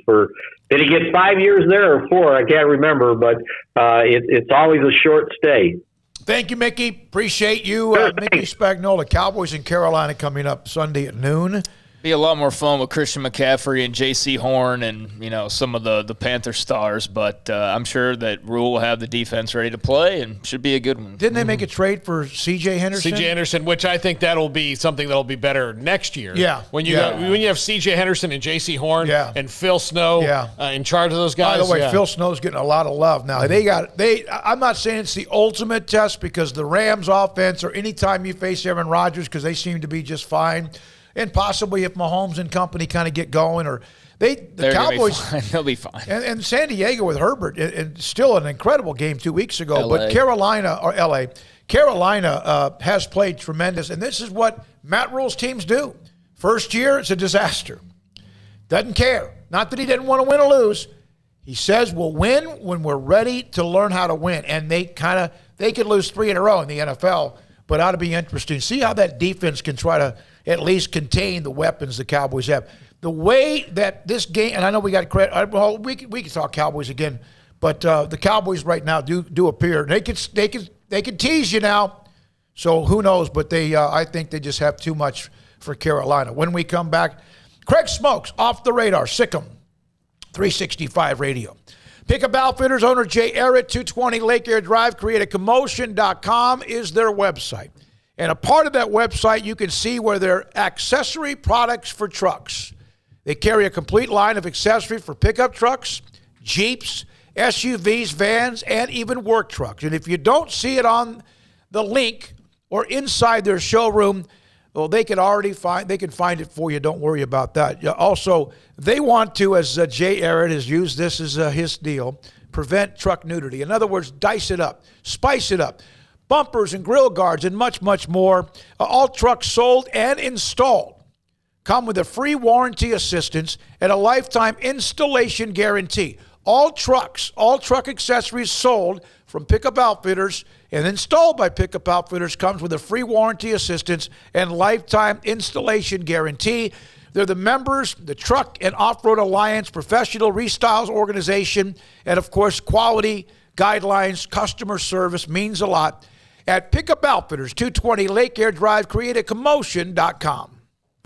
did he get 5 years there or 4? I can't remember, but it's always a short stay.
Thank you, Mickey. Appreciate you. Mickey Spagnola, Cowboys in Carolina coming up Sunday at noon.
Be a lot more fun with Christian McCaffrey and J.C. Horn and, some of the Panther stars. But I'm sure that Rule will have the defense ready to play and should be a good one.
Didn't they make a trade for C.J. Henderson?
C.J. Henderson, which I think that'll be something that'll be better next year.
Yeah.
When you have C.J. Henderson and J.C. Horn and Phil Snow in charge of those guys.
By the way, Phil Snow's getting a lot of love now. I'm not saying it's the ultimate test because the Rams offense, or anytime you face Aaron Rodgers, because they seem to be just fine. And possibly if Mahomes and company kind of get going, or the Cowboys,
they'll be fine.
And San Diego with Herbert, and still an incredible game 2 weeks ago.
LA.
But Carolina has played tremendous, and this is what Matt Rule's teams do. First year, it's a disaster. Doesn't care. Not that he didn't want to win or lose. He says we'll win when we're ready to learn how to win, and they could lose 3 in a row in the NFL, but ought to be interesting. See how that defense can try to at least contain the weapons the Cowboys have. The way that this game, and I know we got credit. Well, we can talk Cowboys again, but the Cowboys right now do appear. They can tease you now, so who knows? But I think they just have too much for Carolina. When we come back, Craig Smoak's Off the Radar, Sikkim 365 Radio. Pickup Outfitters owner Jay Arrett, 220 Lake Air Drive, createacommotion.com is their website. And a part of that website, you can see where their accessory products for trucks. They carry a complete line of accessories for pickup trucks, Jeeps, SUVs, vans, and even work trucks. And if you don't see it on the link or inside their showroom, well, they can find it for you. Don't worry about that. Also, they want to, as Jay Arrett has used this as his deal, prevent truck nudity. In other words, dice it up, spice it up. Bumpers and grill guards and much, much more. All trucks sold and installed come with a free warranty assistance and a lifetime installation guarantee. All truck accessories sold from Pickup Outfitters and installed by Pickup Outfitters comes with a free warranty assistance and lifetime installation guarantee. They're the members, the Truck and Off-Road Alliance Professional Restyles Organization, and of course, quality guidelines, customer service means a lot. At Pickup Outfitters, 220 Lake Air Drive, createacommotion.com.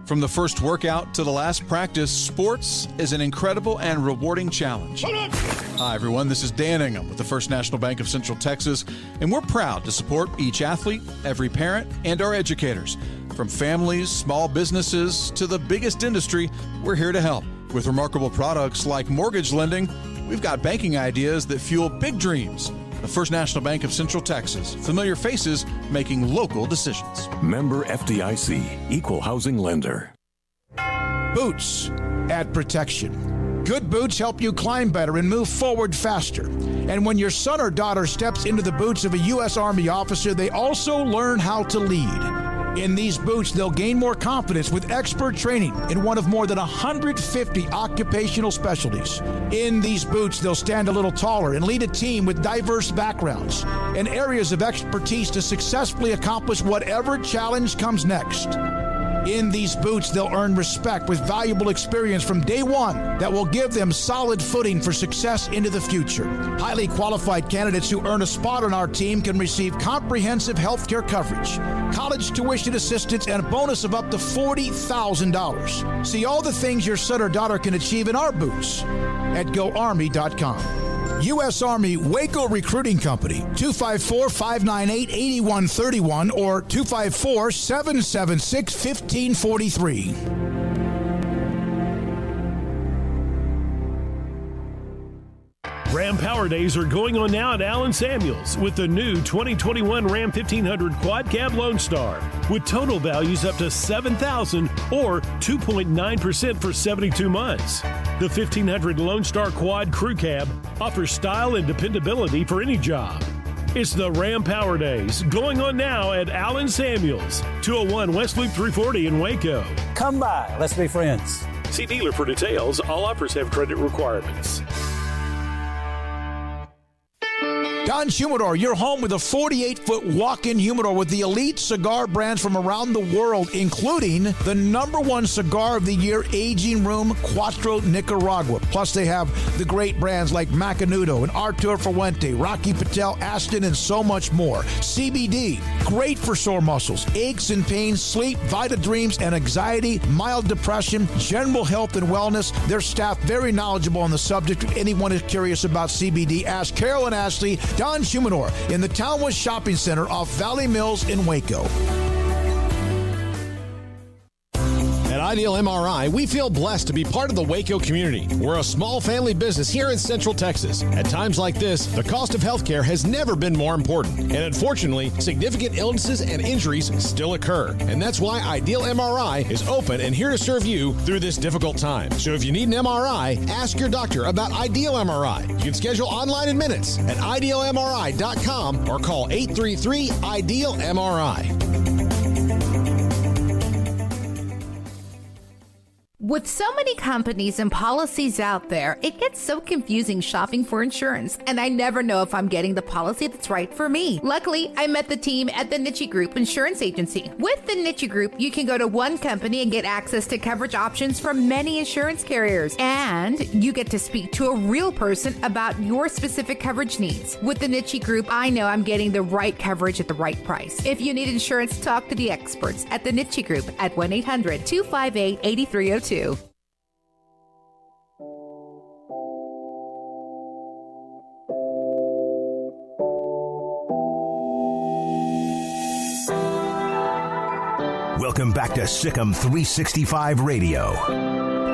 From the first workout to the last practice, sports is an incredible and rewarding challenge. Hi, everyone. This is Dan Ingham with the First National Bank of Central Texas, and we're proud to support each athlete, every parent, and our educators. From families, small businesses, to the biggest industry, we're here to help. With remarkable products like mortgage lending, we've got banking ideas that fuel big dreams. The First National Bank of Central Texas. Familiar faces making local decisions.
Member FDIC, Equal Housing Lender.
Boots add protection. Good boots help you climb better and move forward faster. And when your son or daughter steps into the boots of a U.S. Army officer, they also learn how to lead. In these boots, they'll gain more confidence with expert training in one of more than 150 occupational specialties. In these boots, they'll stand a little taller and lead a team with diverse backgrounds and areas of expertise to successfully accomplish whatever challenge comes next. In these boots, they'll earn respect with valuable experience from day one that will give them solid footing for success into the future. Highly qualified candidates who earn a spot on our team can receive comprehensive health care coverage, college tuition assistance, and a bonus of up to $40,000. See all the things your son or daughter can achieve in our boots at GoArmy.com. U.S. Army Waco Recruiting Company, 254-598-8131 or 254-776-1543.
Ram Power Days are going on now at Allen Samuels with the new 2021 Ram 1500 Quad Cab Lone Star with total values up to $7,000 or 2.9% for 72 months. The 1500 Lone Star Quad Crew Cab offers style and dependability for any job. It's the Ram Power Days going on now at Allen Samuels, 201 West Loop 340 in Waco.
Come by, let's be friends.
See dealer for details. All offers have credit requirements.
Don Humidor, your home with a 48-foot walk-in humidor with the elite cigar brands from around the world, including the #1 cigar of the year, Aging Room Cuatro Nicaragua. Plus, they have the great brands like Macanudo and Artur Fuente, Rocky Patel, Aston, and so much more. CBD, great for sore muscles, aches and pains, sleep, Vita Dreams, and anxiety, mild depression, general health and wellness. Their staff very knowledgeable on the subject. If anyone is curious about CBD, ask Carol and Ashley. Don Humidor in the Townwest Shopping Center off Valley Mills in Waco.
At Ideal MRI, we feel blessed to be part of the Waco community. We're a small family business here in Central Texas. At times like this, the cost of healthcare has never been more important. And unfortunately, significant illnesses and injuries still occur. And that's why Ideal MRI is open and here to serve you through this difficult time. So if you need an MRI, ask your doctor about Ideal MRI. You can schedule online in minutes at idealmri.com or call 833-IDEAL-MRI.
With so many companies and policies out there, it gets so confusing shopping for insurance, and I never know if I'm getting the policy that's right for me. Luckily, I met the team at the Niche Group Insurance Agency. With the Niche Group, you can go to one company and get access to coverage options from many insurance carriers, and you get to speak to a real person about your specific coverage needs. With the Niche Group, I know I'm getting the right coverage at the right price. If you need insurance, talk to the experts at the Niche Group at 1-800-258-8302.
Welcome back to Sikkim 365 Radio.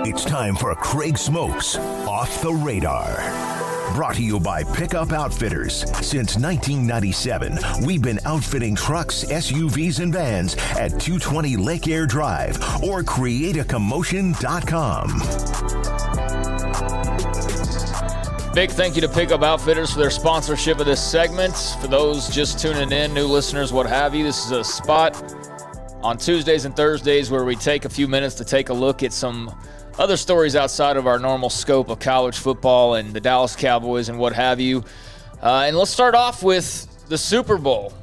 It's time for Craig Smoak's Off the Radar. Brought to you by Pickup Outfitters. Since 1997, we've been outfitting trucks, SUVs, and vans at 220 Lake Air Drive or createacommotion.com.
Big thank you to Pickup Outfitters for their sponsorship of this segment. For those just tuning in, new listeners, what have you, this is a spot on Tuesdays and Thursdays where we take a few minutes to take a look at some other stories outside of our normal scope of college football and the Dallas Cowboys and what have you. And let's start off with the Super Bowl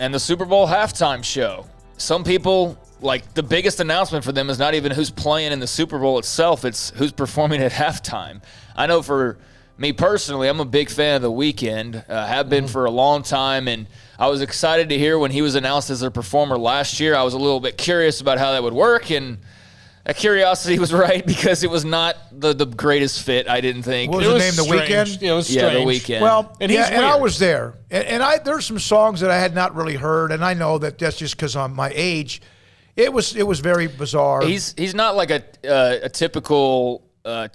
and the Super Bowl halftime show. Some people, like, the biggest announcement for them is not even who's playing in the Super Bowl itself, it's who's performing at halftime. I know for me personally, I'm a big fan of The Weeknd, have been for a long time, and I was excited to hear when he was announced as a performer last year. I was a little bit curious about how that would work, and that curiosity was right because it was not the greatest fit, I didn't think.
What was the name, The Weeknd?
It was strange.
Yeah, The Weeknd.
Well, and I was there. And there's some songs that I had not really heard, and I know that that's just because I'm my age. It was very bizarre.
He's not like a typical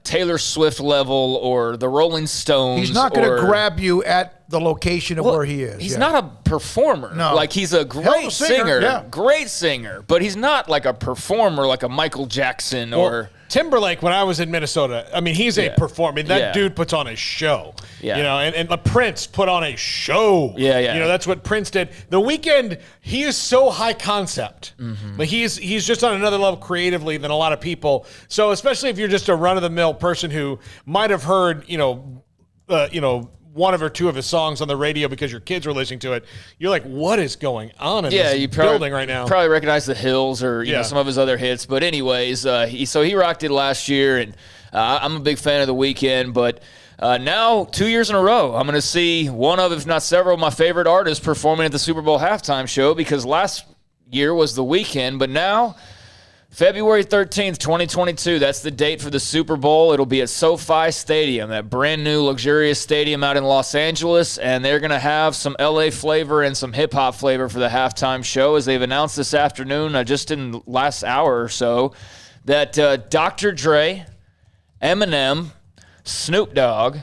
Taylor Swift level or the Rolling Stones.
He's not going to grab you at the location of where he is.
He's not a performer.
No.
Like, he's a great singer.
Yeah.
Great singer. But he's not like a performer like a Michael Jackson or
Timberlake, when I was in Minnesota, I mean, he's a performer. That dude puts on a show. Yeah. You know, and Prince put on a show.
Yeah.
You know, that's what Prince did. The Weeknd, he is so high concept.
Mm-hmm.
But he's just on another level creatively than a lot of people. So especially if you're just a run-of-the-mill person who might have heard, one or two of his songs on the radio because your kids were listening to it, you're like, what is going on in this building right now?
Probably recognize The Hills or some of his other hits. But anyways, he rocked it last year, and I'm a big fan of The Weeknd. But now, 2 years in a row, I'm going to see one of, if not several, of my favorite artists performing at the Super Bowl halftime show, because last year was The Weeknd, but now February 13th, 2022, that's the date for the Super Bowl. It'll be at SoFi Stadium, that brand new luxurious stadium out in Los Angeles, and they're going to have some LA flavor and some hip-hop flavor for the halftime show, as they've announced this afternoon, just in the last hour or so, that Dr. Dre, Eminem, Snoop Dogg,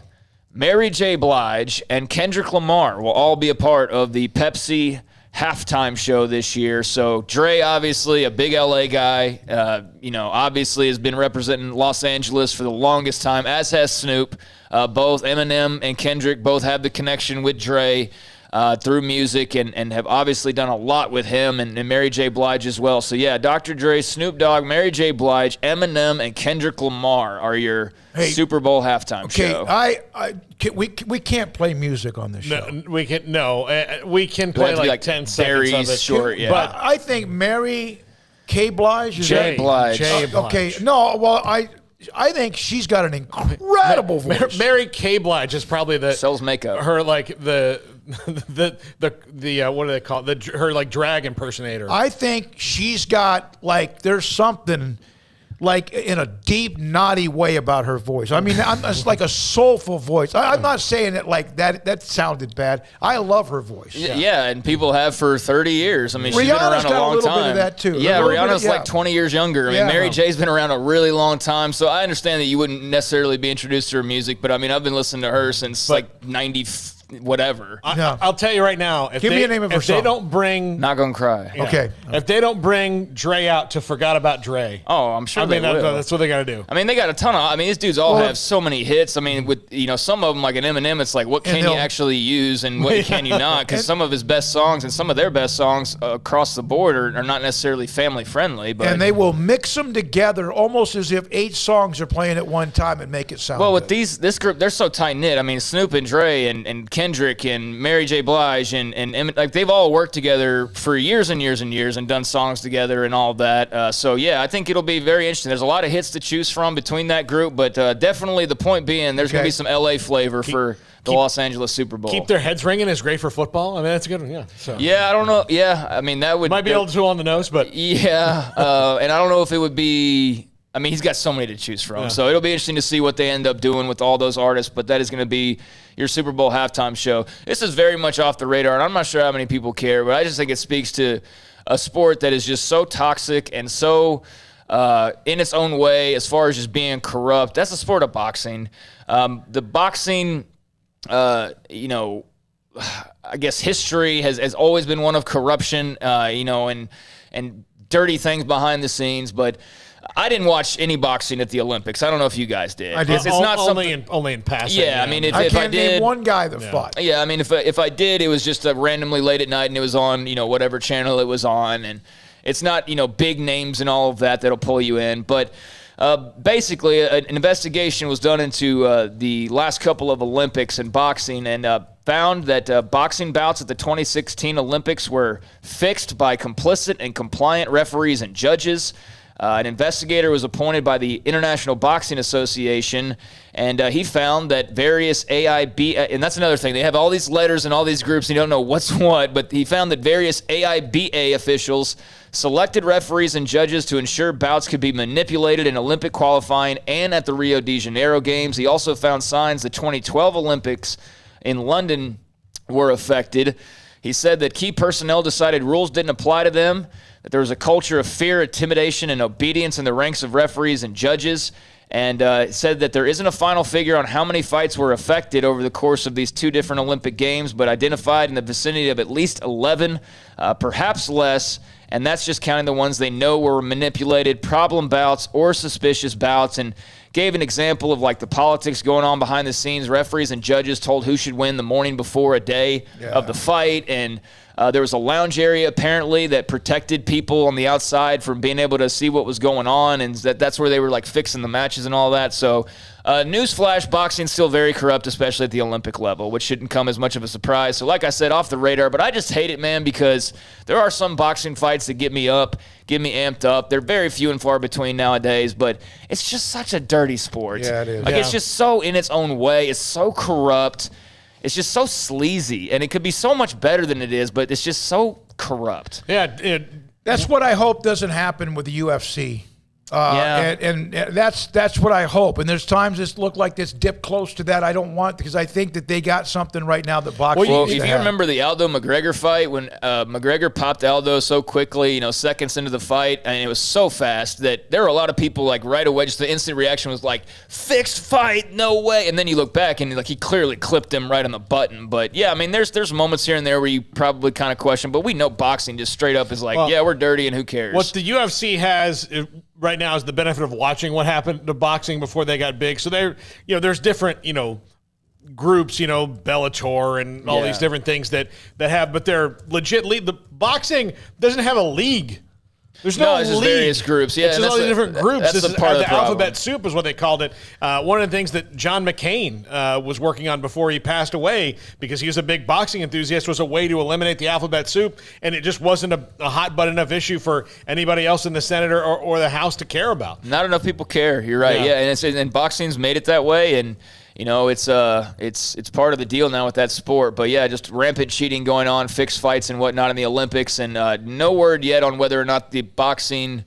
Mary J. Blige, and Kendrick Lamar will all be a part of the Pepsi halftime show this year. So Dre, obviously a big LA guy, obviously has been representing Los Angeles for the longest time, as has Snoop. Both Eminem and Kendrick both have the connection with Dre. through music and have obviously done a lot with him and Mary J. Blige as well. So, yeah, Dr. Dre, Snoop Dogg, Mary J. Blige, Eminem, and Kendrick Lamar are your Super Bowl halftime show.
We can't play music on this show.
We can play like 10 seconds of it.
Short, yeah.
But I think Mary K. Blige is
J. Blige.
Okay, no, well, I think she's got an incredible voice.
Mary K. Blige is probably the
sells makeup.
Her like the what do they call it? Her like drag impersonator.
I think she's got like there's something like in a deep, naughty way about her voice. I mean, it's like a soulful voice. I'm not saying it like that. That sounded bad. I love her voice.
Yeah, and people have for 30 years. I mean, she's
Rihanna's
been around a long
little
time.
bit of that too.
Yeah, Rihanna's like 20 years younger. I mean, Mary J's been around a really long time, so I understand that you wouldn't necessarily be introduced to her music, but I mean, I've been listening to her since like 90. Whatever.
I'll tell you right now.
Give me a name of her song.
They don't bring
Not Gonna Cry.
Yeah.
Okay.
If they don't bring Dre out to Forgot About Dre.
Oh, I'm sure they will.
That's what they got to do.
I mean, they got a ton of. I mean, these dudes all have so many hits. I mean, with some of them like an Eminem, it's like what can you actually use and what can you not? Because some of his best songs and some of their best songs across the board are not necessarily family friendly. But
and they will mix them together almost as if 8 songs are playing at one time and make it sound.
Well,
good.
with this group, they're so tight knit. I mean, Snoop and Dre and Kendrick and Mary J. Blige and like they've all worked together for years and years and years and done songs together and all that. So yeah, I think it'll be very interesting. There's a lot of hits to choose from between that group, but definitely the point being there's going to be some LA flavor for the Los Angeles Super Bowl.
Keep their heads ringing is great for football. I mean, that's a good one. Yeah. So.
Yeah, I don't know. Yeah, I mean that would
might be a little too on the nose, but
yeah, and I don't know if it would be. I mean, he's got so many to choose from. So it'll be interesting to see what they end up doing with all those artists, but that is going to be your Super Bowl halftime show. This is very much off the radar, and I'm not sure how many people care, but I just think it speaks to a sport that is just so toxic and so in its own way as far as just being corrupt. That's the sport of boxing. The boxing, I guess history has always been one of corruption, and dirty things behind the scenes, but I didn't watch any boxing at the Olympics. I don't know if you guys did.
I did.
It's not
only in passing.
Yeah, I mean, if
I
I did,
name one guy that fought.
Yeah, I mean, if I did, it was just randomly late at night, and it was on, whatever channel it was on, and it's not, big names and all of that that'll pull you in. But basically, an investigation was done into the last couple of Olympics in boxing, and found that boxing bouts at the 2016 Olympics were fixed by complicit and compliant referees and judges. An investigator was appointed by the International Boxing Association, and he found that various AIB, and that's another thing, they have all these letters and all these groups, and you don't know what's what, but he found that various AIBA officials selected referees and judges to ensure bouts could be manipulated in Olympic qualifying and at the Rio de Janeiro Games. He also found signs the 2012 Olympics in London were affected. He said that key personnel decided rules didn't apply to them, that there was a culture of fear, intimidation, and obedience in the ranks of referees and judges, and said that there isn't a final figure on how many fights were affected over the course of these 2 different Olympic Games, but identified in the vicinity of at least 11, perhaps less, and that's just counting the ones they know were manipulated, problem bouts, or suspicious bouts, and gave an example of like the politics going on behind the scenes. Referees and judges told who should win the morning before a day of the fight, and there was a lounge area apparently that protected people on the outside from being able to see what was going on, and that's where they were like fixing the matches and all that. So newsflash, boxing's still very corrupt, especially at the Olympic level, which shouldn't come as much of a surprise. So like I said, off the radar, but I just hate it, man, because there are some boxing fights that get me amped up. They're very few and far between nowadays, but it's just such a dirty sport.
Yeah, it is.
Like it's just so in its own way. It's so corrupt. It's just so sleazy, and it could be so much better than it is, but it's just so corrupt.
Yeah,
that's what I hope doesn't happen with the UFC. And that's what I hope. And there's times it's looked like this dip close to that. I don't want, because I think that they got something right now that boxing.
Well, if you remember the Aldo McGregor fight, when McGregor popped Aldo so quickly, seconds into the fight, and it was so fast that there were a lot of people like right away. Just the instant reaction was like, "Fixed fight, no way!" And then you look back and like he clearly clipped him right on the button. But yeah, I mean, there's moments here and there where you probably kind of question, but we know boxing just straight up is like, yeah, we're dirty and who cares?
What the UFC has right now is the benefit of watching what happened to boxing before they got big. So there's different, groups, Bellator and all these different things that have, but they're legit league. The boxing doesn't have a league. There's no
it's
league.
just various groups. Yeah,
it's just all these different groups.
That's the part of the
alphabet soup is what they called it. One of the things that John McCain was working on before he passed away, because he was a big boxing enthusiast, was a way to eliminate the alphabet soup, and it just wasn't a hot button enough issue for anybody else in the Senate or the House to care about.
Not enough people care. You're right. Yeah, and boxing's made it that way, and it's part of the deal now with that sport. But yeah, just rampant cheating going on, fixed fights and whatnot in the Olympics, and no word yet on whether or not the boxing,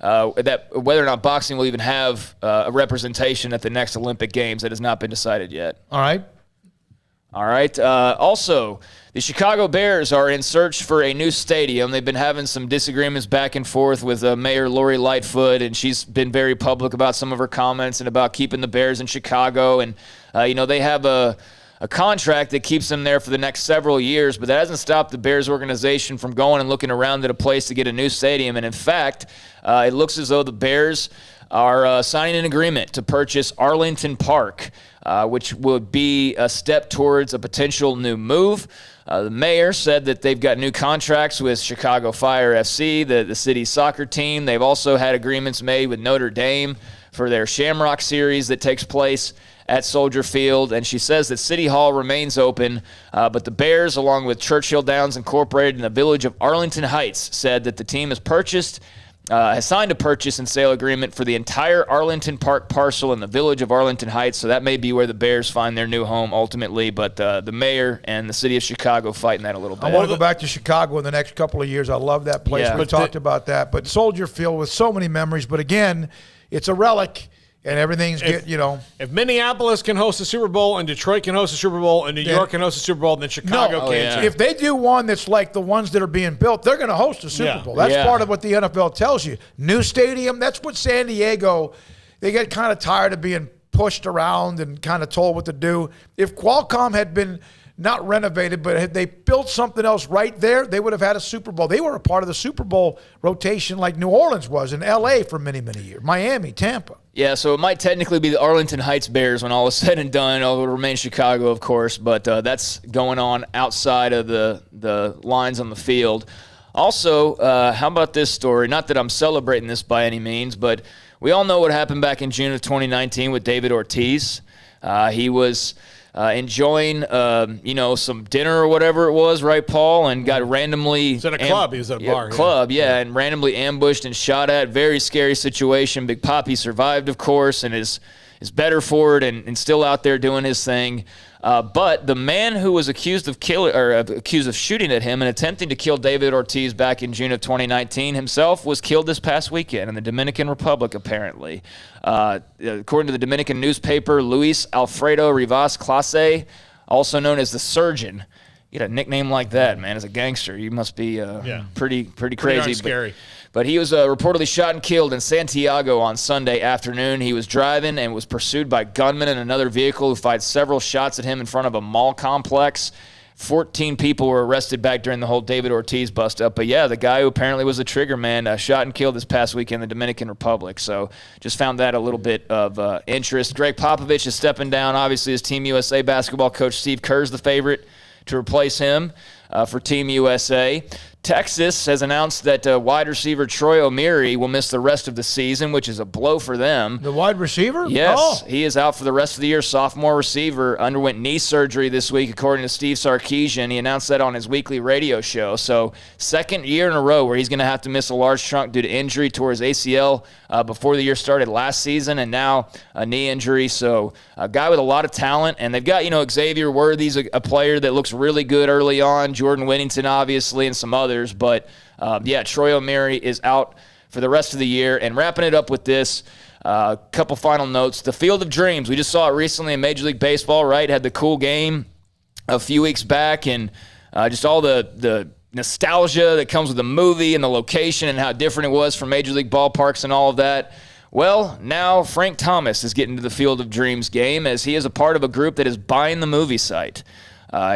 whether or not boxing will even have a representation at the next Olympic Games. That has not been decided yet.
All right.
Also, the Chicago Bears are in search for a new stadium. They've been having some disagreements back and forth with Mayor Lori Lightfoot, and she's been very public about some of her comments and about keeping the Bears in Chicago. And, they have a contract that keeps them there for the next several years, but that hasn't stopped the Bears organization from going and looking around at a place to get a new stadium. And, in fact, it looks as though the Bears are signing an agreement to purchase Arlington Park, which would be a step towards a potential new move. The mayor said that they've got new contracts with Chicago Fire FC, the city's soccer team. They've also had agreements made with Notre Dame for their Shamrock Series that takes place at Soldier Field. And she says that City Hall remains open, but the Bears, along with Churchill Downs Incorporated and the village of Arlington Heights, said that the team has signed a purchase and sale agreement for the entire Arlington Park parcel in the village of Arlington Heights, so that may be where the Bears find their new home ultimately, but the mayor and the city of Chicago fighting that a little bit.
I want to go back to Chicago in the next couple of years. I love that place. We've talked about that. But Soldier Field with so many memories, but again, it's a relic. And everything's
If Minneapolis can host a Super Bowl and Detroit can host a Super Bowl and New York can host a Super Bowl, then Chicago can too.
If they do one that's like the ones that are being built, they're going to host a Super Bowl. That's part of what the NFL tells you. New stadium, that's what San Diego, they get kind of tired of being pushed around and kind of told what to do. If Qualcomm had been not renovated, but had they built something else right there, they would have had a Super Bowl. They were a part of the Super Bowl rotation like New Orleans was in L.A. for many, many years. Miami, Tampa.
Yeah, so it might technically be the Arlington Heights Bears when all is said and done. It'll remain Chicago, of course, but that's going on outside of the lines on the field. Also, how about this story? Not that I'm celebrating this by any means, but we all know what happened back in June of 2019 with David Ortiz. He was enjoying, some dinner or whatever it was, right, Paul? And got randomly...
He's at a club. He was at a bar.
And randomly ambushed and shot at. Very scary situation. Big Papi survived, of course, and is better for it and still out there doing his thing. But the man who was accused of shooting at him and attempting to kill David Ortiz back in June of 2019 himself was killed this past weekend in the Dominican Republic, apparently. According to the Dominican newspaper, Luis Alfredo Rivas Clase, also known as the Surgeon. You get a nickname like that, man, as a gangster. You must be pretty crazy.
Scary.
But he was reportedly shot and killed in Santiago on Sunday afternoon. He was driving and was pursued by gunmen in another vehicle who fired several shots at him in front of a mall complex. 14 people were arrested back during the whole David Ortiz bust-up. But, yeah, the guy who apparently was the trigger man shot and killed this past week in the Dominican Republic. So just found that a little bit of interest. Greg Popovich is stepping down. Obviously, his Team USA basketball coach Steve Kerr's the favorite to replace him for Team USA. Texas has announced that wide receiver Troy O'Meary will miss the rest of the season, which is a blow for them.
The wide receiver?
Yes. He is out for the rest of the year. Sophomore receiver underwent knee surgery this week, according to Steve Sarkisian. He announced that on his weekly radio show. So second year in a row where he's going to have to miss a large chunk due to injury to his ACL before the year started last season, and now a knee injury. So a guy with a lot of talent. And they've got, Xavier Worthy's a player that looks really good early on. Jordan Whittington, obviously, and some others. But, Troy O'Meary is out for the rest of the year. And wrapping it up with this, couple final notes. The Field of Dreams, we just saw it recently in Major League Baseball, right? Had the cool game a few weeks back, and just all the nostalgia that comes with the movie and the location and how different it was from Major League ballparks and all of that. Well, now Frank Thomas is getting to the Field of Dreams game as he is a part of a group that is buying the movie site.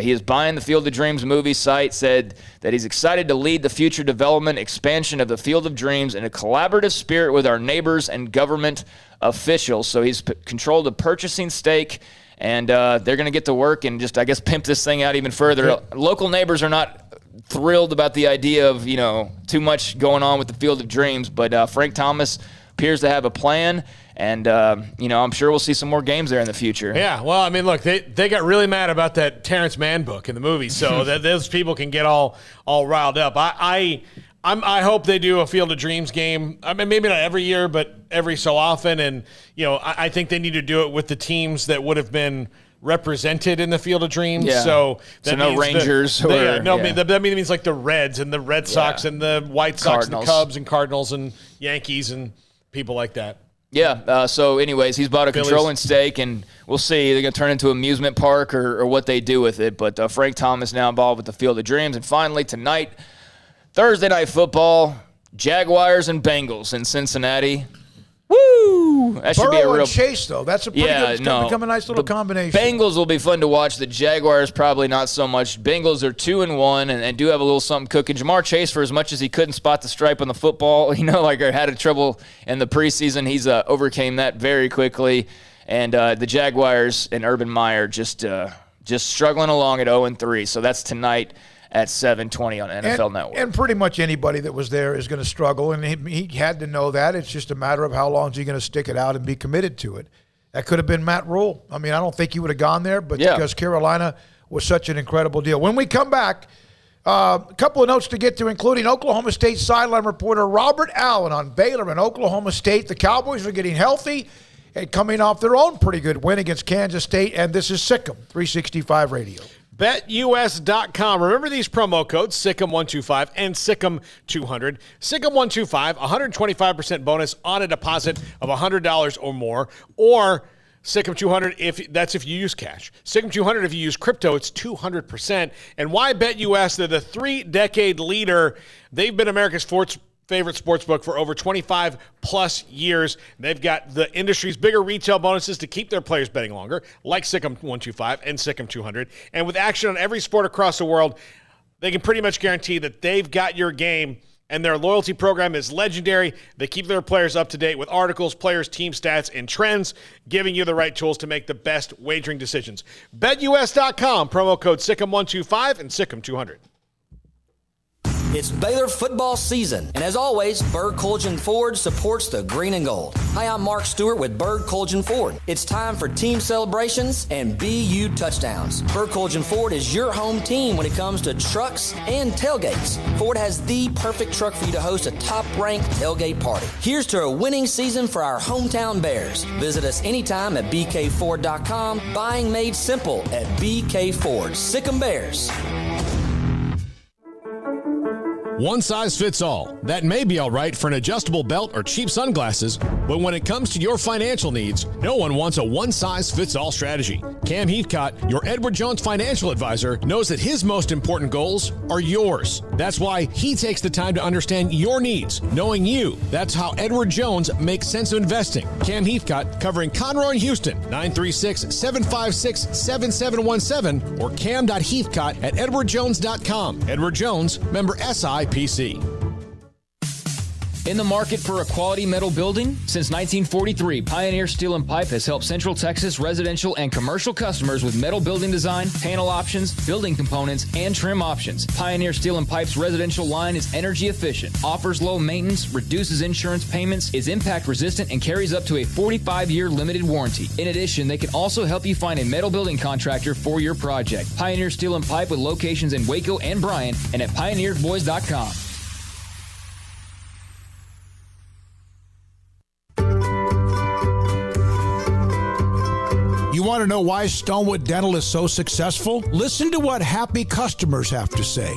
He is buying the Field of Dreams movie site, said that he's excited to lead the future development expansion of the Field of Dreams in a collaborative spirit with our neighbors and government officials. So he's controlled a purchasing stake and they're going to get to work and just, I guess, pimp this thing out even further. Yeah. Local neighbors are not thrilled about the idea of, too much going on with the Field of Dreams, but Frank Thomas appears to have a plan. And, I'm sure we'll see some more games there in the future.
Yeah, well, I mean, look, they got really mad about that Terrence Mann book in the movie, so that those people can get all riled up. I hope they do a Field of Dreams game. I mean, maybe not every year, but every so often. And, I think they need to do it with the teams that would have been represented in the Field of Dreams.
Yeah.
So
no Rangers.
That means like the Reds and the Red Sox and the White Sox and the Cubs and Cardinals and Yankees and people like that.
Yeah, so anyways, he's bought a controlling stake, and we'll see. They're going to turn it into an amusement park or what they do with it. But Frank Thomas now involved with the Field of Dreams. And finally, tonight, Thursday Night Football, Jaguars and Bengals in Cincinnati. Woo! That should be a real
and Chase, though. That's a pretty good. It's going to become a nice little combination.
Bengals will be fun to watch. The Jaguars probably not so much. Bengals are 2-1 and do have a little something cooking. Jamar Chase, for as much as he couldn't spot the stripe on the football, had trouble in the preseason, he's overcame that very quickly. And the Jaguars and Urban Meyer just struggling along at 0-3. So that's tonight at 7:20 on NFL Network.
And pretty much anybody that was there is going to struggle, and he had to know that. It's just a matter of how long is he going to stick it out and be committed to it. That could have been Matt Rule. I mean, I don't think he would have gone there, but because Carolina was such an incredible deal. When we come back, a couple of notes to get to, including Oklahoma State sideline reporter Robert Allen on Baylor and Oklahoma State. The Cowboys are getting healthy and coming off their own pretty good win against Kansas State, and this is Sikkim 365 Radio.
BetUS.com. Remember these promo codes, Sikkim125 and Sikkim200. Sikkim125, 125% bonus on a deposit of $100 or more, or Sikkim200 if you use cash. Sikkim200 if you use crypto, it's 200%. And why BetUS? They're the 3-decade leader. They've been America's favorite sportsbook for over 25 plus years. They've got the industry's bigger retail bonuses to keep their players betting longer, like Sikkim125 and Sikkim200. And with action on every sport across the world, they can pretty much guarantee that they've got your game, and their loyalty program is legendary. They keep their players up to date with articles, players, team stats, and trends, giving you the right tools to make the best wagering decisions. BetUS.com, promo code Sikkim125 and Sikkim200.
It's Baylor football season, and as always, Berg Colgin Ford supports the green and gold. Hi, I'm Mark Stewart with Berg Colgin Ford. It's time for team celebrations and BU touchdowns. Berg Colgin Ford is your home team when it comes to trucks and tailgates. Ford has the perfect truck for you to host a top-ranked tailgate party. Here's to a winning season for our hometown Bears. Visit us anytime at bkford.com. Buying made simple at BK Ford. Sick 'em Bears.
One size fits all. That may be all right for an adjustable belt or cheap sunglasses, but when it comes to your financial needs, no one wants a one-size-fits-all strategy. Cam Heathcott, your Edward Jones financial advisor, knows that his most important goals are yours. That's why he takes the time to understand your needs, knowing you. That's how Edward Jones makes sense of investing. Cam Heathcott, covering Conroe and Houston, 936-756-7717 or cam.heathcott@edwardjones.com. Edward Jones, member SIPC.
In the market for a quality metal building? Since 1943, Pioneer Steel & Pipe has helped Central Texas residential and commercial customers with metal building design, panel options, building components, and trim options. Pioneer Steel & Pipe's residential line is energy efficient, offers low maintenance, reduces insurance payments, is impact resistant, and carries up to a 45-year limited warranty. In addition, they can also help you find a metal building contractor for your project. Pioneer Steel & Pipe with locations in Waco and Bryan and at pioneeredboys.com.
You want to know why Stonewood Dental is so successful? Listen to what happy customers have to say.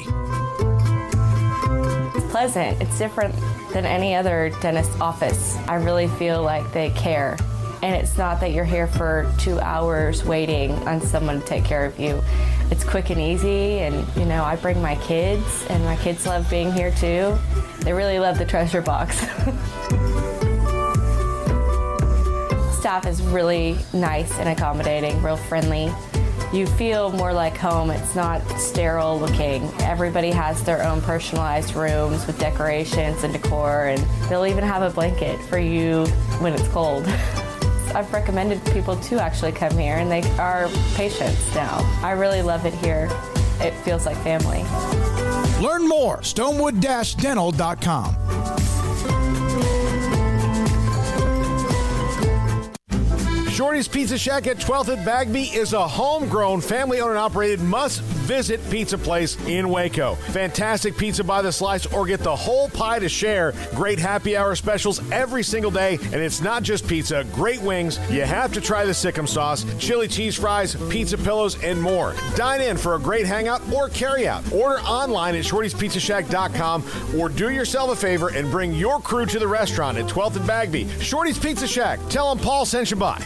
It's pleasant. It's different than any other dentist office. I really feel like they care. And it's not that you're here for 2 hours waiting on someone to take care of you. It's quick and easy, and I bring my kids, and my kids love being here too. They really love the treasure box. Staff is really nice and accommodating, real friendly. You feel more like home. It's not sterile looking. Everybody has their own personalized rooms with decorations and decor, and they'll even have a blanket for you when it's cold. I've recommended people to actually come here, and they are patients now. I really love it here. It feels like family.
Learn more, stonewood-dental.com.
Shorty's Pizza Shack at 12th at Bagby is a homegrown, family-owned and operated must-visit pizza place in Waco. Fantastic pizza by the slice or get the whole pie to share. Great happy hour specials every single day, and it's not just pizza. Great wings. You have to try the Sikkim sauce, chili cheese fries, pizza pillows, and more. Dine in for a great hangout or carry-out. Order online at shortyspizzashack.com or do yourself a favor and bring your crew to the restaurant at 12th and Bagby. Shorty's Pizza Shack. Tell them Paul sent you by.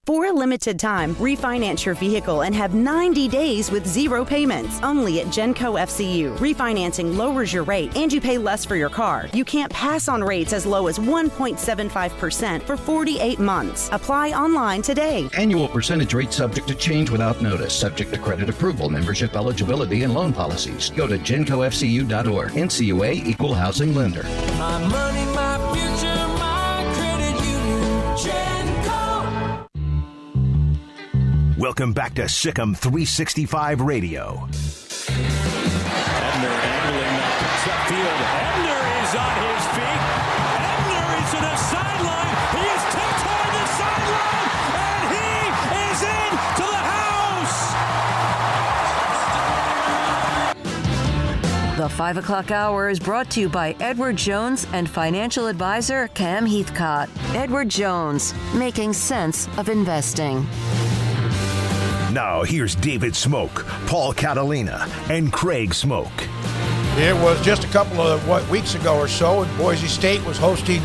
For a limited time, refinance your vehicle and have 90 days with zero payments. Only at Genco FCU. Refinancing lowers your rate and you pay less for your car. You can't pass on rates as low as 1.75% for 48 months. Apply online today.
Annual percentage rate subject to change without notice. Subject to credit approval, membership eligibility, and loan policies. Go to GencoFCU.org. NCUA Equal Housing Lender.
My money, my future, my credit union. Genco.
Welcome back to Sikkim 365 Radio.
Ebner handling that field. Ebner is on his feet. Ebner is to the sideline. He is tipped toward the sideline, and he is into the house.
The 5 o'clock hour is brought to you by Edward Jones and financial advisor Cam Heathcott. Edward Jones, making sense of investing.
Now, here's David Smoak, Paul Catalina, and Craig Smoak.
It was just a couple of weeks ago or so, and Boise State was hosting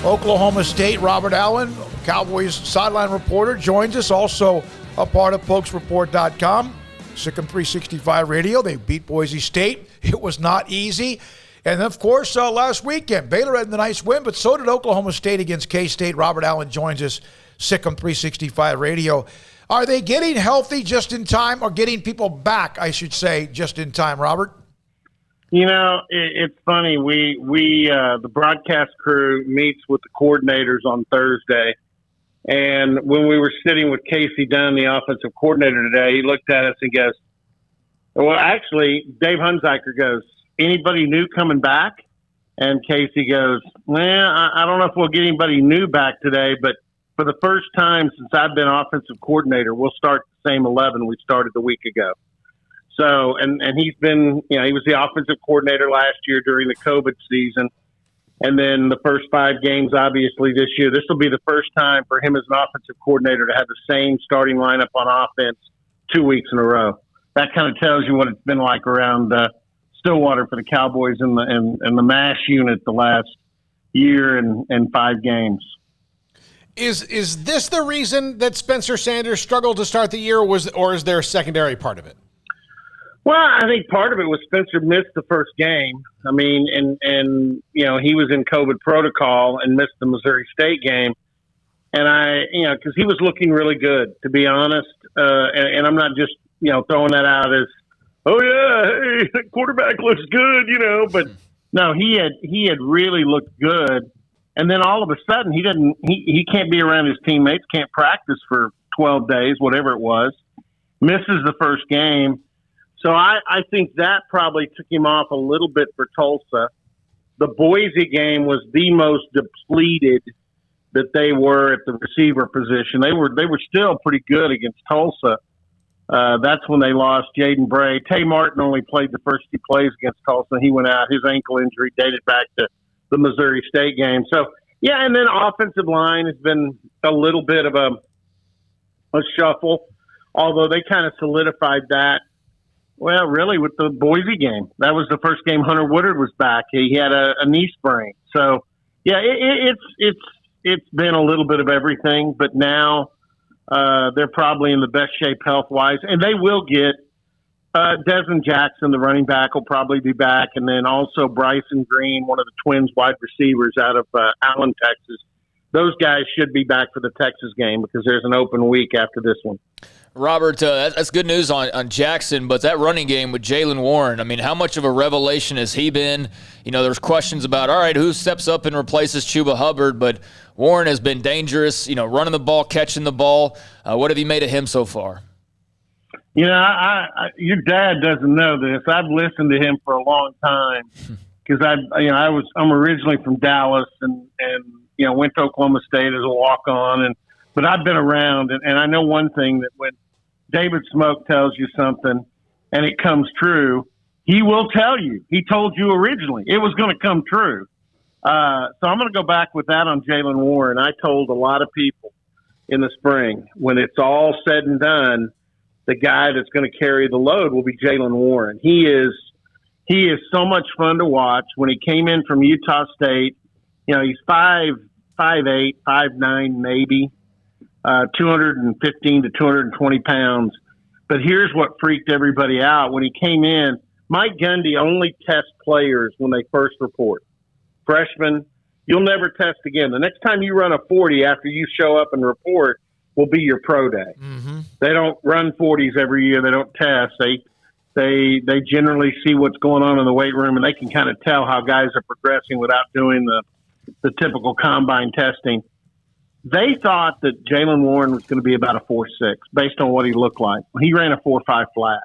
Oklahoma State. Robert Allen, Cowboys sideline reporter, joins us, also a part of PokesReport.com. Sikkim 365 Radio. They beat Boise State. It was not easy. And, of course, last weekend, Baylor had a nice win, but so did Oklahoma State against K-State. Robert Allen joins us, Sikkim 365 Radio. Are they getting healthy just in time, or getting people back, I should say, just in time, Robert?
You know, it's funny. We the broadcast crew meets with the coordinators on Thursday. And when we were sitting with Casey Dunn, the offensive coordinator today, he looked at us and goes, well, actually, Dave Hunziker goes, anybody new coming back? And Casey goes, well, I don't know if we'll get anybody new back today, but for the first time since I've been offensive coordinator, we'll start the same 11 we started the week ago. So, and he's been, you know, he was the offensive coordinator last year during the COVID season. And then the first 5 games, obviously, this year. This will be the first time for him as an offensive coordinator to have the same starting lineup on offense 2 weeks in a row. That kind of tells you what it's been like around Stillwater for the Cowboys and the MASH unit the last year and 5 games.
Is this the reason that Spencer Sanders struggled to start the year, or is there a secondary part of it?
Well, I think part of it was Spencer missed the first game. I mean, and you know, he was in COVID protocol and missed the Missouri State game. And because he was looking really good, to be honest. And I'm not just, throwing that out as, oh yeah, hey, that quarterback looks good, but no, he had really looked good. And then all of a sudden he can't be around his teammates, can't practice for 12 days, whatever it was, misses the first game. So I think that probably took him off a little bit for Tulsa. The Boise game was the most depleted that they were at the receiver position. They were still pretty good against Tulsa. That's when they lost Jaden Bray. Tay Martin only played the first 2 plays against Tulsa. He went out. His ankle injury dated back to the Missouri State game. So, yeah, and then offensive line has been a little bit of a shuffle, although they kind of solidified that. Well, really, with the Boise game. That was the first game Hunter Woodard was back. He had a knee sprain. So, yeah, it's been a little bit of everything, but now they're probably in the best shape health-wise. And they will get Desmond Jackson, the running back, will probably be back. And then also Bryson Green, one of the Twins wide receivers out of Allen, Texas. Those guys should be back for the Texas game because there's an open week after this one.
Robert, that's good news on Jackson, but that running game with Jaylen Warren, I mean, how much of a revelation has he been? There's questions about, all right, who steps up and replaces Chuba Hubbard, but Warren has been dangerous, running the ball, catching the ball. What have you made of him so far?
Your dad doesn't know this. I've listened to him for a long time because I'm originally from Dallas and went to Oklahoma State as a walk-on, but I've been around, and I know one thing, that when David Smoak tells you something and it comes true, he will tell you. He told you originally it was going to come true. So I'm going to go back with that on Jaylen Warren. I told a lot of people in the spring, when it's all said and done, the guy that's going to carry the load will be Jaylen Warren. He is so much fun to watch. When he came in from Utah State, he's 5'8", 5'9", maybe. 215 to 220 pounds. But here's what freaked everybody out. When he came in, Mike Gundy only tests players when they first report. Freshmen, you'll never test again. The next time you run a 40 after you show up and report will be your pro day. Mm-hmm. They don't run 40s every year. They don't test. They generally see what's going on in the weight room, and they can kind of tell how guys are progressing without doing the typical combine testing. They thought that Jaylen Warren was going to be about a 4.6 based on what he looked like. He ran a 4.5 flat.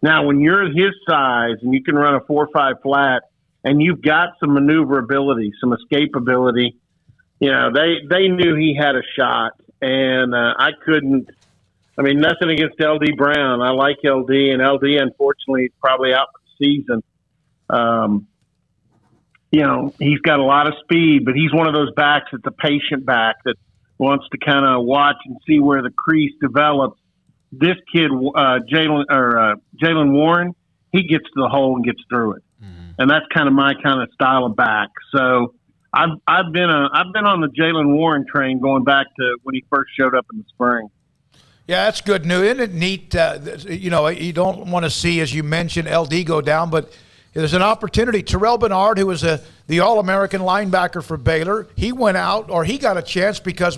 Now, when you're his size and you can run a 4.5 flat and you've got some maneuverability, some escapability, they knew he had a shot. And nothing against LD Brown. I like LD, and LD, unfortunately, is probably out for the season. He's got a lot of speed, but he's one of those backs that's a patient back that wants to kind of watch and see where the crease develops. This kid, Jaylen Warren, he gets to the hole and gets through it, and that's kind of my kind of style of back. So I've been on the Jaylen Warren train going back to when he first showed up in the spring.
Yeah, that's good news. Isn't it neat? You don't want to see, as you mentioned, LD go down, but there's an opportunity. Terrell Bernard, who was the All-American linebacker for Baylor, he went out, or he got a chance because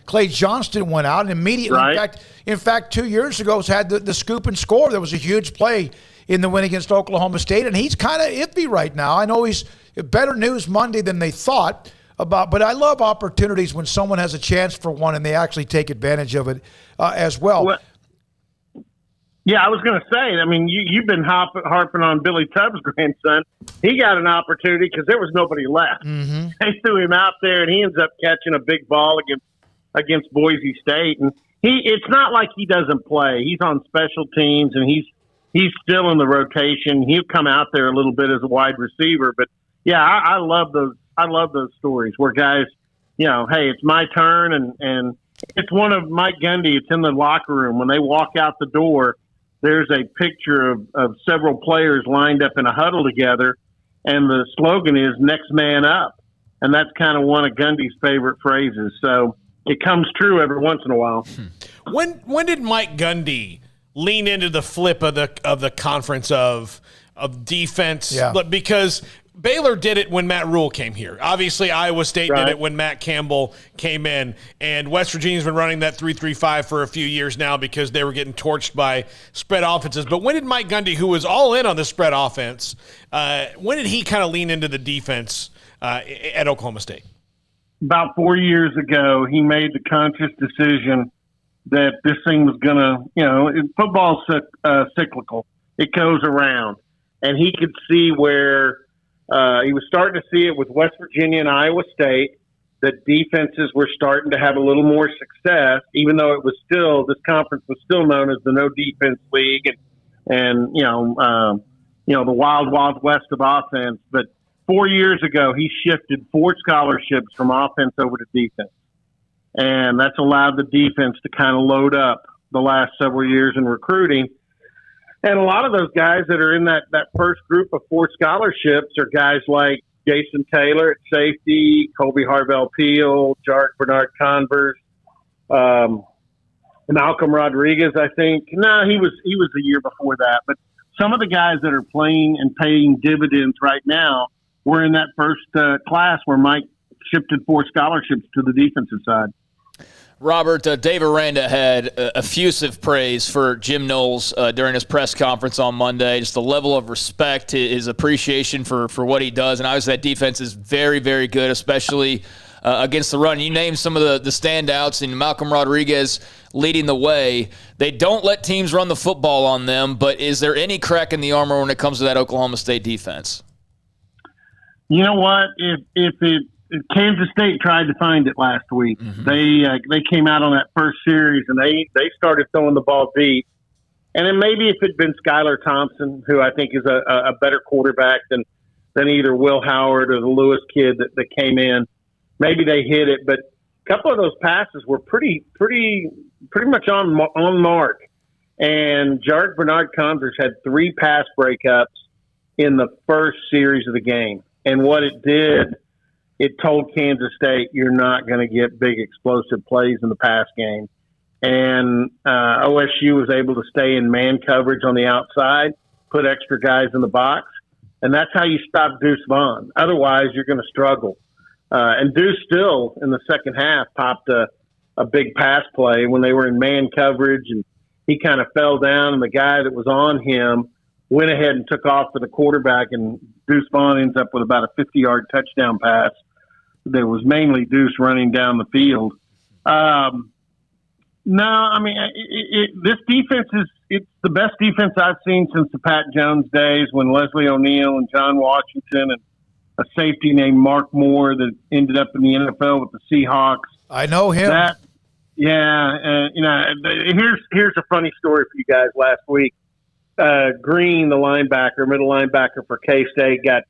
Clay Johnston went out, and immediately,
right.
in fact, 2 years ago, had the scoop and score. There was a huge play in the win against Oklahoma State, and he's kind of iffy right now. I know he's better news Monday than they thought about, but I love opportunities when someone has a chance for one and they actually take advantage of it as well.
Yeah, I was going to say, you've been harping on Billy Tubbs' grandson. He got an opportunity because there was nobody left. Mm-hmm. They threw him out there, and he ends up catching a big ball against Boise State. And it's not like he doesn't play. He's on special teams, and he's still in the rotation. He'll come out there a little bit as a wide receiver. But, yeah, I love those. I love those stories where guys, hey, it's my turn, and it's one of Mike Gundy. It's in the locker room. When they walk out the door, there's a picture of several players lined up in a huddle together, and the slogan is "Next Man Up," and that's kind of one of Gundy's favorite phrases. So it comes true every once in a while.
When did Mike Gundy lean into the flip of the conference of defense?
Yeah.
Because Baylor did it when Matt Rule came here. Obviously, Iowa State did it when Matt Campbell came in. And West Virginia's been running that 3-3-5 for a few years now because they were getting torched by spread offenses. But when did Mike Gundy, who was all in on the spread offense, when did he kind of lean into the defense at Oklahoma State?
About 4 years ago, he made the conscious decision that this thing was going to, football's cyclical. It goes around. And he could see where he was starting to see it with West Virginia and Iowa State, that defenses were starting to have a little more success, even though it was still, this conference was still known as the no defense league and the wild, wild west of offense. But 4 years ago, he shifted 4 scholarships from offense over to defense. And that's allowed the defense to kind of load up the last several years in recruiting. And a lot of those guys that are in that first group of 4 scholarships are guys like Jason Taylor at safety, Colby Harvell-Peel, Jarek Bernard-Converse, Malcolm Rodriguez, I think. No, he was the year before that. But some of the guys that are playing and paying dividends right now were in that first class where Mike shifted 4 scholarships to the defensive side.
Robert, Dave Aranda had effusive praise for Jim Knowles during his press conference on Monday. Just the level of respect, his appreciation for what he does. And obviously that defense is very, very good, especially against the run. You named some of the standouts, and Malcolm Rodriguez leading the way. They don't let teams run the football on them, but is there any crack in the armor when it comes to that Oklahoma State defense?
You know what? If Kansas State tried to find it last week. They came out on that first series and they started throwing the ball deep. And then maybe if it had been Skylar Thompson, who I think is a better quarterback than either Will Howard or the Lewis kid that came in, maybe they hit it. But a couple of those passes were pretty much on mark. And Jarek Bernard-Converse had 3 pass breakups in the first series of the game. And what it did, it told Kansas State, you're not going to get big explosive plays in the pass game. And OSU was able to stay in man coverage on the outside, put extra guys in the box, and that's how you stop Deuce Vaughn. Otherwise, you're going to struggle. And Deuce still, in the second half, popped a big pass play when they were in man coverage, and he kind of fell down, and the guy that was on him went ahead and took off for the quarterback, and Deuce Vaughn ends up with about a 50-yard touchdown pass. There was mainly Deuce running down the field. No, I mean, this defense it's the best defense I've seen since the Pat Jones days when Leslie O'Neal and John Washington and a safety named Mark Moore that ended up in the NFL with the Seahawks.
I know him.
Here's a funny story for you guys last week. Green, the middle linebacker for K-State, got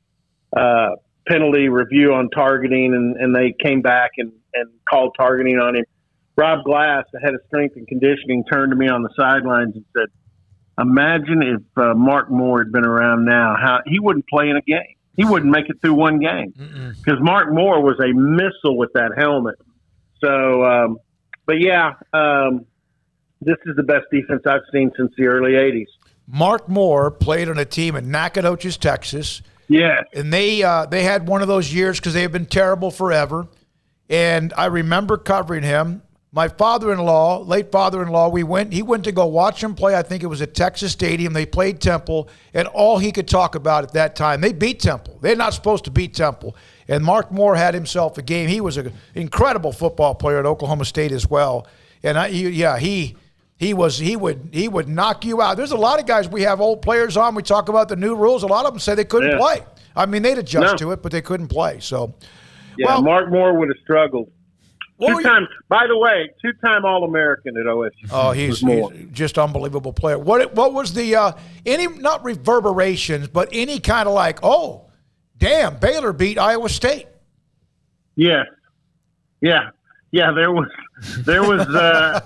penalty review on targeting, and they came back and called targeting on him. Rob Glass, the head of strength and conditioning, turned to me on the sidelines and said, imagine if Mark Moore had been around now, how he wouldn't play in a game. He wouldn't make it through one game because Mark Moore was a missile with that helmet. So, this is the best defense I've seen since the early 80s.
Mark Moore played on a team in Nacogdoches, Texas.
Yeah.
And they had one of those years because they have been terrible forever. And I remember covering him. My late father-in-law, he went to go watch him play. I think it was at Texas Stadium. They played Temple, and all he could talk about at that time, they beat Temple. They're not supposed to beat Temple. And Mark Moore had himself a game. He was an incredible football player at Oklahoma State as well. And he would knock you out. There's a lot of guys we have old players on. We talk about the new rules. A lot of them say they couldn't play. I mean, they'd adjust to it, but they couldn't play. So,
Mark Moore would have struggled. Two-time All-American at OSU.
Oh, he's just unbelievable player. What was the any, not reverberations, but any kind of like, oh, damn, Baylor beat Iowa State.
Yeah. There was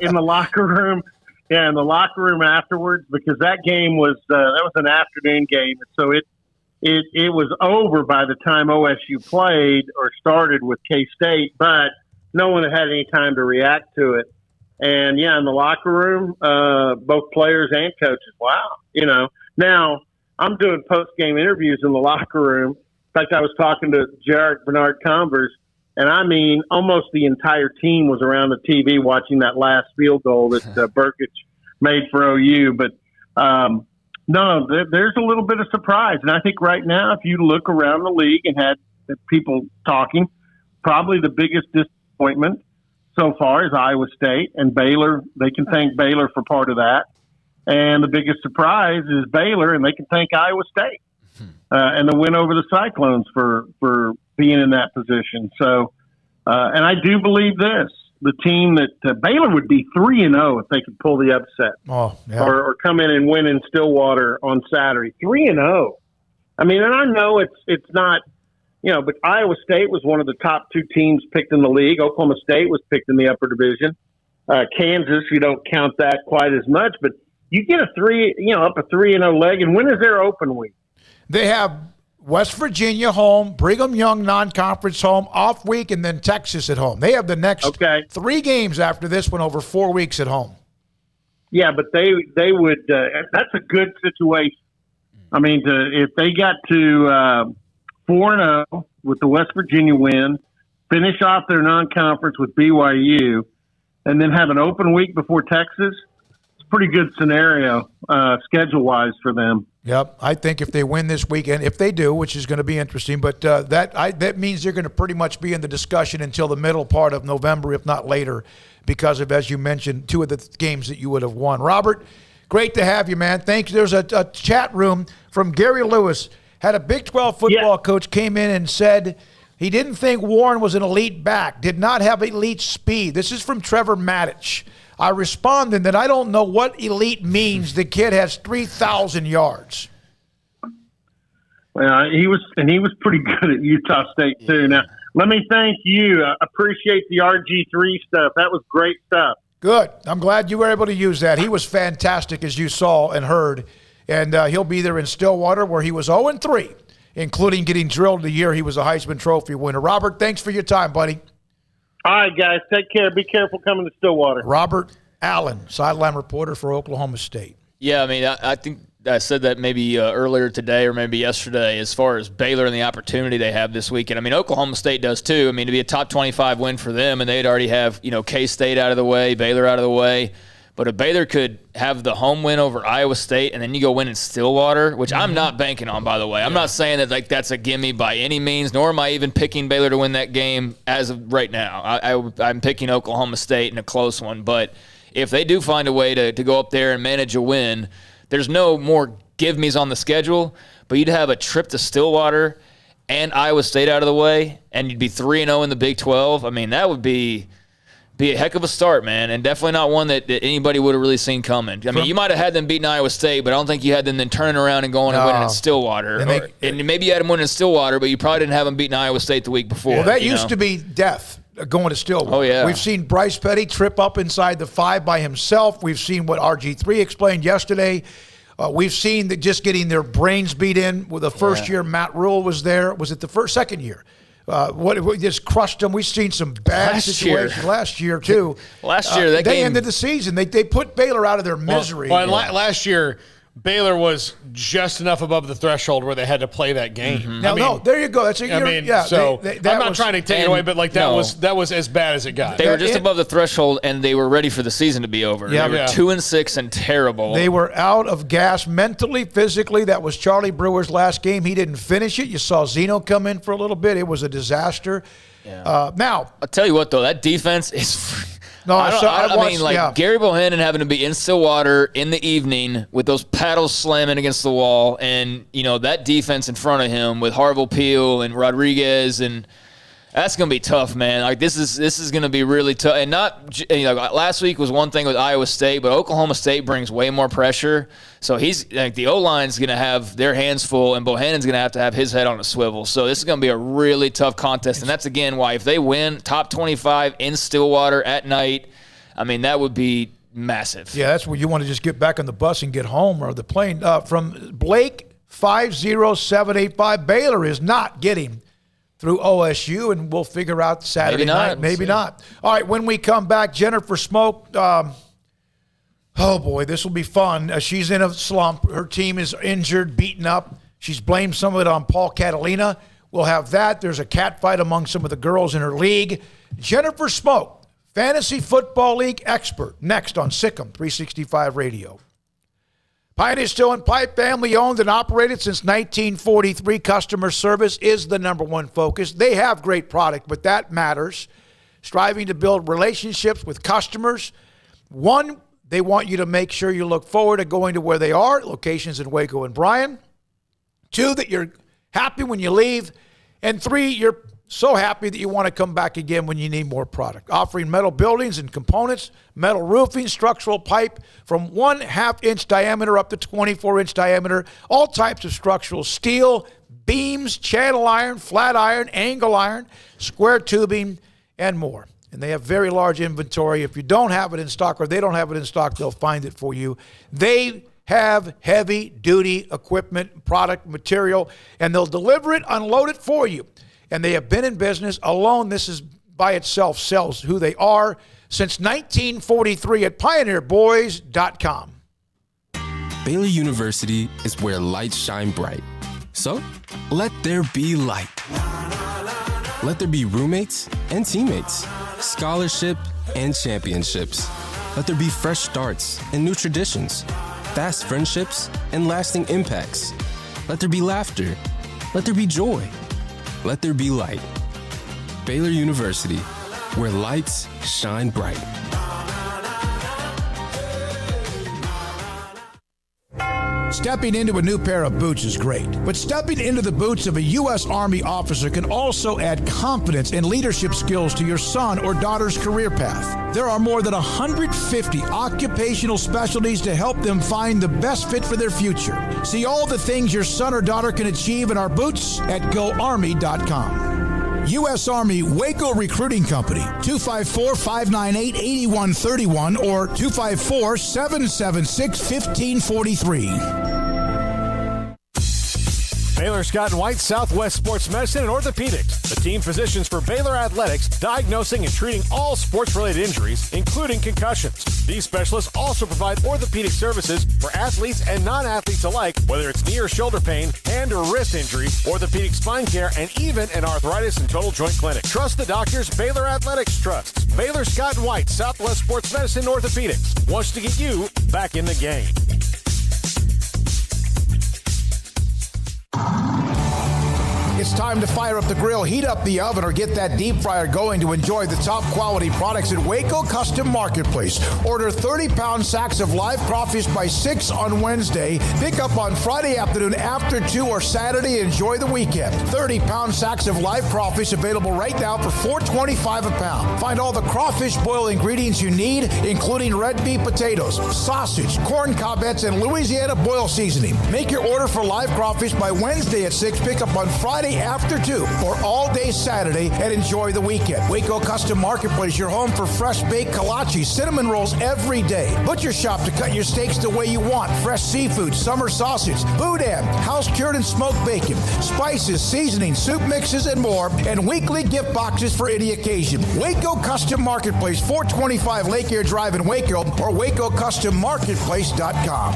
in the locker room. Yeah, in the locker room afterwards, because that game was an afternoon game, so it was over by the time OSU played or started with K-State, but no one had any time to react to it. And in the locker room, both players and coaches, wow, Now I'm doing post-game interviews in the locker room. In fact, I was talking to Jarek Bernard-Converse, and I mean, almost the entire team was around the TV watching that last field goal that Burkett made for OU. But there's a little bit of surprise. And I think right now, if you look around the league and had people talking, probably the biggest disappointment so far is Iowa State and Baylor. They can thank Baylor for part of that. And the biggest surprise is Baylor, and they can thank Iowa State and the win over the Cyclones for being in that position. So, and I do believe this, the team that Baylor would be 3-0 if they could pull the upset or come in and win in Stillwater on Saturday. 3-0. I mean, and I know it's not, but Iowa State was one of the top 2 teams picked in the league. Oklahoma State was picked in the upper division. Kansas, you don't count that quite as much, but you get up a 3-0 leg. And when is their open week?
They have West Virginia home, Brigham Young non-conference home, off week, and then Texas at home. They have the next 3 games after this one over 4 weeks at home.
Yeah, but they would that's a good situation. I mean, if they got to 4-0 with the West Virginia win, finish off their non-conference with BYU, and then have an open week before Texas. It's a pretty good scenario schedule-wise for them.
Yep, I think if they win this weekend, if they do, which is going to be interesting, but that means they're going to pretty much be in the discussion until the middle part of November, if not later, because of, as you mentioned, 2 of the games that you would have won. Robert, great to have you, man. Thank you. There's a chat room from Gary Lewis. Had a Big 12 football coach came in and said he didn't think Warren was an elite back, did not have elite speed. This is from Trevor Mattich. I responded that I don't know what elite means. The kid has 3,000 yards.
Well, he was pretty good at Utah State too. Now, let me thank you. I appreciate the RG3 stuff. That was great stuff.
Good. I'm glad you were able to use that. He was fantastic, as you saw and heard, and he'll be there in Stillwater, where he was 0-3, including getting drilled the year he was a Heisman Trophy winner. Robert, thanks for your time, buddy.
All right, guys, take care. Be careful coming to Stillwater.
Robert Allen, sideline reporter for Oklahoma State.
Yeah, I mean, I think I said that maybe earlier today or maybe yesterday as far as Baylor and the opportunity they have this weekend. I mean, Oklahoma State does too. I mean, to be a top 25 win for them, and they'd already have, K-State out of the way, Baylor out of the way. But if Baylor could have the home win over Iowa State and then you go win in Stillwater, which I'm not banking on, by the way. I'm not saying that that's a gimme by any means, nor am I even picking Baylor to win that game as of right now. I'm picking Oklahoma State in a close one. But if they do find a way to go up there and manage a win, there's no more give-me's on the schedule, but you'd have a trip to Stillwater and Iowa State out of the way, and you'd be 3-0 in the Big 12. I mean, that would be a heck of a start, man, and definitely not one that anybody would have really seen coming. I mean, you might have had them beating Iowa State, but I don't think you had them then turning around and going and winning in Stillwater. And maybe you had them winning in Stillwater, but you probably didn't have them beating Iowa State the week before.
Well, that used to be death, going to Stillwater.
Oh, yeah.
We've seen Bryce Petty trip up inside the 5 by himself. We've seen what RG3 explained yesterday. We've seen that just getting their brains beat in. With the first year Matt Rule was there. Was it the second year? What just crushed them. We've seen some bad situations last year too.
Last year they
ended the season. They put Baylor out of their misery.
Last year Baylor was just enough above the threshold where they had to play that game.
Mm-hmm. No, there you go. That's
I'm not trying to take it away, but that was as bad as it got.
They were just above the threshold, and they were ready for the season to be over.
Yeah,
they were 2-6 and terrible.
They were out of gas mentally, physically. That was Charlie Brewer's last game. He didn't finish it. You saw Zeno come in for a little bit. It was a disaster.
Yeah.
Now,
I'll tell you what, though, that defense is.
No,
Gary Bohannon having to be in Stillwater in the evening with those paddles slamming against the wall, and that defense in front of him with Harville Peel and Rodriguez, and that's going to be tough, man. Like this is going to be really tough. And not last week was one thing with Iowa State, but Oklahoma State brings way more pressure. So the O-line's going to have their hands full, and Bohannon's going to have his head on a swivel. So this is going to be a really tough contest, and that's again why if they win top 25 in Stillwater at night, I mean that would be massive.
Yeah, that's where you want to just get back on the bus and get home or the plane. From Blake 50785, Baylor is not getting through OSU, and we'll figure out Saturday night. Maybe not. All right, when we come back, Jennifer Smoak. Oh, boy, this will be fun. She's in a slump. Her team is injured, beaten up. She's blamed some of it on Paul Catalina. We'll have that. There's a cat fight among some of the girls in her league. Jennifer Smoak, Fantasy Football League expert, next on Sikkim 365 Radio. Pioneer Steel and Pipe, family owned and operated since 1943. Customer service is the number one focus. They have great product, but that matters. Striving to build relationships with customers. One, they want you to make sure you look forward to going to where they are, locations in Waco and Bryan. Two, that you're happy when you leave. And three, you're so happy that you want to come back again when you need more product. Offering metal buildings and components, metal roofing, structural pipe from 1/2 inch diameter up to 24-inch diameter, all types of structural steel, beams, channel iron, flat iron, angle iron, square tubing, and more. And they have very large inventory. If you don't have it in stock or they don't have it in stock, they'll find it for you. They have heavy-duty equipment, product, material, and they'll deliver it, unload it for you. And they have been in business alone. This is by itself sells who they are since 1943 at pioneerboys.com.
Baylor University is where lights shine bright. So let there be light. Let there be roommates and teammates, scholarship and championships. Let there be fresh starts and new traditions, fast friendships and lasting impacts. Let there be laughter. Let there be joy. Let there be light. Baylor University, where lights shine bright.
Stepping into a new pair of boots is great, but stepping into the boots of a U.S. Army officer can also add confidence and leadership skills to your son or daughter's career path. There are more than 150 occupational specialties to help them find the best fit for their future. See all the things your son or daughter can achieve in our boots at GoArmy.com. U.S. Army Waco Recruiting Company, 254-598-8131 or 254-776-1543.
Baylor Scott and White Southwest Sports Medicine and Orthopedics, the team physicians for Baylor Athletics, diagnosing and treating all sports-related injuries, including concussions. These specialists also provide orthopedic services for athletes and non-athletes alike, whether it's knee or shoulder pain, hand or wrist injury, orthopedic spine care, and even an arthritis and total joint clinic. Trust the doctors Baylor Athletics trusts. Baylor Scott and White Southwest Sports Medicine and Orthopedics wants to get you back in the game.
It's time to fire up the grill, heat up the oven, or get that deep fryer going to enjoy the top quality products at Waco Custom Marketplace. Order 30-pound sacks of live crawfish by 6 on Wednesday. Pick up on Friday afternoon after 2 or Saturday. Enjoy the weekend. 30-pound sacks of live crawfish available right now for $4.25 a pound. Find all the crawfish boil ingredients you need, including red beef potatoes, sausage, corn cobbettes, and Louisiana boil seasoning. Make your order for live crawfish by Wednesday at 6. Pick up on Friday after 2 or all day Saturday, and enjoy the weekend. Waco Custom Marketplace, your home for fresh baked kolache, cinnamon rolls every day. Butcher shop to cut your steaks the way you want. Fresh seafood, summer sausage, boudin, house cured and smoked bacon, spices, seasoning, soup mixes, and more, and weekly gift boxes for any occasion. Waco Custom Marketplace, 425 Lake Air Drive in Waco, or WacoCustomMarketplace.com.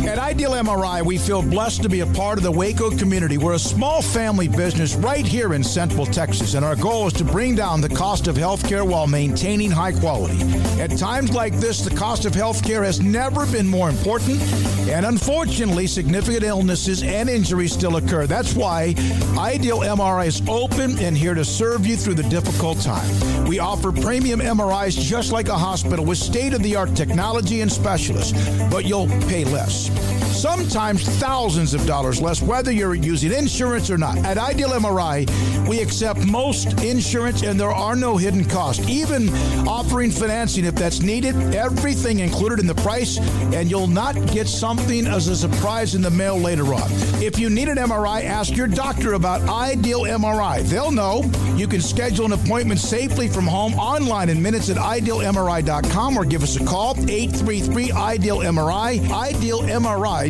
At Ideal MRI, we feel blessed to be a part of the Waco community. We're a small family business right here in Central Texas, and our goal is to bring down the cost of healthcare while maintaining high quality. At times like this, the cost of healthcare has never been more important, and unfortunately, significant illnesses and injuries still occur. That's why Ideal MRI is open and here to serve you through the difficult time. We offer premium MRIs just like a hospital with state-of-the-art technology and specialists, but you'll pay less. Sometimes thousands of dollars less, whether you're using insurance or not. At Ideal MRI, we accept most insurance and there are no hidden costs, even offering financing if that's needed. Everything included in the price, and you'll not get something as a surprise in the mail later on. If you need an MRI, ask your doctor about Ideal MRI. They'll know. You can schedule an appointment safely from home online in minutes at idealmri.com or give us a call, 833-IDEAL-MRI, idealmri.com.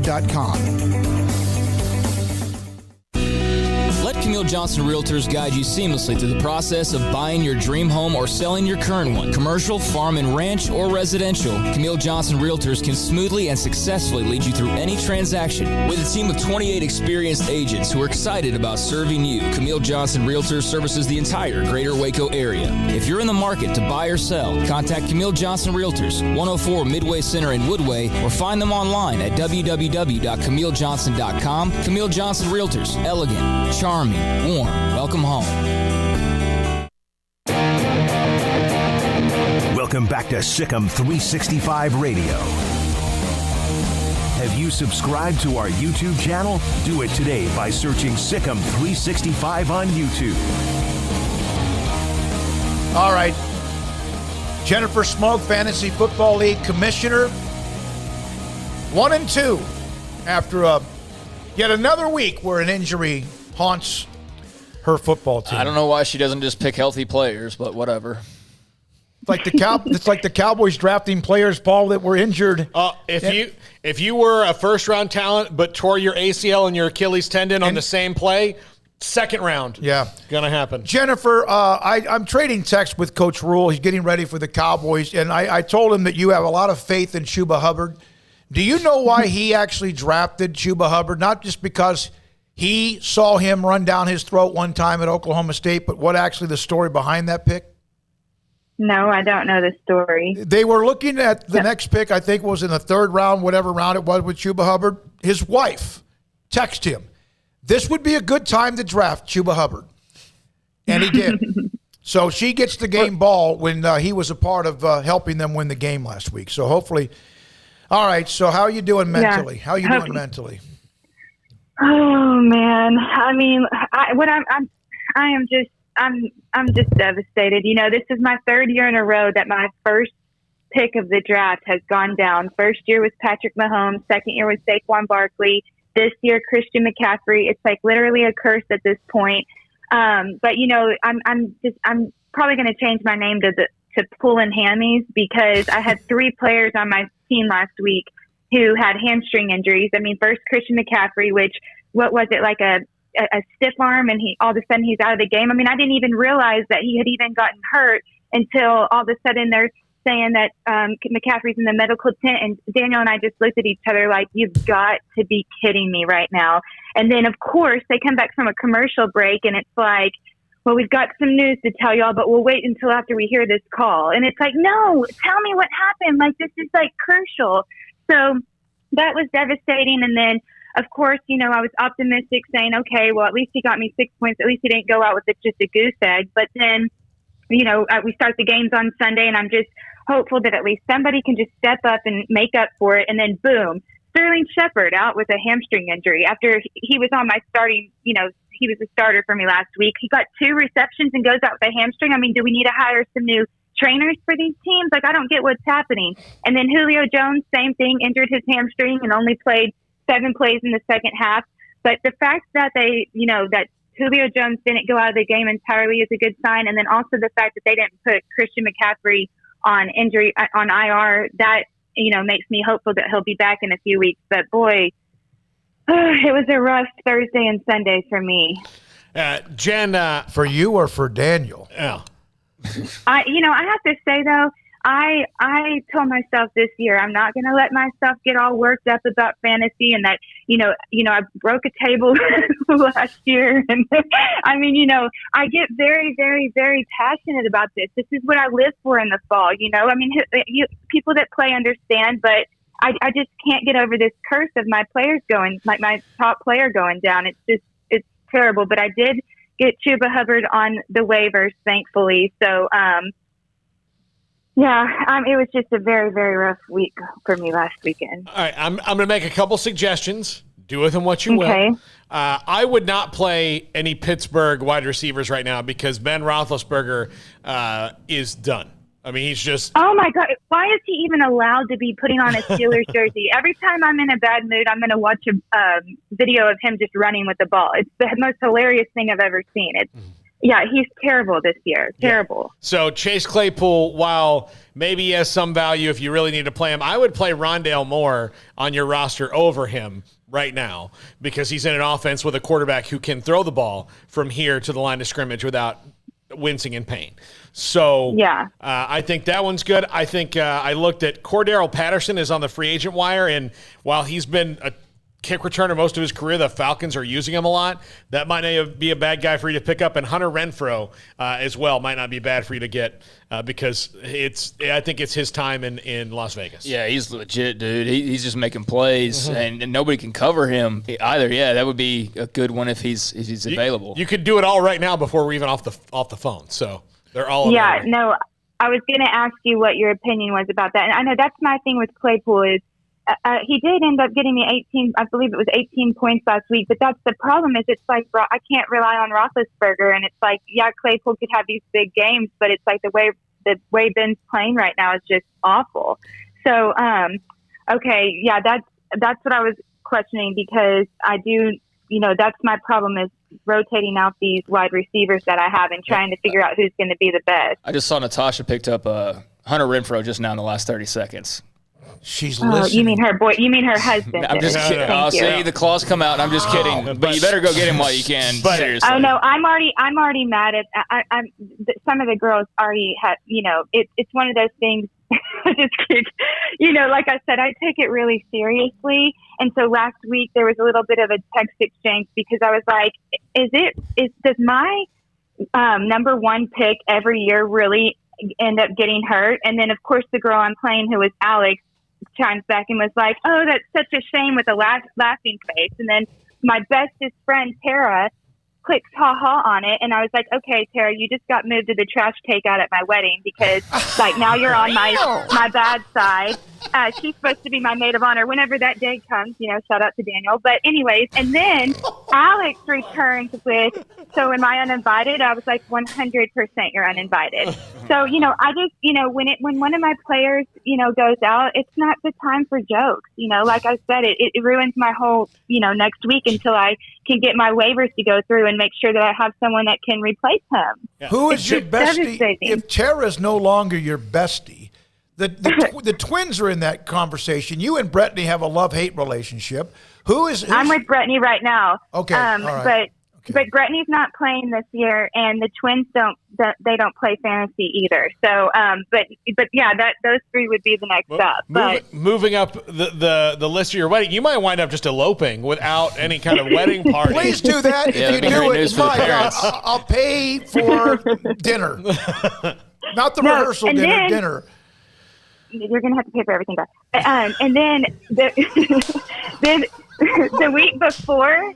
Let Camille Johnson Realtors guide you seamlessly through the process of buying your dream home or selling your current one. Commercial, farm and ranch, or residential, Camille Johnson Realtors can smoothly and successfully lead you through any transaction. With a team of 28 experienced agents who are excited about serving you, Camille Johnson Realtors services the entire greater Waco area. If you're in the market to buy or sell, contact Camille Johnson Realtors, 104 Midway Center in Woodway, or find them online at www.camillejohnson.com. Camille Johnson Realtors, elegant, charming, warm. Welcome home.
Welcome back to Sikkim 365 Radio. Have you subscribed to our YouTube channel? Do it today by searching Sikkim 365 on YouTube.
All right. Jennifer Smoak, Fantasy Football League Commissioner. 1-2 after yet another week where an injury haunts her football team.
I don't know why she doesn't just pick healthy players, but whatever.
It's like the Cowboys drafting players, Paul, that were injured.
If you were a first-round talent but tore your ACL and your Achilles tendon on the same play, second round.
Yeah.
Gonna happen.
Jennifer, I'm trading text with Coach Rule. He's getting ready for the Cowboys, and I told him that you have a lot of faith in Chuba Hubbard. Do you know why he actually drafted Chuba Hubbard? Not just because He saw him run down his throat one time at Oklahoma State, but what actually the story behind that pick?
No, I don't know the story.
They were looking at the next pick, I think was in the third round, whatever round it was with Chuba Hubbard. His wife texted him, this would be a good time to draft Chuba Hubbard. And he did. So she gets the game ball when he was a part of helping them win the game last week. So hopefully, all right, so how are you doing mentally? How are you doing mentally?
Oh man, I mean, I'm just devastated. You know, this is my third year in a row that my first pick of the draft has gone down. First year was Patrick Mahomes. Second year was Saquon Barkley. This year, Christian McCaffrey. It's like literally a curse at this point. But you know, I'm probably going to change my name to pulling hammies, because I had 3 players on my team last week who had hamstring injuries. I mean, first Christian McCaffrey, which, what was it, like a stiff arm, and all of a sudden he's out of the game. I mean, I didn't even realize that he had even gotten hurt until all of a sudden they're saying that McCaffrey's in the medical tent, and Daniel and I just looked at each other like, you've got to be kidding me right now. And then, of course, they come back from a commercial break, and it's like, well, we've got some news to tell y'all, but we'll wait until after we hear this call. And it's like, no, tell me what happened. Like, this is like crucial. So that was devastating. And then, of course, you know, I was optimistic, saying, okay, well, at least he got me 6 points. At least he didn't go out with just a goose egg. But then, you know, we start the games on Sunday, and I'm just hopeful that at least somebody can just step up and make up for it. And then, boom, Sterling Shepard out with a hamstring injury after he was on my starting, you know, he was a starter for me last week. He got 2 receptions and goes out with a hamstring. I mean, do we need to hire some new trainers for these teams? Like, I don't get what's happening. And then Julio Jones, same thing, injured his hamstring and only played 7 plays in the second half. But the fact that that Julio Jones didn't go out of the game entirely is a good sign. And then also the fact that they didn't put Christian McCaffrey on IR, that, you know, makes me hopeful that he'll be back in a few weeks. But boy, it was a rough Thursday and Sunday for me.
Jen,
for you or for Daniel?
Yeah.
I have to say though, I told myself this year, I'm not going to let myself get all worked up about fantasy, and that, you know, I broke a table last year. And I mean, you know, I get very, very, very passionate about this. This is what I live for in the fall. You know, I mean, people that play understand, but I just can't get over this curse of my players going, like my top player going down. It's terrible. But I did get Chuba Hubbard on the waivers, thankfully. So, it was just a very, very rough week for me last weekend.
All right, I'm going to make a couple suggestions. Do with them what you will. I would not play any Pittsburgh wide receivers right now, because Ben Roethlisberger is done. I mean, he's just...
Oh, my God. Why is he even allowed to be putting on a Steelers jersey? Every time I'm in a bad mood, I'm going to watch a video of him just running with the ball. It's the most hilarious thing I've ever seen. Yeah, he's terrible this year. Terrible.
Yeah. So Chase Claypool, while maybe he has some value if you really need to play him, I would play Rondale Moore on your roster over him right now, because he's in an offense with a quarterback who can throw the ball from here to the line of scrimmage without wincing in pain. So
yeah,
I think that one's good. I think I looked at Cordero Patterson is on the free agent wire, and while he's been a kick returner most of his career, the Falcons are using him a lot. That might not be a bad guy for you to pick up. And Hunter Renfrow as well might not be bad for you to get because I think it's his time in Las Vegas.
Yeah, he's legit, dude. He's just making plays, and nobody can cover him either. Yeah, that would be a good one if he's available.
You could do it all right now before we're even off the phone. So they're all available.
No, I was going to ask you what your opinion was about that. And I know that's my thing with Claypool is he did end up getting me 18, I believe it was 18 points last week, but that's the problem is it's like, I can't rely on Roethlisberger, and it's like, yeah, Claypool could have these big games, but it's like the way Ben's playing right now is just awful. So, okay. Yeah, that's what I was questioning, because I do, that's my problem is rotating out these wide receivers that I have and trying to figure out who's going to be the best.
I just saw Natasha picked up Hunter Renfrow just now in the last 30 seconds.
She's listening.
You mean her husband?
I'm just kidding. I'll see the claws come out. I'm just kidding. But you better go get him while you can. Seriously.
Oh no, I'm already mad at. I'm some of the girls already have. It's one of those things. just kidding. You know, like I said, I take it really seriously. And so last week there was a little bit of a text exchange because I was like, does my number one pick every year really end up getting hurt? And then of course the girl I'm playing, who was Alex, chimes back and was like, oh, that's such a shame, with a laughing face. And then my bestest friend Tara clicks ha on it, and I was like, okay, Tara, you just got moved to the trash takeout at my wedding because like now you're on my bad side. She's supposed to be my maid of honor whenever that day comes, you know, shout out to Daniel. But anyways, and then Alex returns with, so am I uninvited? I was like, 100% you're uninvited. So, you know, I just, you know, when one of my players, you know, goes out, it's not the time for jokes. You know, like I said, it ruins my whole, you know, next week until I can get my waivers to go through and make sure that I have someone that can replace him.
Yeah. Who is your bestie? If Tara's no longer your bestie, the twins are in that conversation. You and Brittany have a love-hate relationship. I'm with Brittany right now. Okay, all right. But Brittany's not playing this year, and the twins don't play fantasy either. So, but yeah, those three would be the next up. But
moving up the list of your wedding, you might wind up just eloping without any kind of wedding party.
Please do that. If you do it, I'll pay for dinner, not the rehearsal dinner. Dinner.
You're gonna have to pay for everything, guys. And then the week before.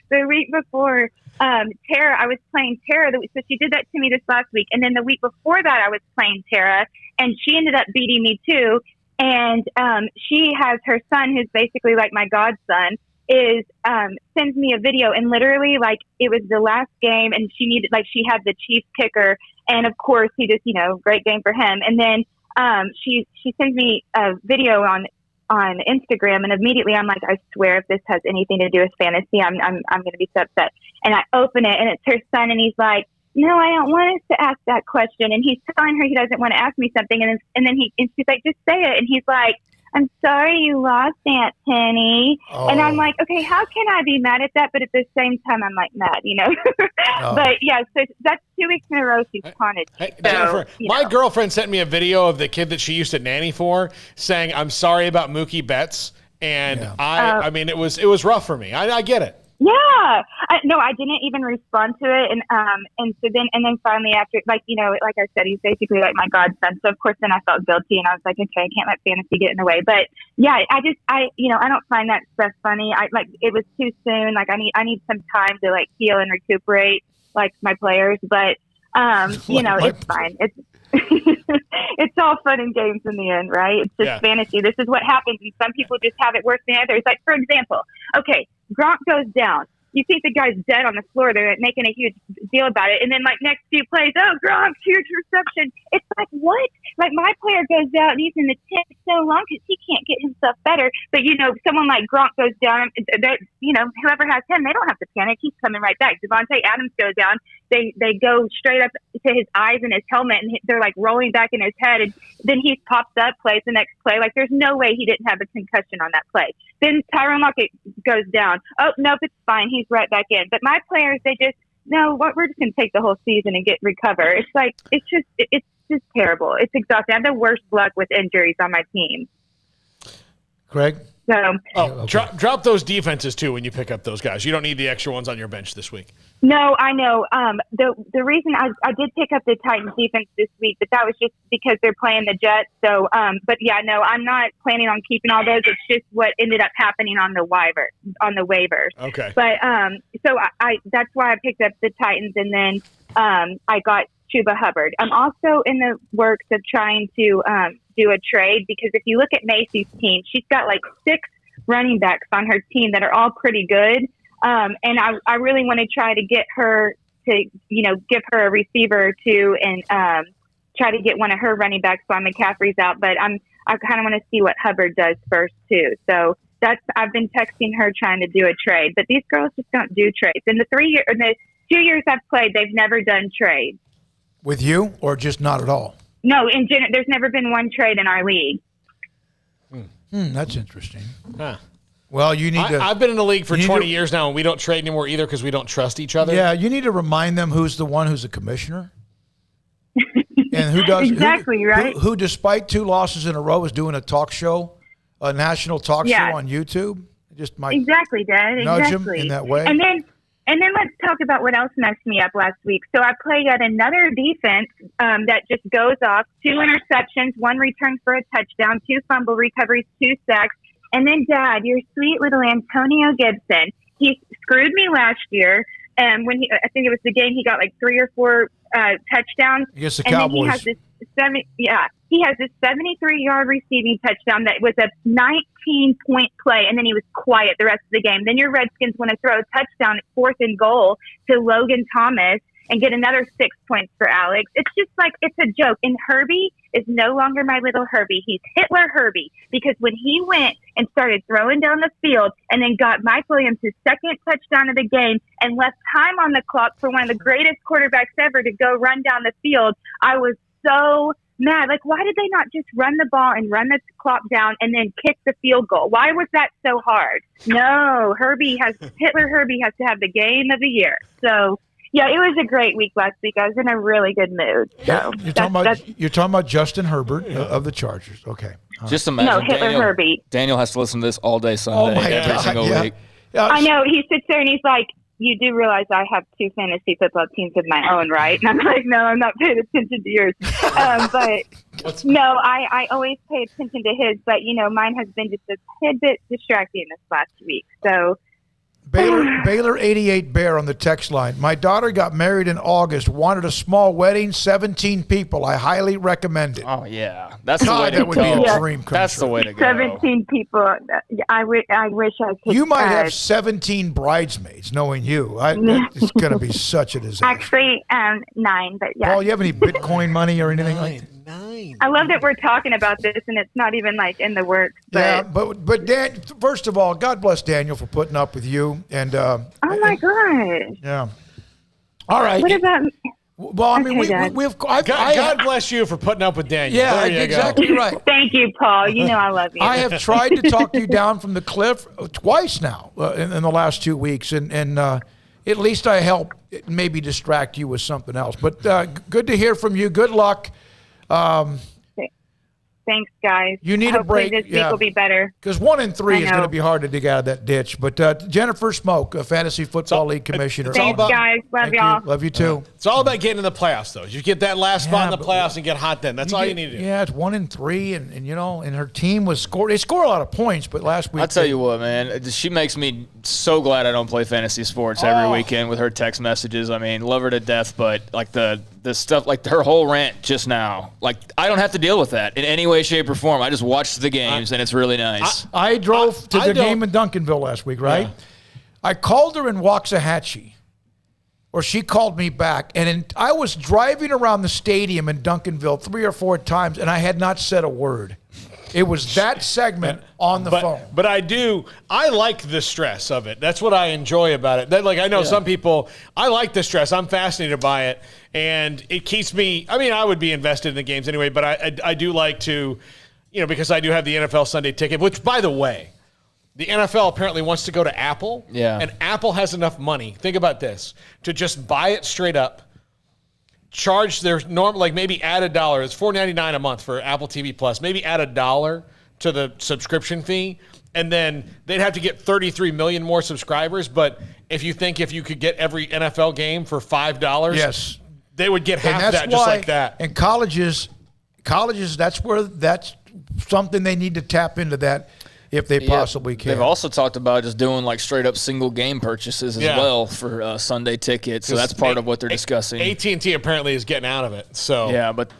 The week before, Tara, I was playing Tara. So she did that to me this last week. And then the week before that, I was playing Tara, and she ended up beating me too. And she has her son, who's basically like my godson, sends me a video. And literally, like, it was the last game, and she had the Chiefs kicker. And of course, he just, you know, great game for him. And then she sends me a video on Instagram, and immediately I'm like, I swear if this has anything to do with fantasy, I'm going to be so upset. And I open it, and it's her son, and he's like, no, I don't want us to ask that question. And he's telling her he doesn't want to ask me something, and then she's like, just say it. And he's like, I'm sorry you lost, Aunt Penny. Oh. And I'm like, okay, how can I be mad at that? But at the same time, I'm like mad, you know. Oh. But yeah, so that's 2 weeks in a row she's taunted me.
Hey, Jennifer, my girlfriend sent me a video of the kid that she used to nanny for saying, I'm sorry about Mookie Betts. And I mean, it was rough for me. I get it.
Yeah, no, I didn't even respond to it, and then finally after, like, you know, like I said, he's basically like my godson. So of course, then I felt guilty, and I was like, okay, I can't let fantasy get in the way. But yeah, I don't find that stuff funny. It was too soon. Like I need some time to like heal and recuperate, like my players. But you know, it's fine. It's it's all fun and games in the end, right? It's just fantasy. This is what happens, and some people just have it worse than others. Like, for example, okay, Gronk goes down. You think the guy's dead on the floor. They're making a huge deal about it. And then, like, next few plays, oh, Gronk, huge reception. It's like, what? Like, my player goes out, and he's in the tent so long because he can't get himself better. But, you know, someone like Gronk goes down, you know, whoever has him, they don't have to panic. He's coming right back. Devontae Adams goes down. They go straight up to his eyes and his helmet, and they're, like, rolling back in his head. And then he pops up, plays the next play. Like, there's no way he didn't have a concussion on that play. Then Tyron Lockett goes down. Oh, nope, it's fine. He's right back in. But my players, they just, no, we're just going to take the whole season and recover. It's like, it's just terrible. It's exhausting. I have the worst luck with injuries on my team.
Craig?
So,
drop those defenses too when you pick up those guys. You don't need the extra ones on your bench this week.
No, I know. The reason I did pick up the Titans defense this week, but that was just because they're playing the Jets. So, but yeah, no, I'm not planning on keeping all those. It's just what ended up happening on the waivers.
Okay.
But so I that's why I picked up the Titans, and then I got Chuba Hubbard. I'm also in the works of trying to do a trade, because if you look at Macy's team, she's got like 6 running backs on her team that are all pretty good. And I really want to try to get her to, you know, give her a receiver or two, and try to get one of her running backs while McCaffrey's out. But I kind of want to see what Hubbard does first too. So I've been texting her trying to do a trade, but these girls just don't do trades. In the 2 years I've played, they've never done trades.
With you, or just not at all?
No, in general, there's never been one trade in our league.
That's interesting.
Huh.
Well, you need to.
I've been in the league for 20 years now, and we don't trade anymore either because we don't trust each other.
Yeah, you need to remind them who's the commissioner. And who does
exactly right?
Who, despite 2 losses in a row, is doing a talk show, a national talk show on YouTube. Just might
exactly, Dad.
Nudge
Exactly.
him in that way.
And then let's talk about what else messed me up last week. So I play yet another defense that just goes off: 2 interceptions, 1 return for a touchdown, 2 fumble recoveries, 2 sacks. And then, Dad, your sweet little Antonio Gibson, he screwed me last year. And I think it was the game, he got like 3 or 4 touchdowns.
Against the
and
Cowboys.
Then he has this 73-yard receiving touchdown that was a 19-point play, and then he was quiet the rest of the game. Then your Redskins want to throw a touchdown at 4th and goal to Logan Thomas and get another 6 points for Alex. It's just like, it's a joke. And Herbie is no longer my little Herbie. He's Hitler Herbie, because when he went and started throwing down the field and then got Mike Williams his 2nd touchdown of the game and left time on the clock for one of the greatest quarterbacks ever to go run down the field, I was so mad. Like, why did they not just run the ball and run the clock down and then kick the field goal? Why was that so hard? No, Hitler Herbie has to have the game of the year. So, yeah, it was a great week last week. I was in a really good mood. So
you're talking about Justin Herbert of the Chargers. Okay.
Just imagine
Hitler Herbie.
Daniel has to listen to this all day Sunday, every single week.
I know. He sits there and he's like, you do realize I have 2 fantasy football teams of my own, right? And I'm like, no, I'm not paying attention to yours. But no, I always pay attention to his. But, mine has been just a tidbit distracting this last week. So
Baylor 88 Bear on the text line. My daughter got married in August, wanted a small wedding, 17 people. I highly recommend it.
Oh, yeah. That's the way to
that would
go.
be a dream come
That's
true.
the way to go.
17 people. I wish I could.
You might have 17 bridesmaids, knowing you. It's going to be such a disaster.
Actually, 9, but yeah.
Paul, you have any Bitcoin money or anything like that?
9.
I love that we're talking about this and it's not even like in the works. But
Yeah, but Dan, first of all, God bless Daniel for putting up with you. And
oh my gosh.
yeah. All right.
What about?
Well, I mean,
Dad.
God bless you for putting up with Daniel.
Yeah,
There you
exactly
go.
right.
Thank you, Paul. You know I love you.
I have tried to talk you down from the cliff twice now in the last 2 weeks, and at least I help maybe distract you with something else. But good to hear from you. Good luck.
Thanks, guys.
You need a break.
This week will be better.
Because 1 and 3
I
is going to
know.
be hard to dig out of that ditch. But Jennifer Smoak, a Fantasy Football League commissioner.
Thanks, guys. Love
Thank
y'all.
you. Love you too.
It's all about getting in the playoffs, though. You get that last spot in the playoffs and get hot then. That's all you need to do.
Yeah, it's 1 and 3, and and her team was They score a lot of points, but last week
I'll tell you what, man. She makes me so glad I don't play fantasy sports every weekend with her text messages. I mean, love her to death, but like the stuff, like her whole rant just now, like I don't have to deal with that in any way, shape, or form. I just watch the games, and it's really nice.
I drove to the game in Duncanville last week, right?
Yeah.
I called her in Waxahachie, or she called me back, and I was driving around the stadium in Duncanville 3 or 4 times, and I had not said a word. It was that segment on the phone.
But I like the stress of it. That's what I enjoy about it. I know some people, I like the stress. I'm fascinated by it. And it keeps me, I would be invested in the games anyway, but I do like to, because I do have the NFL Sunday ticket, which, by the way, the NFL apparently wants to go to Apple.
Yeah.
And Apple has enough money, think about this, to just buy it straight up, charge their normal, maybe add $1. It's $4.99 a month for Apple TV Plus. Maybe add $1 to the subscription fee, and then they'd have to get 33 million more subscribers. But if you could get every NFL game for $5,
yes,
they would get half that just like that.
And colleges, that's something they need to tap into that. If they possibly can.
They've also talked about just doing straight up single game purchases as well for Sunday tickets. So that's part of what they're discussing.
AT&T apparently is getting out of it. So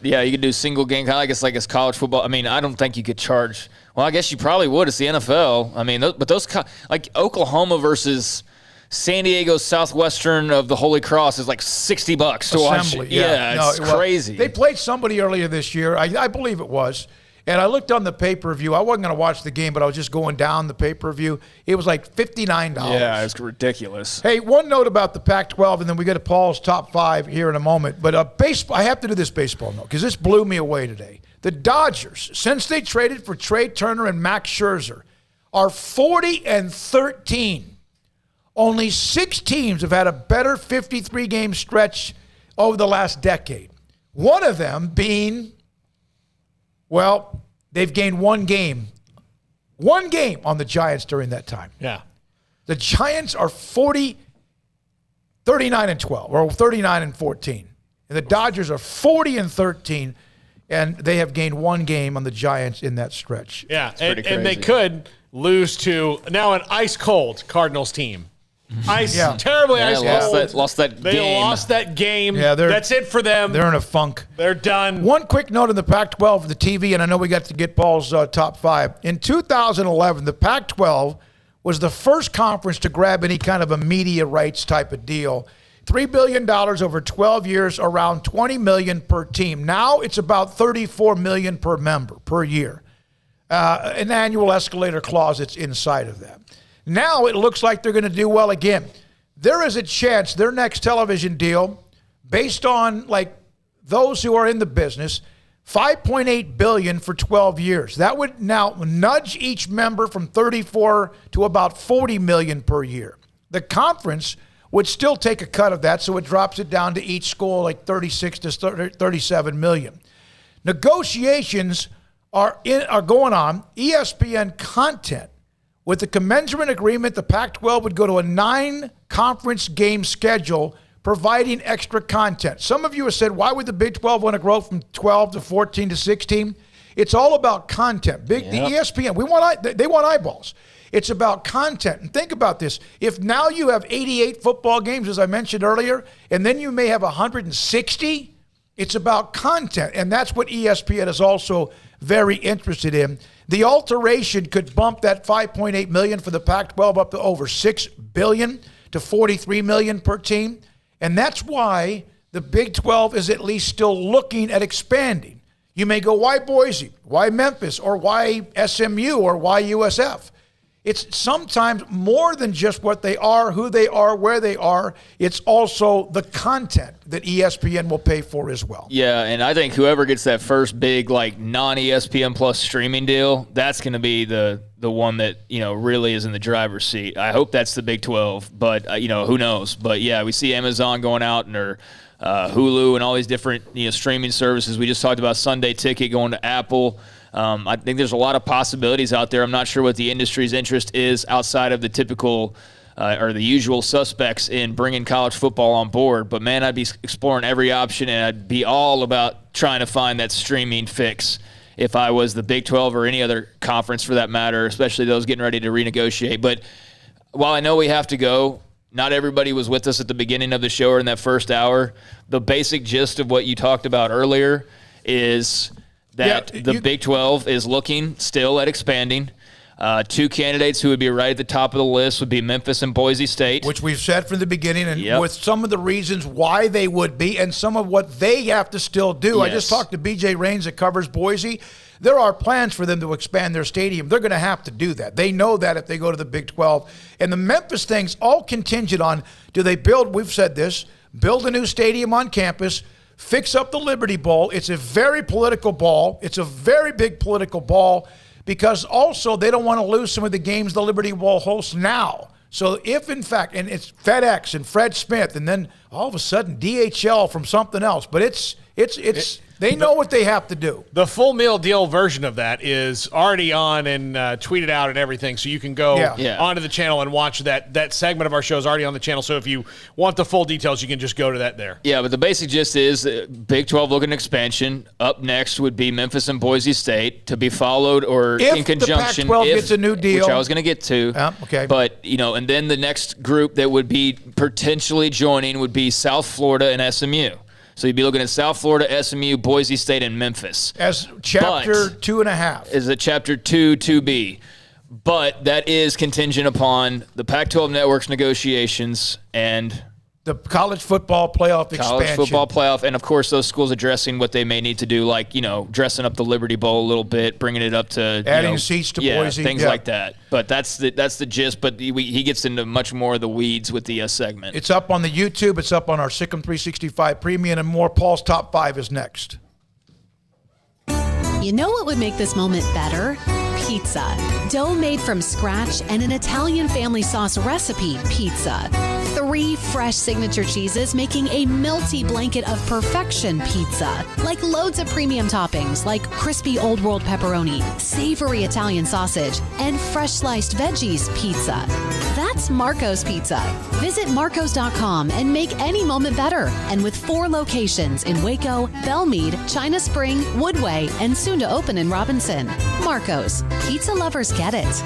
you could do single game. Kind of like it's college football. I don't think you could charge. Well, I guess you probably would. It's the NFL. But those like Oklahoma versus San Diego Southwestern of the Holy Cross is like $60 to watch. It's crazy.
They played somebody earlier this year. I believe it was. And I looked on the pay-per-view. I wasn't going to watch the game, but I was just going down the pay-per-view. It was like $59.
Yeah, it's ridiculous.
Hey, one note about the Pac-12, and then we get to Paul's top 5 here in a moment. But baseball, I have to do this baseball note because this blew me away today. The Dodgers, since they traded for Trey Turner and Max Scherzer, are 40-13. Only 6 teams have had a better 53-game stretch over the last decade. One of them being, well, they've gained one game on the Giants during that time.
Yeah.
The Giants are 39-12 or 39-14. And the Dodgers are 40-13, and they have gained one game on the Giants in that stretch.
Yeah, and they could lose to now an ice-cold Cardinals team. Terribly ice cold.
Lost that game.
They lost that game.
Yeah,
that's it for them.
They're in a funk.
They're done.
One quick note in the Pac-12 for the TV, and I know we got to get Paul's top five. In 2011, the Pac-12 was the first conference to grab any kind of a media rights type of deal. $3 billion over 12 years, around $20 million per team. Now it's about $34 million per member per year. An annual escalator clause that's inside of that. Now it looks like they're going to do well again. There is a chance their next television deal, based on like those who are in the business, $5.8 billion for 12 years. That would now nudge each member from 34 to about $40 million per year. The conference would still take a cut of that, so it drops it down to each school like 36 to 37 million. Negotiations are going on. ESPN content. With the commensurate agreement, the Pac-12 would go to a 9-conference game schedule, providing extra content. Some of you have said, why would the Big 12 want to grow from 12 to 14 to 16? It's all about content. The ESPN, they want eyeballs. It's about content. And think about this. If now you have 88 football games, as I mentioned earlier, and then you may have 160, it's about content. And that's what ESPN is also very interested in. The alteration could bump that $5.8 million for the Pac-12 up to over $6 billion to $43 million per team. And that's why the Big 12 is at least still looking at expanding. You may go, why Boise? Why Memphis? Or why SMU? Or why USF? It's sometimes more than just what they are, who they are, where they are. It's also the content that ESPN will pay for as well.
Yeah, and I think whoever gets that first big like non-ESPN Plus streaming deal, that's going to be the one that, really is in the driver's seat. I hope that's the Big 12, but who knows? But yeah, we see Amazon going out and their Hulu and all these different streaming services. We just talked about Sunday Ticket going to Apple. I think there's a lot of possibilities out there. I'm not sure what the industry's interest is outside of the typical or the usual suspects in bringing college football on board. But, man, I'd be exploring every option, and I'd be all about trying to find that streaming fix if I was the Big 12 or any other conference for that matter, especially those getting ready to renegotiate. But while I know we have to go, not everybody was with us at the beginning of the show or in that first hour. The basic gist of what you talked about earlier is – that the Big 12 is looking still at expanding. Two candidates who would be right at the top of the list would be Memphis and Boise State.
Which we've said from the beginning, and with some of the reasons why they would be and some of what they have to still do. Yes. I just talked to BJ Raines that covers Boise. There are plans for them to expand their stadium. They're going to have to do that. They know that if they go to the Big 12. And the Memphis thing's all contingent on, do they build, we've said this, build a new stadium on campus, fix up the Liberty Bowl. It's a very political ball. It's a very big political ball because also they don't want to lose some of the games the Liberty Bowl hosts now. So if, in fact, and it's FedEx and Fred Smith, and then all of a sudden DHL from something else, but they know what they have to do.
The full meal deal version of that is already on and tweeted out and everything, so you can go onto the channel and watch that. That segment of our show is already on the channel, so if you want the full details, you can just go to that there.
Yeah, but the basic gist is Big 12 looking at expansion. Up next would be Memphis and Boise State to be followed or in conjunction.
If the Pac-12 gets a new deal.
Which I was going to get to.
Okay.
But, and then the next group that would be potentially joining would be South Florida and SMU. So you'd be looking at South Florida, SMU, Boise State, and Memphis.
As chapter 2.5.
Is a chapter 2B. But that is contingent upon the Pac-12 network's negotiations and
the college football playoff expansion.
College football playoff, and of course those schools addressing what they may need to do, like dressing up the Liberty Bowl a little bit, bringing it up to
adding seats to Boise,
things like that. But that's the gist. But he gets into much more of the weeds with the segment.
It's up on the YouTube. It's up on our Sikkim 365 Premium and more. Paul's Top 5 is next.
You know what would make this moment better? pizza. Dough made from scratch and an Italian family sauce recipe pizza. 3 fresh signature cheeses making a melty blanket of perfection pizza. Like loads of premium toppings like crispy Old World pepperoni, savory Italian sausage, and fresh sliced veggies pizza. That's Marco's Pizza. Visit marcos.com and make any moment better. And with 4 locations in Waco, Belmead, China Spring, Woodway, and soon to open in Robinson. Marco's. Pizza lovers get it.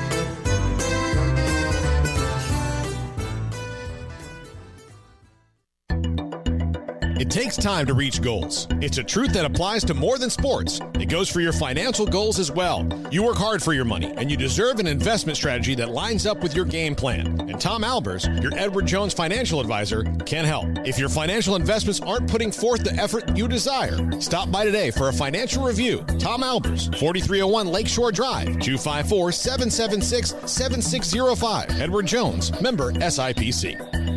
It takes time to reach goals. It's a truth that applies to more than sports. It goes for your financial goals as well. You work hard for your money, and you deserve an investment strategy that lines up with your game plan. And Tom Albers, your Edward Jones financial advisor, can help. If your financial investments aren't putting forth the effort you desire, stop by today for a financial review. Tom Albers, 4301 Lakeshore Drive, 254-776-7605. Edward Jones, member SIPC.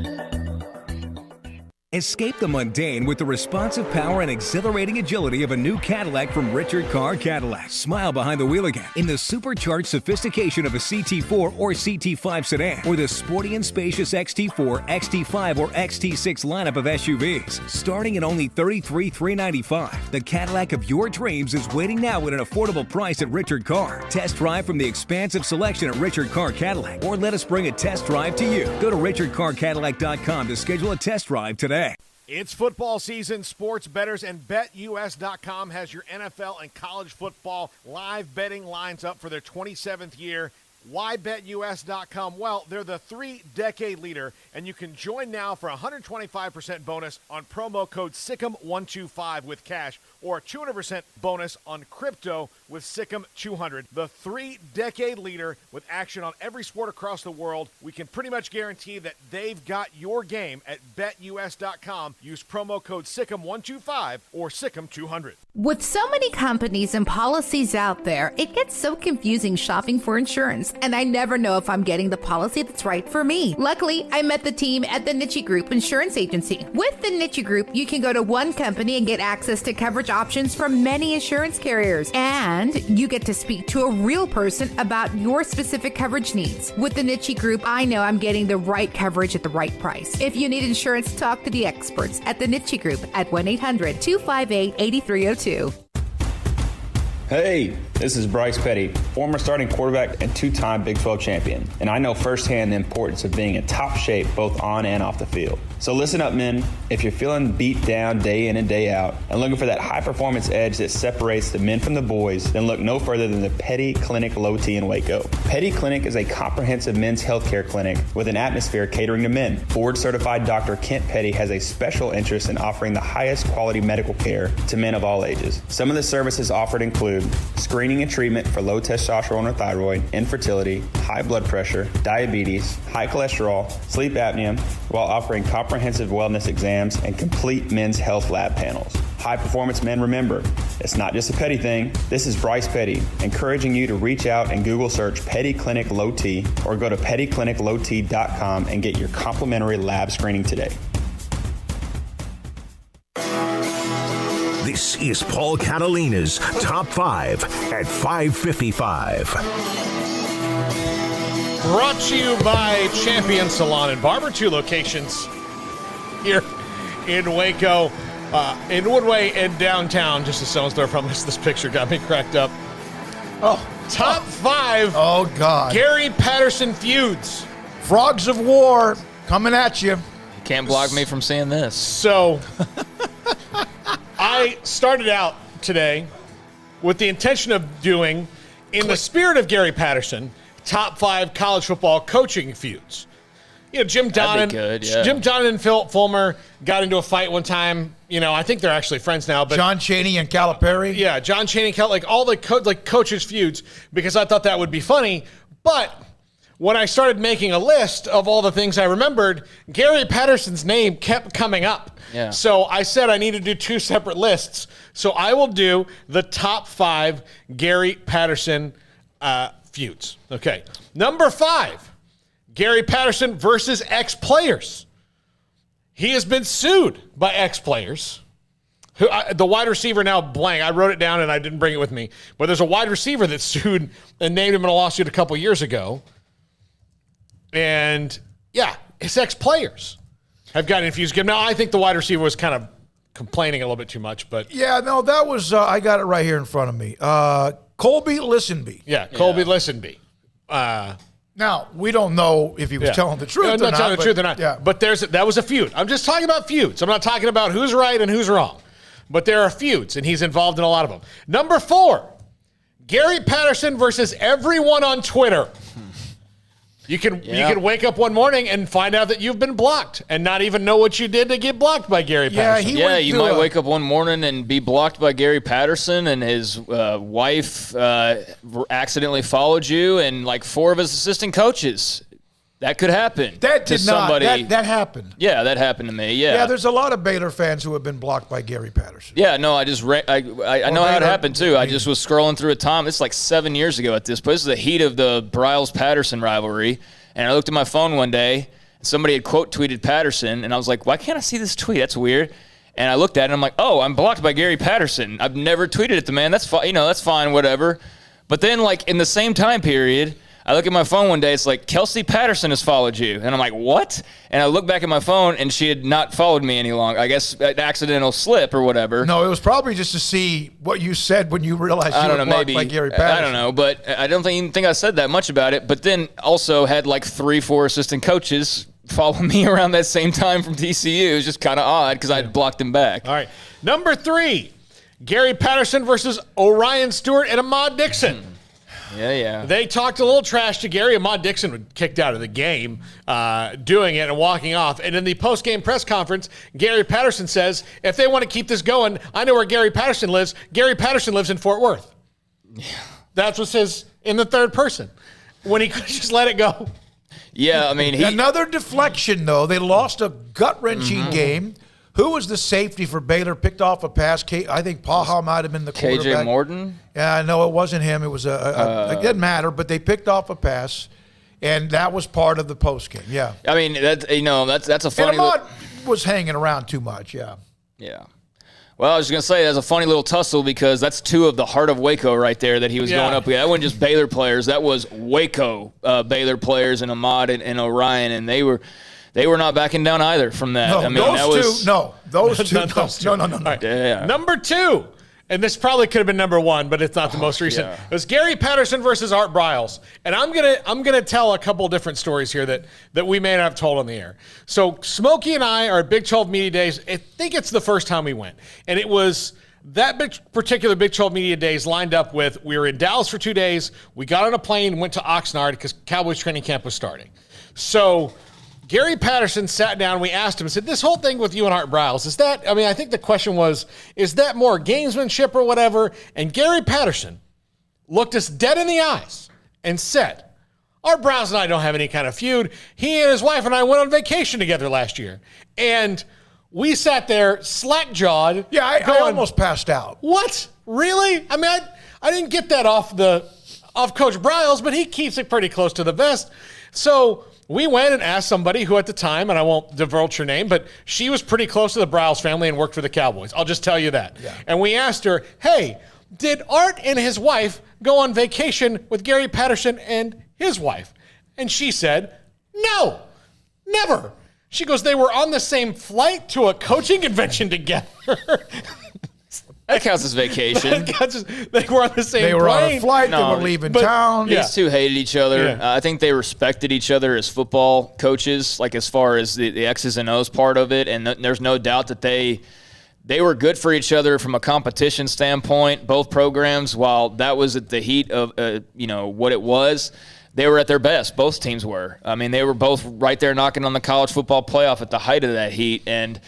Escape the mundane with the responsive power and exhilarating agility of a new Cadillac from Richard Carr Cadillac. Smile behind the wheel again in the supercharged sophistication of a CT4 or CT5 sedan, or the sporty and spacious XT4, XT5, or XT6 lineup of SUVs. Starting at only $33,395, the Cadillac of your dreams is waiting now at an affordable price at Richard Carr. Test drive from the expansive selection at Richard Carr Cadillac, or let us bring a test drive to you. Go to richardcarcadillac.com to schedule a test drive today.
It's football season. Sports bettors and BetUS.com has your NFL and college football live betting lines up for their 27th year. Why BetUS.com? Well, they're the 3-decade leader, and you can join now for a 125% bonus on promo code SICK'EM125 with cash, or a 200% bonus on crypto with SICK'EM200. The 3-decade leader with action on every sport across the world. We can pretty much guarantee that they've got your game at BetUS.com. Use promo code SICK'EM125 or SICK'EM200.
With so many companies and policies out there, it gets so confusing shopping for insurance, and I never know if I'm getting the policy that's right for me. Luckily, I met the team at the Niche Group Insurance Agency. With the Niche Group, you can go to one company and get access to coverage options from many insurance carriers, and you get to speak to a real person about your specific coverage needs. With the Niche Group, I know I'm getting the right coverage at the right price. If you need insurance, talk to the experts at the Niche Group at 1-800-258-8302.
Hey, this is Bryce Petty, former starting quarterback and 2-time Big 12 champion, and I know firsthand the importance of being in top shape both on and off the field. So listen up, men. If you're feeling beat down day in and day out and looking for that high-performance edge that separates the men from the boys, then look no further than the Petty Clinic Low T in Waco. Petty Clinic is a comprehensive men's healthcare clinic with an atmosphere catering to men. Board-certified Dr. Kent Petty has a special interest in offering the highest quality medical care to men of all ages. Some of the services offered include screening and treatment for low testosterone or thyroid, infertility, high blood pressure, diabetes, high cholesterol, sleep apnea, while offering comprehensive wellness exams and complete men's health lab panels. High performance men, remember, it's not just a Petty thing. This is Bryce Petty, encouraging you to reach out and Google search Petty Clinic Low T or go to pettycliniclowt.com and get your complimentary lab screening today.
This is Paul Catalina's Top 5 at 5:55.
Brought to you by Champion Salon and Barber, 2 locations here in Waco, in Woodway and downtown. Just a stone's throw from us. This picture got me cracked up. Top 5.
Oh, God.
Gary Patterson feuds.
Frogs of War coming at you.
Can't block me from seeing this.
So I started out today with the intention of doing, in the spirit of Gary Patterson, top 5 college football coaching feuds. You know, Jim Donnan, Jim Donnan and Phil Fulmer got into a fight one time. You know, I think they're actually friends now. But
John Chaney and Calipari.
Yeah, John Chaney and like all the coaches feuds, because I thought that would be funny. But when I started making a list of all the things I remembered, Gary Patterson's name kept coming up.
Yeah.
So I said I need to do 2 separate lists. So I will do the top 5 Gary Patterson feuds. Okay. Number 5, Gary Patterson versus ex-players. He has been sued by ex-players The wide receiver now blank. I wrote it down and I didn't bring it with me. But there's a wide receiver that sued and named him in a lawsuit a couple years ago. And, yeah, his ex-players have gotten infused. Now, I think the wide receiver was kind of complaining a little bit too much. But
yeah, no, that was I got it right here in front of me. Colby Listenby.
Yeah, Colby Listenby.
Now, we don't know if he was telling the truth or not.
Not telling the truth or not.
Yeah.
But that was a feud. I'm just talking about feuds. I'm not talking about who's right and who's wrong. But there are feuds, and he's involved in a lot of them. Number 4, Gary Patterson versus everyone on Twitter. You can wake up one morning and find out that you've been blocked and not even know what you did to get blocked by Gary Patterson.
You might wake up one morning and be blocked by Gary Patterson, and his wife accidentally followed you, and like 4 of his assistant coaches. That could happen.
That did not. That happened.
Yeah, that happened to me. Yeah.
Yeah, there's a lot of Baylor fans who have been blocked by Gary Patterson.
Yeah, no, I know how it happened too. I just was scrolling through a time. It's like 7 years ago at this point. This is the heat of the Briles-Patterson rivalry. And I looked at my phone one day, and somebody had quote tweeted Patterson, and I was like, why can't I see this tweet? That's weird. And I looked at it, and I'm like, oh, I'm blocked by Gary Patterson. I've never tweeted at the man. That's fine. That's fine, whatever. But then, like, in the same time period, I look at my phone one day, it's like, Kelsey Patterson has followed you. And I'm like, what? And I look back at my phone, and she had not followed me any longer. I guess an accidental slip or whatever.
No, it was probably just to see what you said when you realized you were blocked by Gary Patterson.
I don't know, but I don't even think I said that much about it. But then also had like 3-4 assistant coaches follow me around that same time from TCU. It was just kind of odd because I had blocked him back.
All right. Number 3, Gary Patterson versus Orion Stewart and Ahmad Dixon.
Yeah.
They talked a little trash to Gary. Ahmad Dixon was kicked out of the game doing it and walking off. And in the post-game press conference, Gary Patterson says, if they want to keep this going, I know where Gary Patterson lives. Gary Patterson lives in Fort Worth. Yeah. That's what says in the third person when he could just let it go.
Yeah, I mean,
another deflection, though. They lost a gut-wrenching game. Who was the safety for Baylor? Picked off a pass. I think Paha might have been the quarterback.
KJ Morton?
Yeah, no, it wasn't him. It was it didn't matter, but they picked off a pass, and that was part of the postgame. Yeah.
I mean, that's a funny.
And Ahmad was hanging around too much. Yeah.
Yeah. Well, I was going to say, that's a funny little tussle because that's 2 of the heart of Waco right there that he was going up with. That wasn't just Baylor players. That was Waco Baylor players and Ahmad and Orion, and they were not backing down either from that.
No,
I mean,
those two. No.
Right. Yeah. Number 2, and this probably could have been number 1, but it's not the most recent. Yeah. It was Gary Patterson versus Art Briles, and I'm gonna tell a couple different stories here that we may not have told on the air. So Smokey and I are at Big 12 Media Days. I think it's the first time we went, and it was that particular Big 12 Media Days lined up with we were in Dallas for 2 days. We got on a plane, went to Oxnard because Cowboys training camp was starting. So Gary Patterson sat down, we asked him and said, this whole thing with you and Art Briles, I think the question was, is that more gamesmanship or whatever? And Gary Patterson looked us dead in the eyes and said, Art Briles and I don't have any kind of feud. He and his wife and I went on vacation together last year. And we sat there slack-jawed.
Yeah, I almost passed out.
What? Really? I mean, I didn't get that off Coach Briles, but he keeps it pretty close to the vest. So we went and asked somebody who at the time, and I won't divulge her name, but she was pretty close to the Briles family and worked for the Cowboys. I'll just tell you that. Yeah. And we asked her, hey, did Art and his wife go on vacation with Gary Patterson and his wife? And she said, no, never. She goes, they were on the same flight to a coaching convention together.
That counts as vacation.
They were on the same plane.
They were on a flight. They were leaving town.
These 2 hated each other.
Yeah.
I think they respected each other as football coaches, like as far as the X's and O's part of it. And there's no doubt that they were good for each other from a competition standpoint, both programs. While that was at the heat of what it was, they were at their best. Both teams were. I mean, they were both right there knocking on the college football playoff at the height of that heat. And,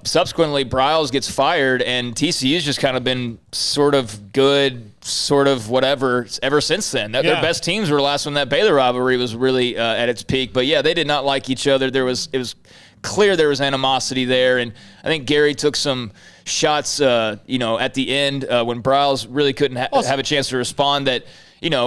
subsequently Briles gets fired and TCU's just kind of been sort of good, sort of whatever ever since then. Their best teams were last when that Baylor rivalry was really at its peak. But, yeah, they did not like each other. It was clear there was animosity there. And I think Gary took some shots, at the end when Briles really couldn't have a chance to respond that –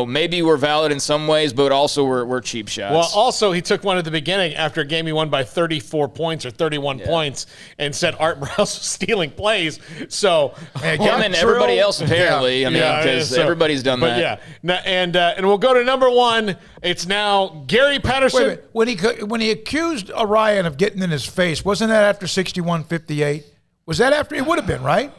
maybe were valid in some ways, but also were cheap shots.
Well, also, he took one at the beginning after a game he won by 34 points or 31 points and said Art Browse was stealing plays. So,
him and everybody else, apparently. Because everybody's done that.
Yeah. And we'll go to number one. It's now Gary Patterson.
Wait, when he accused Orion of getting in his face, wasn't that after 61-58? Was that after? It would have been, right?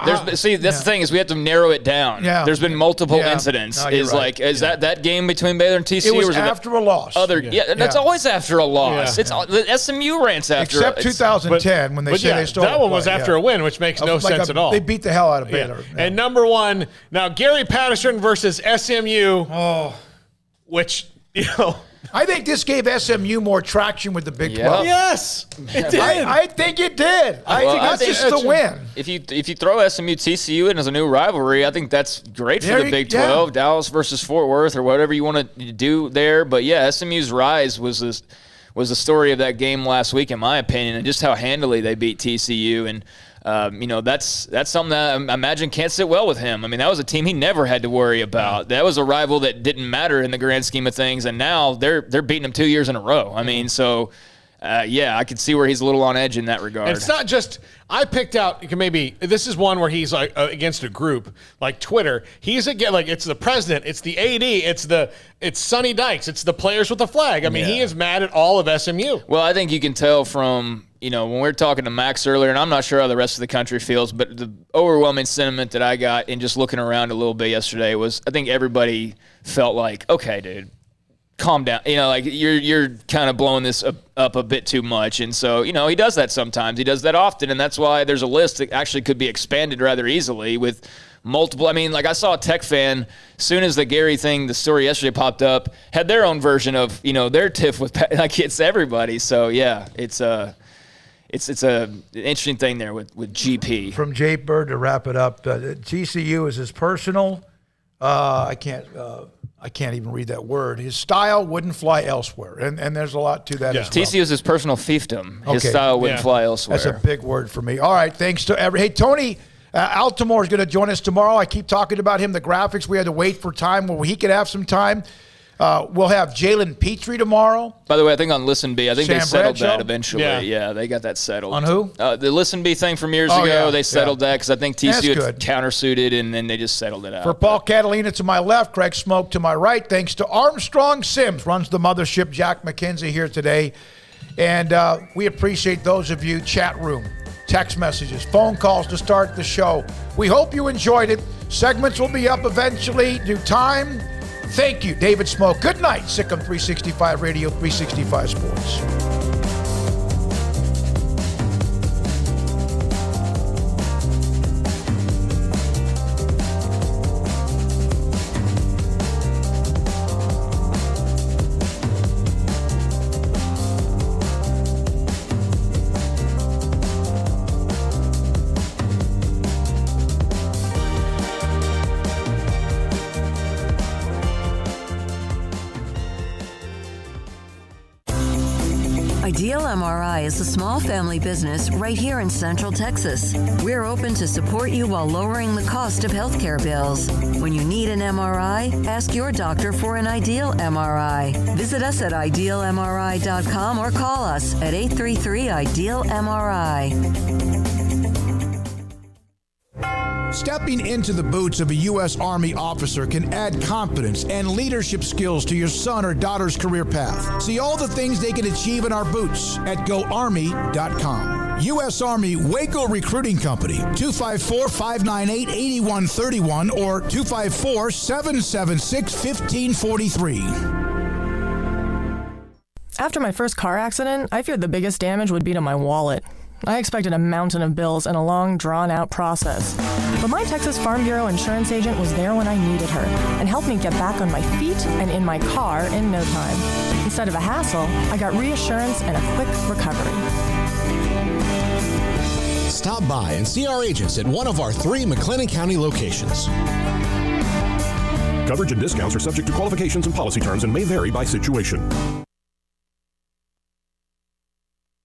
That's the thing is we have to narrow it down.
Yeah.
There's been multiple incidents.
No,
that game between Baylor and TCU?
It was after a loss.
That's always after a loss. It's the SMU rants after.
Except 2010 when they said they stole.
That one was after a win, which makes no sense at all.
They beat the hell out of Baylor.
Yeah. And number one, now Gary Patterson versus SMU. Which,
I think this gave SMU more traction with the Big 12.
Yes, it did.
I think it did. I think that's just the win.
If you throw SMU TCU in as a new rivalry, I think that's great for the Big 12, Dallas versus Fort Worth or whatever you want to do there. But SMU's rise was the story of that game last week, in my opinion, and just how handily they beat TCU. And that's something that I imagine can't sit well with him. I mean, that was a team he never had to worry about. That was a rival that didn't matter in the grand scheme of things, and now they're beating him 2 years in a row. I mean, so I could see where he's a little on edge in that regard.
And it's not just I picked out. Maybe this is one where he's like against a group like Twitter. He's again like it's the president, it's the AD, it's Sonny Dykes, it's the players with the flag. I mean, he is mad at all of SMU.
Well, I think you can tell from. When we were talking to Max earlier, and I'm not sure how the rest of the country feels, but the overwhelming sentiment that I got in just looking around a little bit yesterday was I think everybody felt like, okay, dude, calm down. You're kind of blowing this up a bit too much. And so, he does that sometimes. He does that often, and that's why there's a list that actually could be expanded rather easily with multiple. I mean, like I saw a Tech fan, as soon as the Gary thing, the story yesterday popped up, had their own version of, their tiff with, like it's everybody. So, It's an interesting thing there with GP.
From Jay Bird to wrap it up, TCU is his personal. I can't even read that word. His style wouldn't fly elsewhere, and there's a lot to that as well.
TCU is his personal fiefdom. His style wouldn't fly elsewhere.
That's a big word for me. All right, thanks to Hey, Tony Altimore is going to join us tomorrow. I keep talking about him. The graphics, we had to wait for time where he could have some time. We'll have Jalen Petrie tomorrow.
By the way, I think on Listen Bee, they settled
Bradshaw?
that eventually. Yeah, they got that settled.
On who?
The Listen Bee thing from years ago, they settled that because I think TCU had countersuited, and then they just settled it out.
For Paul Catalina to my left, Craig Smoak to my right, thanks to Armstrong Sims, runs the mothership, Jack McKenzie here today. And we appreciate those of you, chat room, text messages, phone calls to start the show. We hope you enjoyed it. Segments will be up eventually, due time. Thank you, David Smoak. Good night, Sikkim 365 Radio, 365 Sports.
Ideal MRI is a small family business right here in Central Texas. We're open to support you while lowering the cost of healthcare bills. When you need an MRI, ask your doctor for an Ideal MRI. Visit us at idealmri.com or call us at 833-IDEAL-MRI.
Stepping into the boots of a U.S. Army officer can add confidence and leadership skills to your son or daughter's career path. See all the things they can achieve in our boots at GoArmy.com. U.S. Army Waco Recruiting Company, 254-598-8131 or 254-776-1543.
After my first car accident, I feared the biggest damage would be to my wallet. I expected a mountain of bills and a long, drawn-out process. But my Texas Farm Bureau insurance agent was there when I needed her and helped me get back on my feet and in my car in no time. Instead of a hassle, I got reassurance and a quick recovery.
Stop by and see our agents at one of our 3 McLennan County locations.
Coverage and discounts are subject to qualifications and policy terms and may vary by situation.